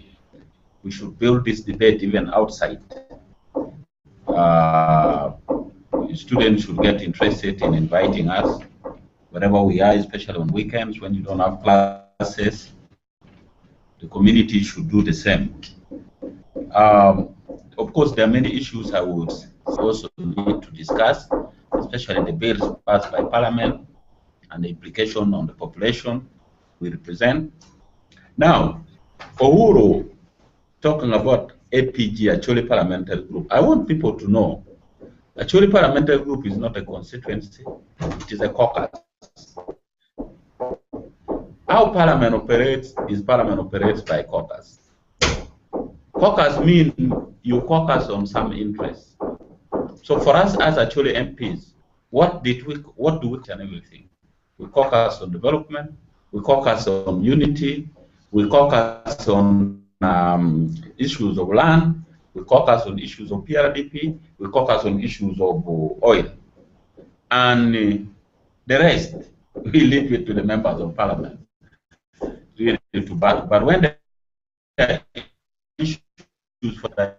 we should build this debate even outside. Uh, Students should get interested in inviting us wherever we are, especially on weekends when you don't have classes. The community should do the same. Of course, there are many issues I would also need to discuss, especially the bills passed by Parliament and the implication on the population we represent. Now, Uhuru talking about APG, Acholi Parliamentary Group. I want people to know Acholi Parliamentary Group is not a constituency, it is a caucus. How Parliament operates is Parliament operates by caucus. Caucus means you caucus on some interest. So for us as actually MPs, what do we and everything? We caucus on development, we caucus on unity, we caucus on issues of land, we caucus on issues of PRDP, we caucus on issues of oil. And the rest, we leave it to the members of parliament. Really to battle. But when there are issues for the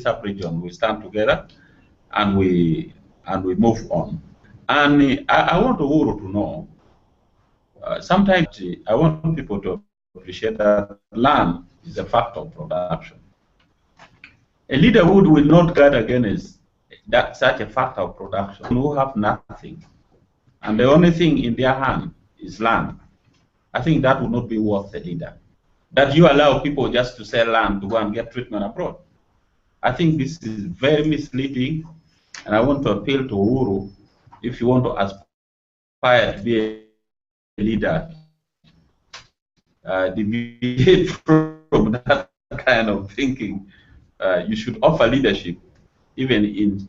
sub-region, we stand together and we move on. And I want Uhuru to know, sometimes I want people to appreciate that land is a factor of production. A leader who will not guard against that such a factor of production, who have nothing, and the only thing in their hand is land. I think that would not be worth a leader. That you allow people just to sell land to go and get treatment abroad. I think this is very misleading, and I want to appeal to Uhuru, if you want to aspire to be a leader, deviate from that kind of thinking. You should offer leadership even in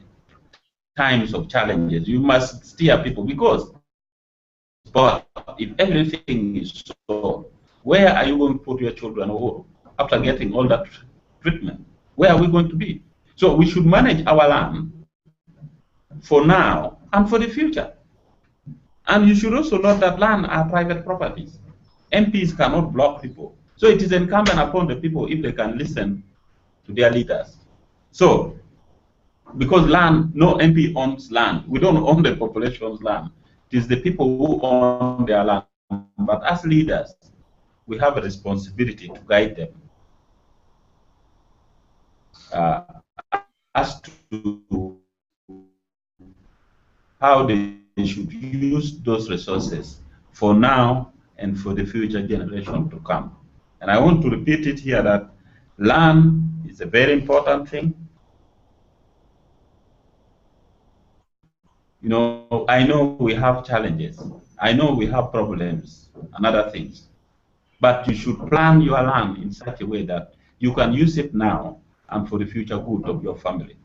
times of challenges. You must steer people, because but if everything is so, where are you going to put your children after getting all that treatment? Where are we going to be? So we should manage our land for now and for the future. And you should also note that land are private properties. MPs cannot block people. So it is incumbent upon the people, if they can listen to their leaders. So, because land, no MP owns land. We don't own the population's land. It is the people who own their land. But as leaders, we have a responsibility to guide them as to how they should use those resources for now and for the future generation to come. And I want to repeat it here that land is a very important thing. You know, I know we have challenges. I know we have problems and other things. But you should plan your land in such a way that you can use it now and for the future good of your family.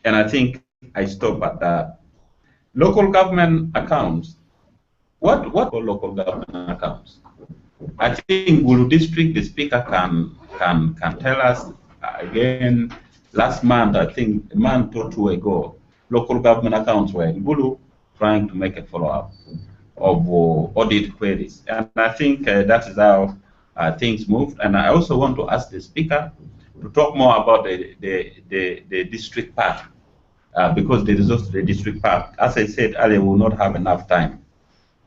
And I think I stop at that. Local government accounts. What are local government accounts? I think Gulu district, the speaker can tell us again. Last month, I think a month or two ago, local government accounts were in Gulu trying to make a follow-up of audit queries. And I think that is how things moved. And I also want to ask the speaker to talk more about the district part, because the resource of the district part, as I said earlier, will not have enough time.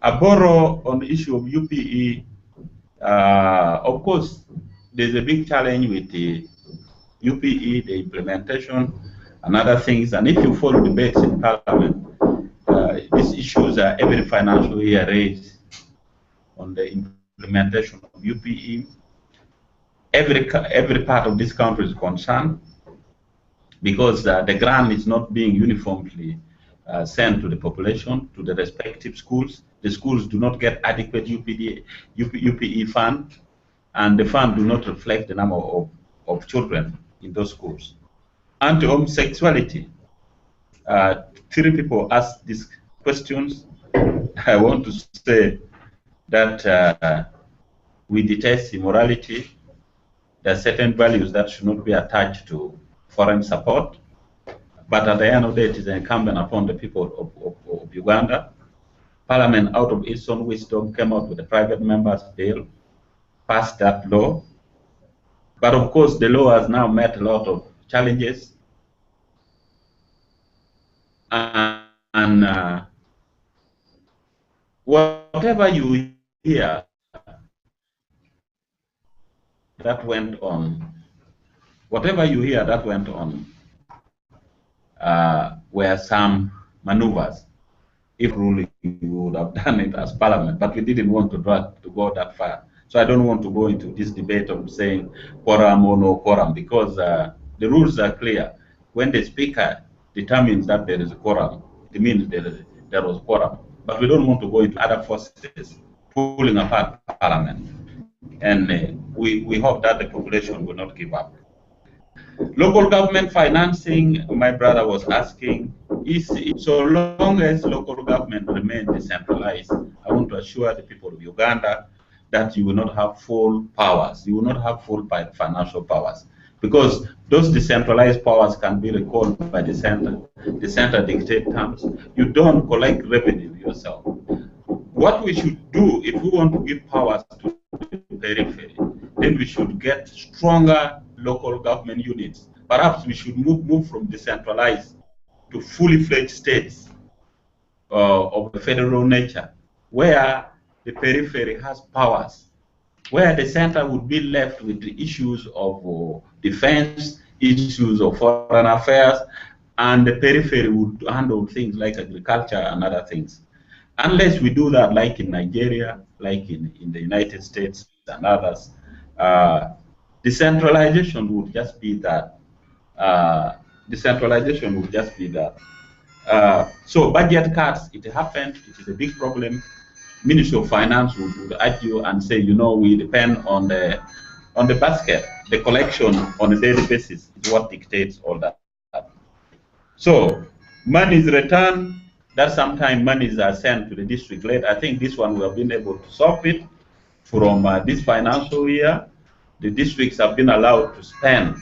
I borrow on the issue of UPE. Of course, there's a big challenge with the UPE, the implementation, and other things. And if you follow debates in Parliament, these issues are every financial year raised on the implementation of UPE. Every part of this country is concerned, because the grant is not being uniformly sent to the population, to the respective schools. The schools do not get adequate UPE fund, and the fund do not reflect the number of children in those schools. Anti-homosexuality. 3 people asked these questions. I want to say that we detest immorality. There are certain values that should not be attached to foreign support. But at the end of the day, it is incumbent upon the people of Uganda, Parliament, out of its own wisdom, came out with a private members bill, passed that law. But of course, the law has now met a lot of challenges. And whatever you hear that went on, were some maneuvers. If ruling, we would have done it as Parliament, but we didn't want to go that far. So I don't want to go into this debate of saying quorum or no quorum, because the rules are clear. When the Speaker determines that there is a quorum, it means there was quorum. But we don't want to go into other forces pulling apart Parliament. And we hope that the population will not give up. Local government financing, my brother was asking, is so long as local government remain decentralized, I want to assure the people of Uganda that you will not have full powers. You will not have full financial powers, because those decentralized powers can be recalled by the center. The center dictates terms. You don't collect revenue yourself. What we should do, if we want to give powers to the periphery, then we should get stronger local government units. Perhaps we should move from decentralized to fully fledged states of the federal nature, where the periphery has powers, where the center would be left with the issues of defense, issues of foreign affairs, and the periphery would handle things like agriculture and other things. Unless we do that, like in Nigeria, like in the United States and others, decentralization would just be that. Decentralization would just be that. So budget cuts, it happened, it is a big problem. Ministry of Finance would argue and say, you know, we depend on the basket. The collection on a daily basis is what dictates all that. So money is returned, that sometimes monies are sent to the district late. I think this one we have been able to solve it from this financial year. The districts have been allowed to spend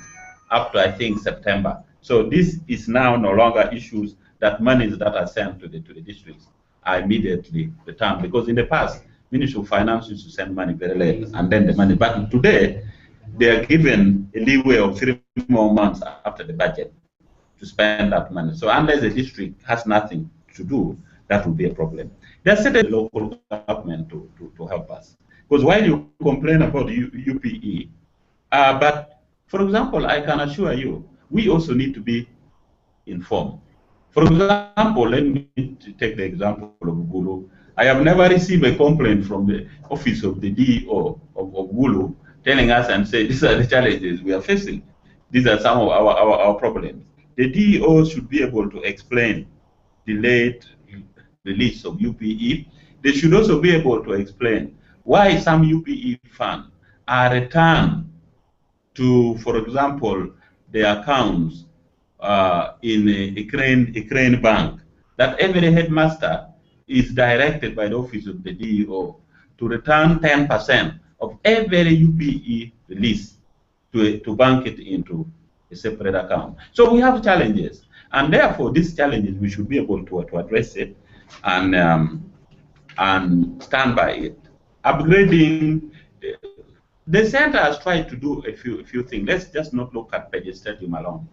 up to, I think, September. So this is now no longer issues that monies that are sent to the districts are immediately returned, because in the past, Ministry of Finance used to send money very late and then the money. But today, they are given a leeway of 3 more months after the budget to spend that money. So unless the district has nothing to do, that will be a problem. There's certain local government to help us. Because while you complain about UPE, but for example, I can assure you, we also need to be informed. For example, let me take the example of Gulu. I have never received a complaint from the office of the DEO of Gulu telling us and say, these are the challenges we are facing. These are some of our problems. The DEO should be able to explain delayed release of UPE. They should also be able to explain why some UPE funds are returned to, for example, the accounts in a crane bank, that every headmaster is directed by the office of the DEO to return 10% of every UPE release to bank it into a separate account. So we have challenges, and therefore these challenges we should be able to address it and stand by it. Upgrading. The center has tried to do a few things. Let's just not look at Page Stadium alone.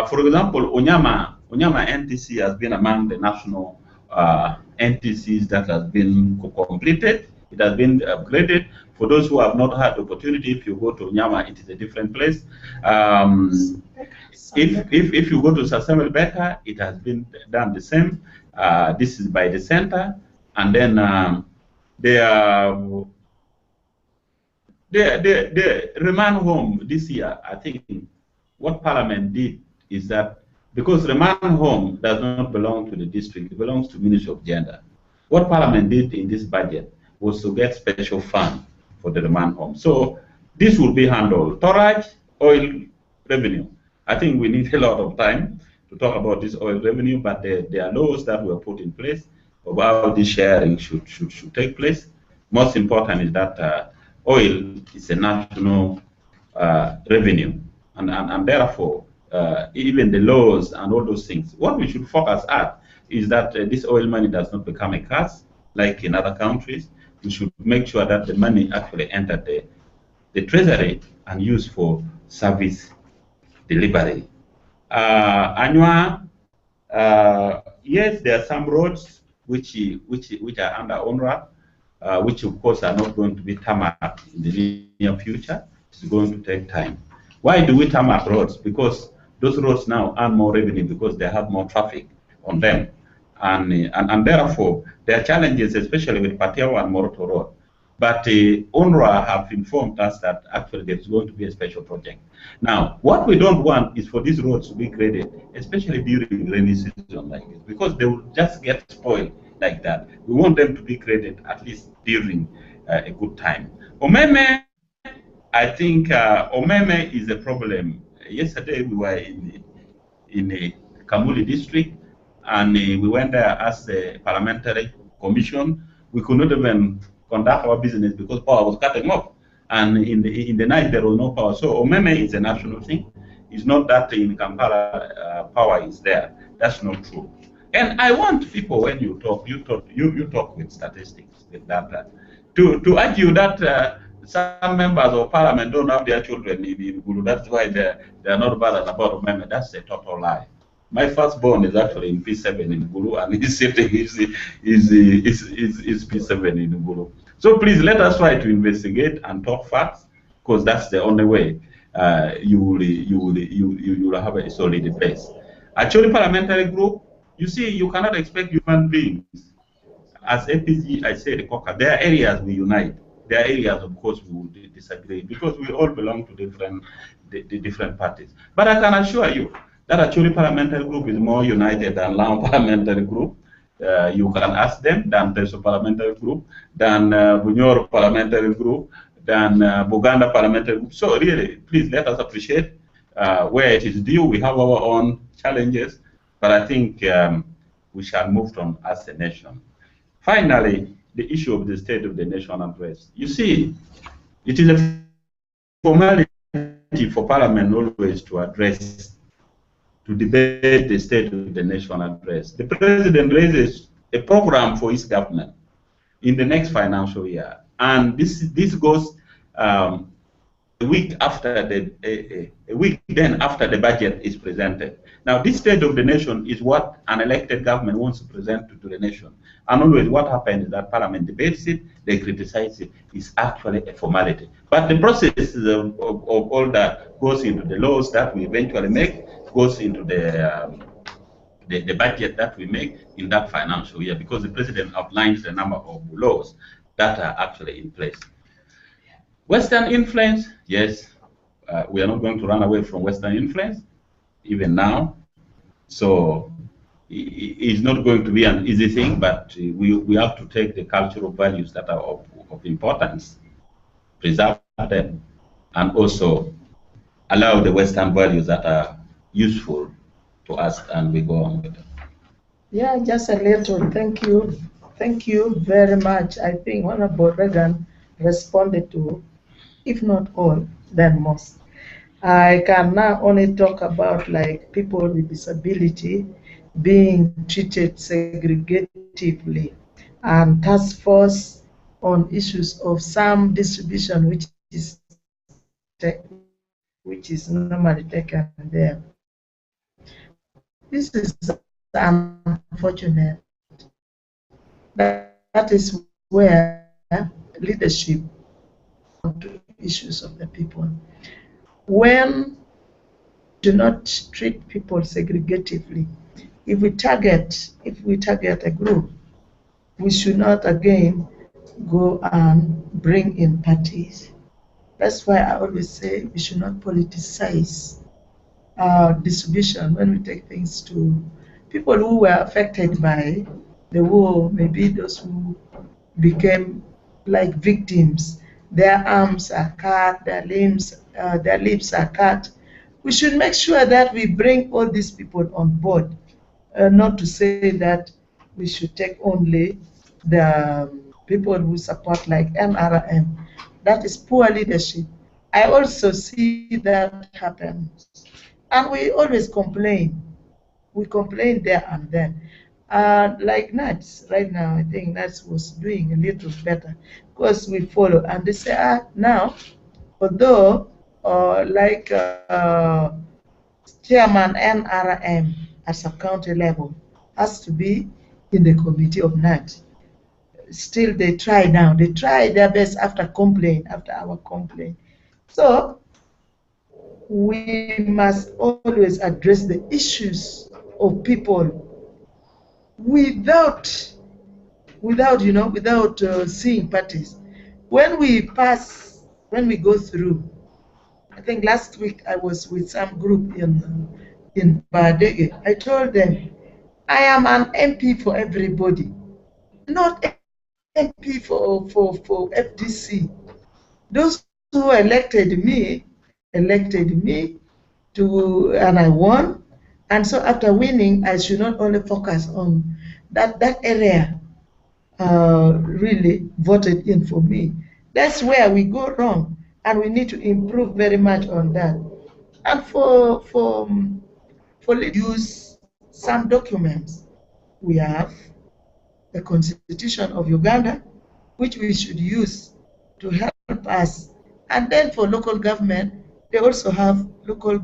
For example, Onyama NTC has been among the national NTCs that has been completed. It has been upgraded. For those who have not had the opportunity, if you go to Onyama, it is a different place. If you go to Sasemel Beka, it has been done the same. This is by the center. And then the remand home this year, I think what Parliament did is that, because remand home does not belong to the district, it belongs to Ministry of Gender. What Parliament did in this budget was to get special fund for the remand home. So this will be handled. Storage, oil revenue. I think we need a lot of time to talk about this oil revenue, but there are laws that were put in place about how this sharing should take place. Most important is that oil is a national revenue, and therefore even the laws and all those things. What we should focus at is that this oil money does not become a curse, like in other countries. We should make sure that the money actually entered the treasury and used for service delivery. Anua, yes, there are some roads which are under UNRWA, which of course are not going to be tarmac in the near future. It's going to take time. Why do we tarmac roads? Because those roads now earn more revenue because they have more traffic on them. And therefore, there are challenges, especially with Patiawa and Moroto Road. But UNRWA have informed us that actually there's going to be a special project. Now, what we don't want is for these roads to be graded, especially during rainy season like this, because they will just get spoiled like that. We want them to be graded at least during a good time. Omeme, I think Omeme is a problem. Yesterday we were in a Kamuli district, and we went there as a parliamentary commission. We could not even conduct our business because power was cutting off, and in the night there was no power. So Omeme is a national thing. It's not that in Kampala power is there. That's not true. And I want people, when you talk with statistics, with data, to argue that some members of parliament don't have their children in Gulu. That's why they are not bothered about Omeme. That's a total lie. My firstborn is actually in P7 in Gulu, and his sitting is P7 in Gulu. So please let us try to investigate and talk facts, because that's the only way you will have a solid base. Actually, parliamentary group, you see, you cannot expect human beings. As APG, I said, there are areas we unite. There are areas, of course, we will disagree because we all belong to different parties. But I can assure you that actually parliamentary group is more united than Lao parliamentary group. You can ask them, than Teso parliamentary group, than Bunyoro parliamentary group, than Buganda parliamentary group. So really, please let us appreciate where it is due. We have our own challenges, but I think we shall move on as a nation. Finally, the issue of the state of the nation address. You see, it is a formality for Parliament always to address, to debate the state of the nation address. The President raises a program for his government in the next financial year, and this goes a week after a week then after the budget is presented. Now, this state of the nation is what an elected government wants to present to the nation. And always what happens is that Parliament debates it, they criticize it. It's actually a formality. But the process of all that goes into the laws that we eventually make, goes into the budget that we make in that financial year, because the President outlines the number of laws that are actually in place. Western influence, yes, we are not going to run away from Western influence, even now. So it's not going to be an easy thing, but we have to take the cultural values that are of importance, preserve them, and also allow the Western values that are useful to us, and we go on with them. Yeah, just a little. Thank you. Thank you very much. I think Honorable Reagan responded to, if not all, then most. I can now only talk about like people with disability being treated segregatively, and task force on issues of some distribution which is normally taken there. This is unfortunate. That is where leadership to issues of the people. When do not treat people segregatively, if we target a group, we should not again go and bring in parties. That's why I always say we should not politicize distribution when we take things to people who were affected by the war, maybe those who became like victims. Their arms are cut, their lips are cut. We should make sure that we bring all these people on board, not to say that we should take only the people who support like NRM. That is poor leadership. I also see that happen. And we always complain. We complain there and then. Like Nats right now, I think Nats was doing a little better because we follow. And they say, now, although chairman NRM at sub-county level has to be in the committee of NAT. Still, they try now. They try their best after our complaint. So we must always address the issues of people without seeing parties. When we go through, I think last week I was with some group in Badege. I told them, I am an MP for everybody, not MP for FDC. Those who elected me and I won. And so after winning, I should not only focus on that area really voted in for me. That's where we go wrong, and we need to improve very much on that. And for use some documents, we have the Constitution of Uganda, which we should use to help us. And then for local government, they also have local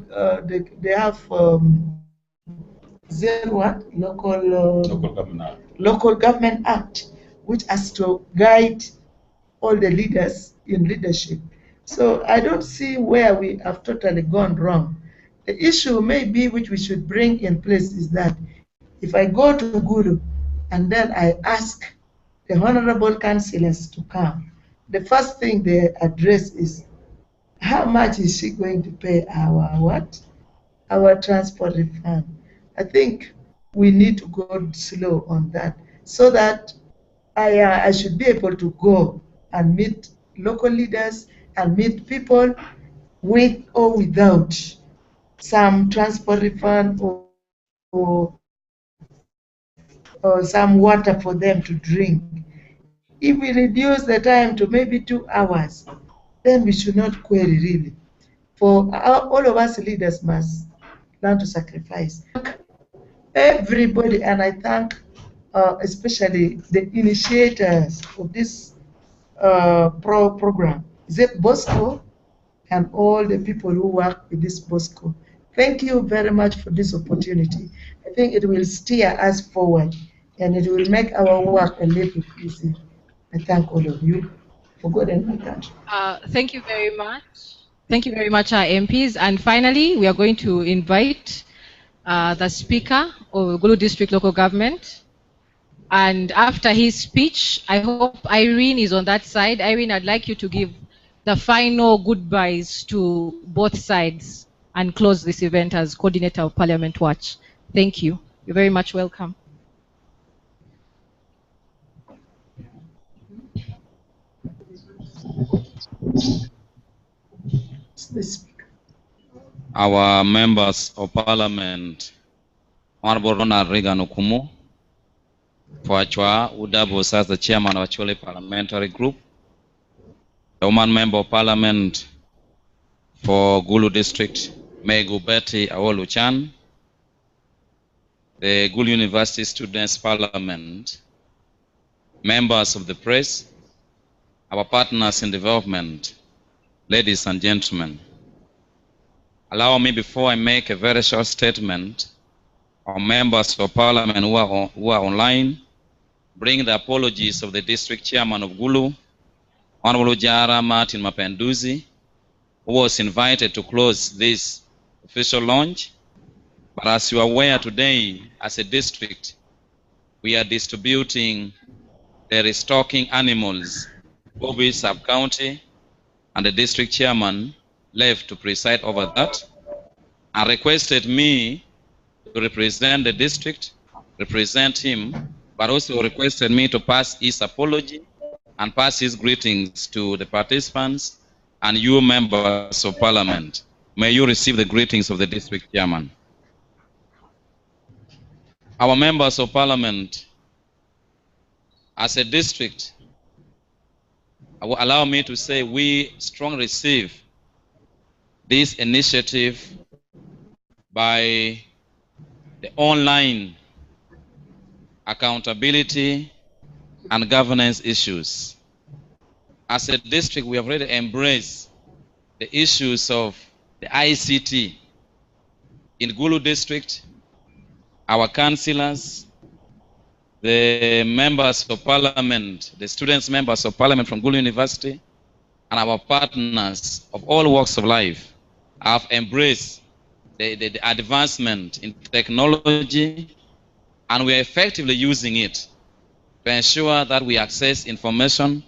local government act, which has to guide all the leaders in leadership. So I don't see where we have totally gone wrong. The issue maybe which we should bring in place is that if I go to Gulu and then I ask the honorable councillors to come, the first thing they address is how much is she going to pay our transport refund. I think we need to go slow on that so that I should be able to go and meet local leaders and meet people with or without some transport refund or some water for them to drink. If we reduce the time to maybe 2 hours, then we should not query really. For all of us leaders must learn to sacrifice. Everybody, and I thank especially the initiators of this program. Is it Bosco and all the people who work with this Bosco? Thank you very much for this opportunity. I think it will steer us forward and it will make our work a little easier. I thank all of you for God and my country. Thank you very much. Thank you very much, our MPs. And finally, we are going to invite the Speaker of Gulu District Local Government. And after his speech, I hope Irene is on that side. Irene, I'd like you to give the final goodbyes to both sides and close this event as coordinator of Parliament Watch. Thank you. You're very much welcome. Our members of Parliament, Honorable Ronald Reagan Okumu, for Achua, who doubles as the chairman of Acholi Parliamentary Group, the woman member of Parliament for Gulu District, Megu Betty Awoluchan, the Gulu University Students Parliament, members of the press, our partners in development, ladies and gentlemen. Allow me, before I make a very short statement, our members of Parliament who are online, bring the apologies of the district chairman of Gulu, Honorable Jara Martin Mapenduzi, who was invited to close this official launch. But as you are aware, today, as a district, we are distributing the restocking animals, Bobi sub-county, and the district chairman left to preside over that, and requested me to represent the district, represent him, but also requested me to pass his apology and pass his greetings to the participants and you members of Parliament. May you receive the greetings of the district chairman. Our members of Parliament, as a district, allow me to say we strongly receive this initiative by the online accountability, and governance issues. As a district, we have already embraced the issues of the ICT. In Gulu district, our councillors, the members of parliament, the students members of parliament from Gulu University, and our partners of all walks of life have embraced the advancement in technology, and we are effectively using it to ensure that we access information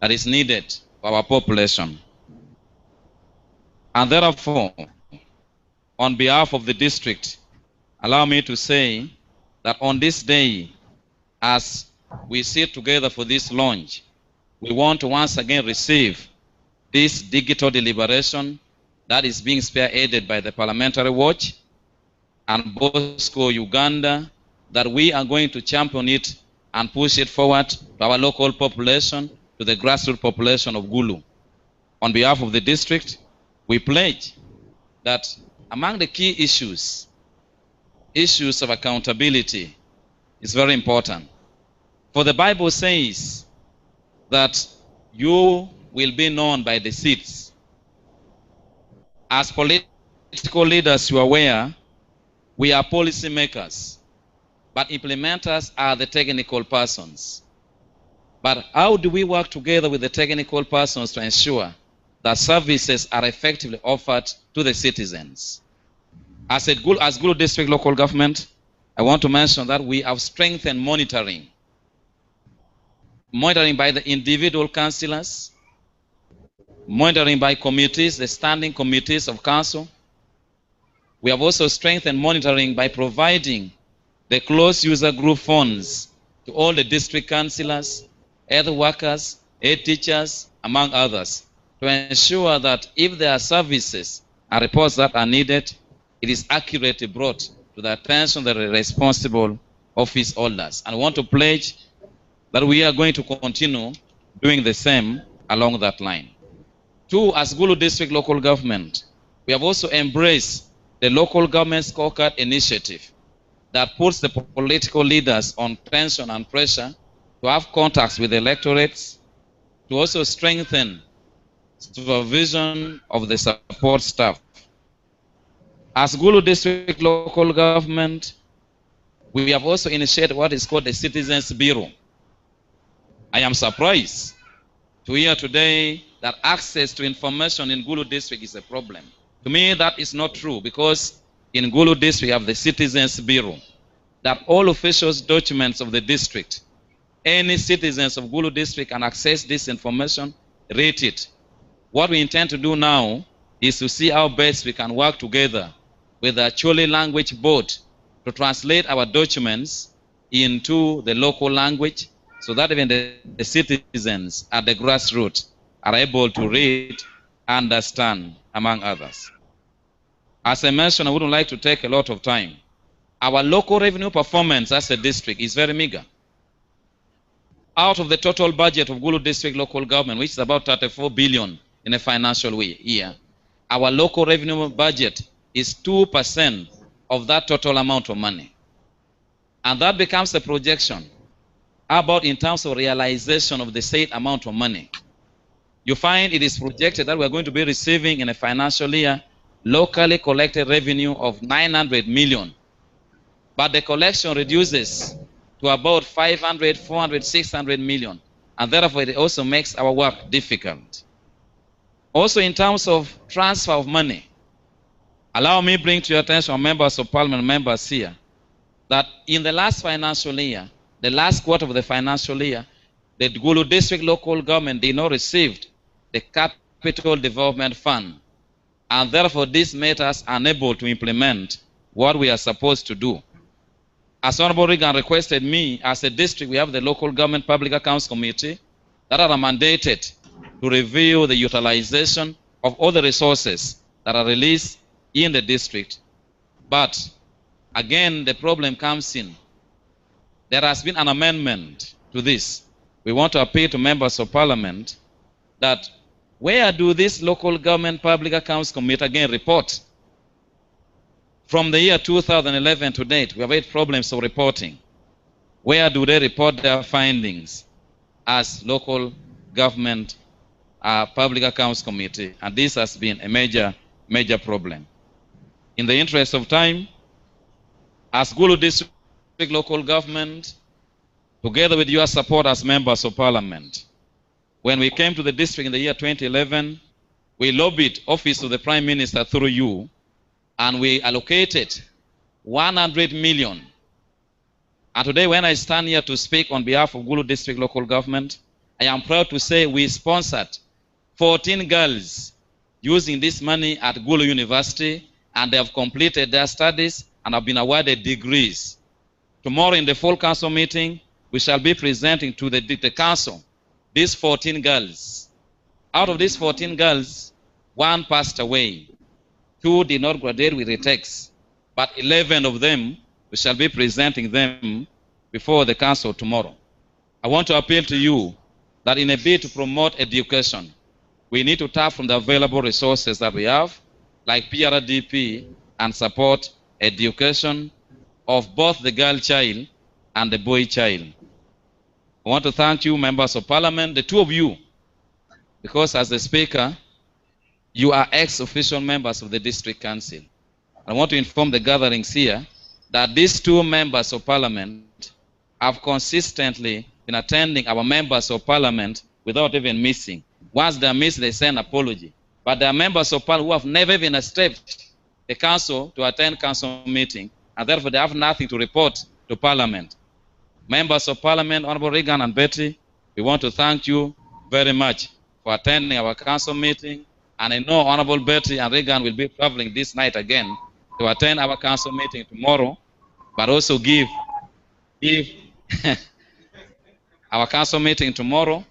that is needed for our population. And therefore, on behalf of the district, allow me to say that on this day, as we sit together for this launch, we want to once again receive this digital deliberation that is being spearheaded by the Parliamentary Watch and Bosco Uganda, that we are going to champion it and push it forward to our local population, to the grassroots population of Gulu. On behalf of the district, we pledge that among the key issues of accountability is very important. For the Bible says that you will be known by the seeds. As political leaders, you are aware, we are policy makers, but implementers are the technical persons. But how do we work together with the technical persons to ensure that services are effectively offered to the citizens? As Gulu District Local Government, I want to mention that we have strengthened monitoring. Monitoring by the individual councillors, monitoring by committees, the standing committees of council. We have also strengthened monitoring by providing the close user group funds to all the district councillors, health workers, head teachers, among others, to ensure that if there are services and reports that are needed, it is accurately brought to the attention of the responsible office holders. And I want to pledge that we are going to continue doing the same along that line. Two, as Gulu District Local Government, we have also embraced the Local Government Scorecard Initiative that puts the political leaders on tension and pressure to have contacts with the electorates, to also strengthen supervision of the support staff. As Gulu District Local Government, we have also initiated what is called the Citizens Bureau. I am surprised to hear today that access to information in Gulu District is a problem. To me, that is not true, because in Gulu District we have the Citizens Bureau, that all officials documents of the district, any citizens of Gulu District can access this information, read it. What we intend to do now is to see how best we can work together with the Chole language board to translate our documents into the local language, so that even the citizens at the grassroots are able to read, understand, among others. As I mentioned, I wouldn't like to take a lot of time. Our local revenue performance as a district is very meager. Out of the total budget of Gulu District Local Government, which is about 34 billion in a financial year, our local revenue budget is 2% of that total amount of money. And that becomes a projection. How about in terms of realization of the said amount of money? You find it is projected that we are going to be receiving in a financial year locally collected revenue of 900 million. But the collection reduces to about 500, 400, 600 million. And therefore it also makes our work difficult. Also in terms of transfer of money, allow me bring to your attention, members of parliament, members here, that in the last financial year, the last quarter of the financial year, the Gulu District Local Government did not receive the Capital Development Fund. And therefore this made us unable to implement what we are supposed to do. As Honorable Regan requested me, as a district, we have the Local Government Public Accounts Committee that are mandated to review the utilization of all the resources that are released in the district. But again, the problem comes in. There has been an amendment to this. We want to appeal to members of parliament that where do this Local Government Public Accounts Committee again report? From the year 2011 to date, we have had problems of reporting. Where do they report their findings as local government public accounts committee? And this has been a major problem. In the interest of time, as Gulu District local government, together with your support as members of parliament, when we came to the district in the year 2011, we lobbied Office of the Prime Minister through you, and we allocated 100 million. And today, when I stand here to speak on behalf of Gulu District local government, I am proud to say we sponsored 14 girls using this money at Gulu University, and they have completed their studies and have been awarded degrees. Tomorrow in the full council meeting, we shall be presenting to the council these 14 girls. Out of these 14 girls, 1 passed away. 2 did not graduate with retakes, but 11 of them, we shall be presenting them before the council tomorrow. I want to appeal to you that in a bid to promote education, we need to tap from the available resources that we have, like PRDP, and support education of both the girl child and the boy child. I want to thank you, members of parliament, the 2 of you, because as the speaker, you are ex-official members of the district council. I want to inform the gatherings here that these 2 members of parliament have consistently been attending our members of parliament without even missing. Once they miss, they send apology. But there are members of parliament who have never even stepped the council to attend council meeting, and therefore they have nothing to report to parliament. Members of parliament, Honorable Regan and Betty, we want to thank you very much for attending our council meeting. And I know Honorable Betty and Regan will be traveling this night again to attend our council meeting tomorrow, but also give our council meeting tomorrow,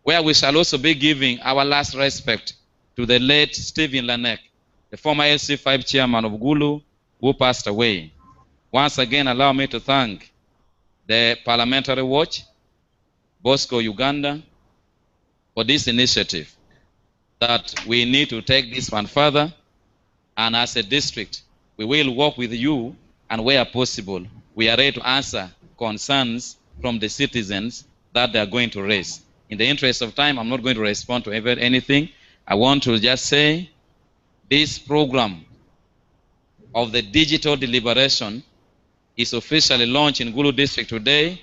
where we shall also be giving our last respect to the late Stephen Lanek, the former LC5 chairman of Gulu, who passed away. Once again, allow me to thank the Parliamentary Watch, Bosco Uganda, for this initiative, that we need to take this one further, and as a district, we will work with you, and where possible, we are ready to answer concerns from the citizens that they are going to raise. In the interest of time, I'm not going to respond to anything. I want to just say this program of the digital deliberation is officially launched in Gulu District today,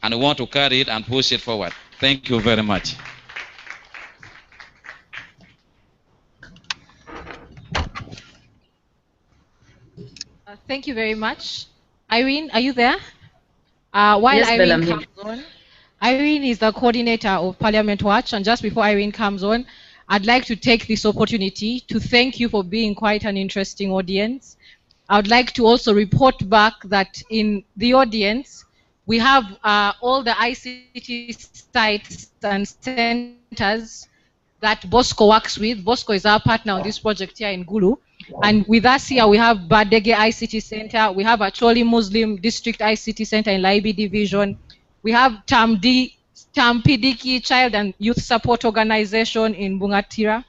and we want to carry it and push it forward. Thank you very much. Thank you very much. Irene, are you there? While Yes, Irene Bella, I'm here. comes on, Irene is the coordinator of Parliament Watch, and just before Irene comes on, I'd like to take this opportunity to thank you for being quite an interesting audience. I would like to also report back that in the audience, we have all the ICT sites and centers that Bosco works with. Bosco is our partner on this project here in Gulu. And with us here, we have Badege ICT Center. We have Acholi Muslim District ICT Center in Laibi Division. We have Tampidiki Child and Youth Support Organization in Bungatira.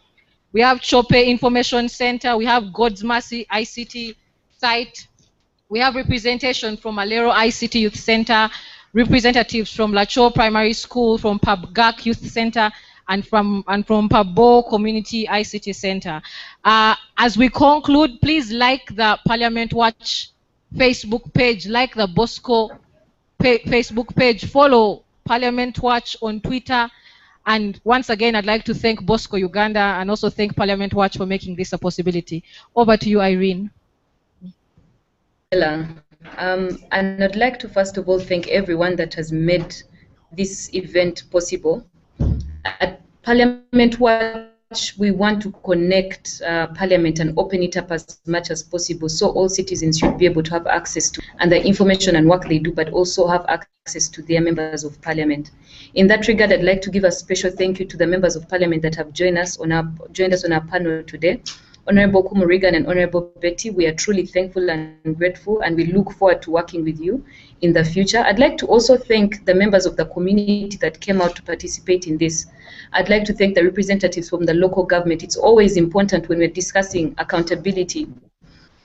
We have Chope Information Center. We have God's Mercy ICT site. We have representation from Alero ICT Youth Center, representatives from Lacho Primary School, from Pabgak Youth Center, and from Pabo Community ICT Center. As we conclude, please like the Parliament Watch Facebook page, like the Bosco Facebook page, follow Parliament Watch on Twitter. And once again, I'd like to thank Bosco Uganda and also thank Parliament Watch for making this a possibility. Over to you, Irene. And I'd like to first of all thank everyone that has made this event possible. At Parliament Watch, we want to connect Parliament and open it up as much as possible, so all citizens should be able to have access to and the information and work they do, but also have access to their members of Parliament. In that regard, I'd like to give a special thank you to the members of Parliament that have joined us on our panel today. Honorable Kumurigan and Honorable Betty, we are truly thankful and grateful, and we look forward to working with you in the future. I'd like to also thank the members of the community that came out to participate in this. I'd like to thank the representatives from the local government. It's always important when we're discussing accountability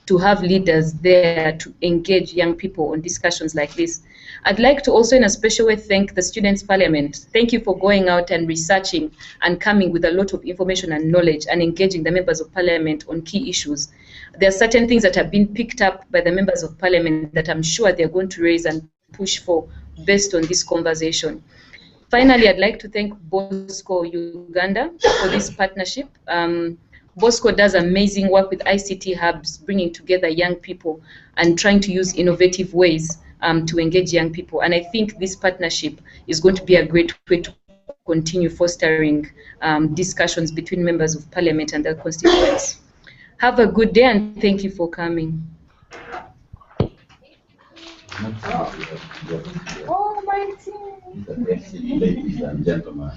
to have leaders there to engage young people on discussions like this. I'd like to also in a special way thank the Students' Parliament. Thank you for going out and researching and coming with a lot of information and knowledge and engaging the members of Parliament on key issues. There are certain things that have been picked up by the members of Parliament that I'm sure they're going to raise and push for based on this conversation. Finally, I'd like to thank Bosco Uganda for this partnership. Bosco does amazing work with ICT hubs, bringing together young people and trying to use innovative ways to engage young people. And I think this partnership is going to be a great way to continue fostering discussions between members of Parliament and their constituents. Have a good day and thank you for coming. Oh, my team. Ladies and gentlemen.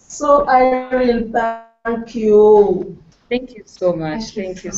So I will thank you. Thank you so much. Thank you.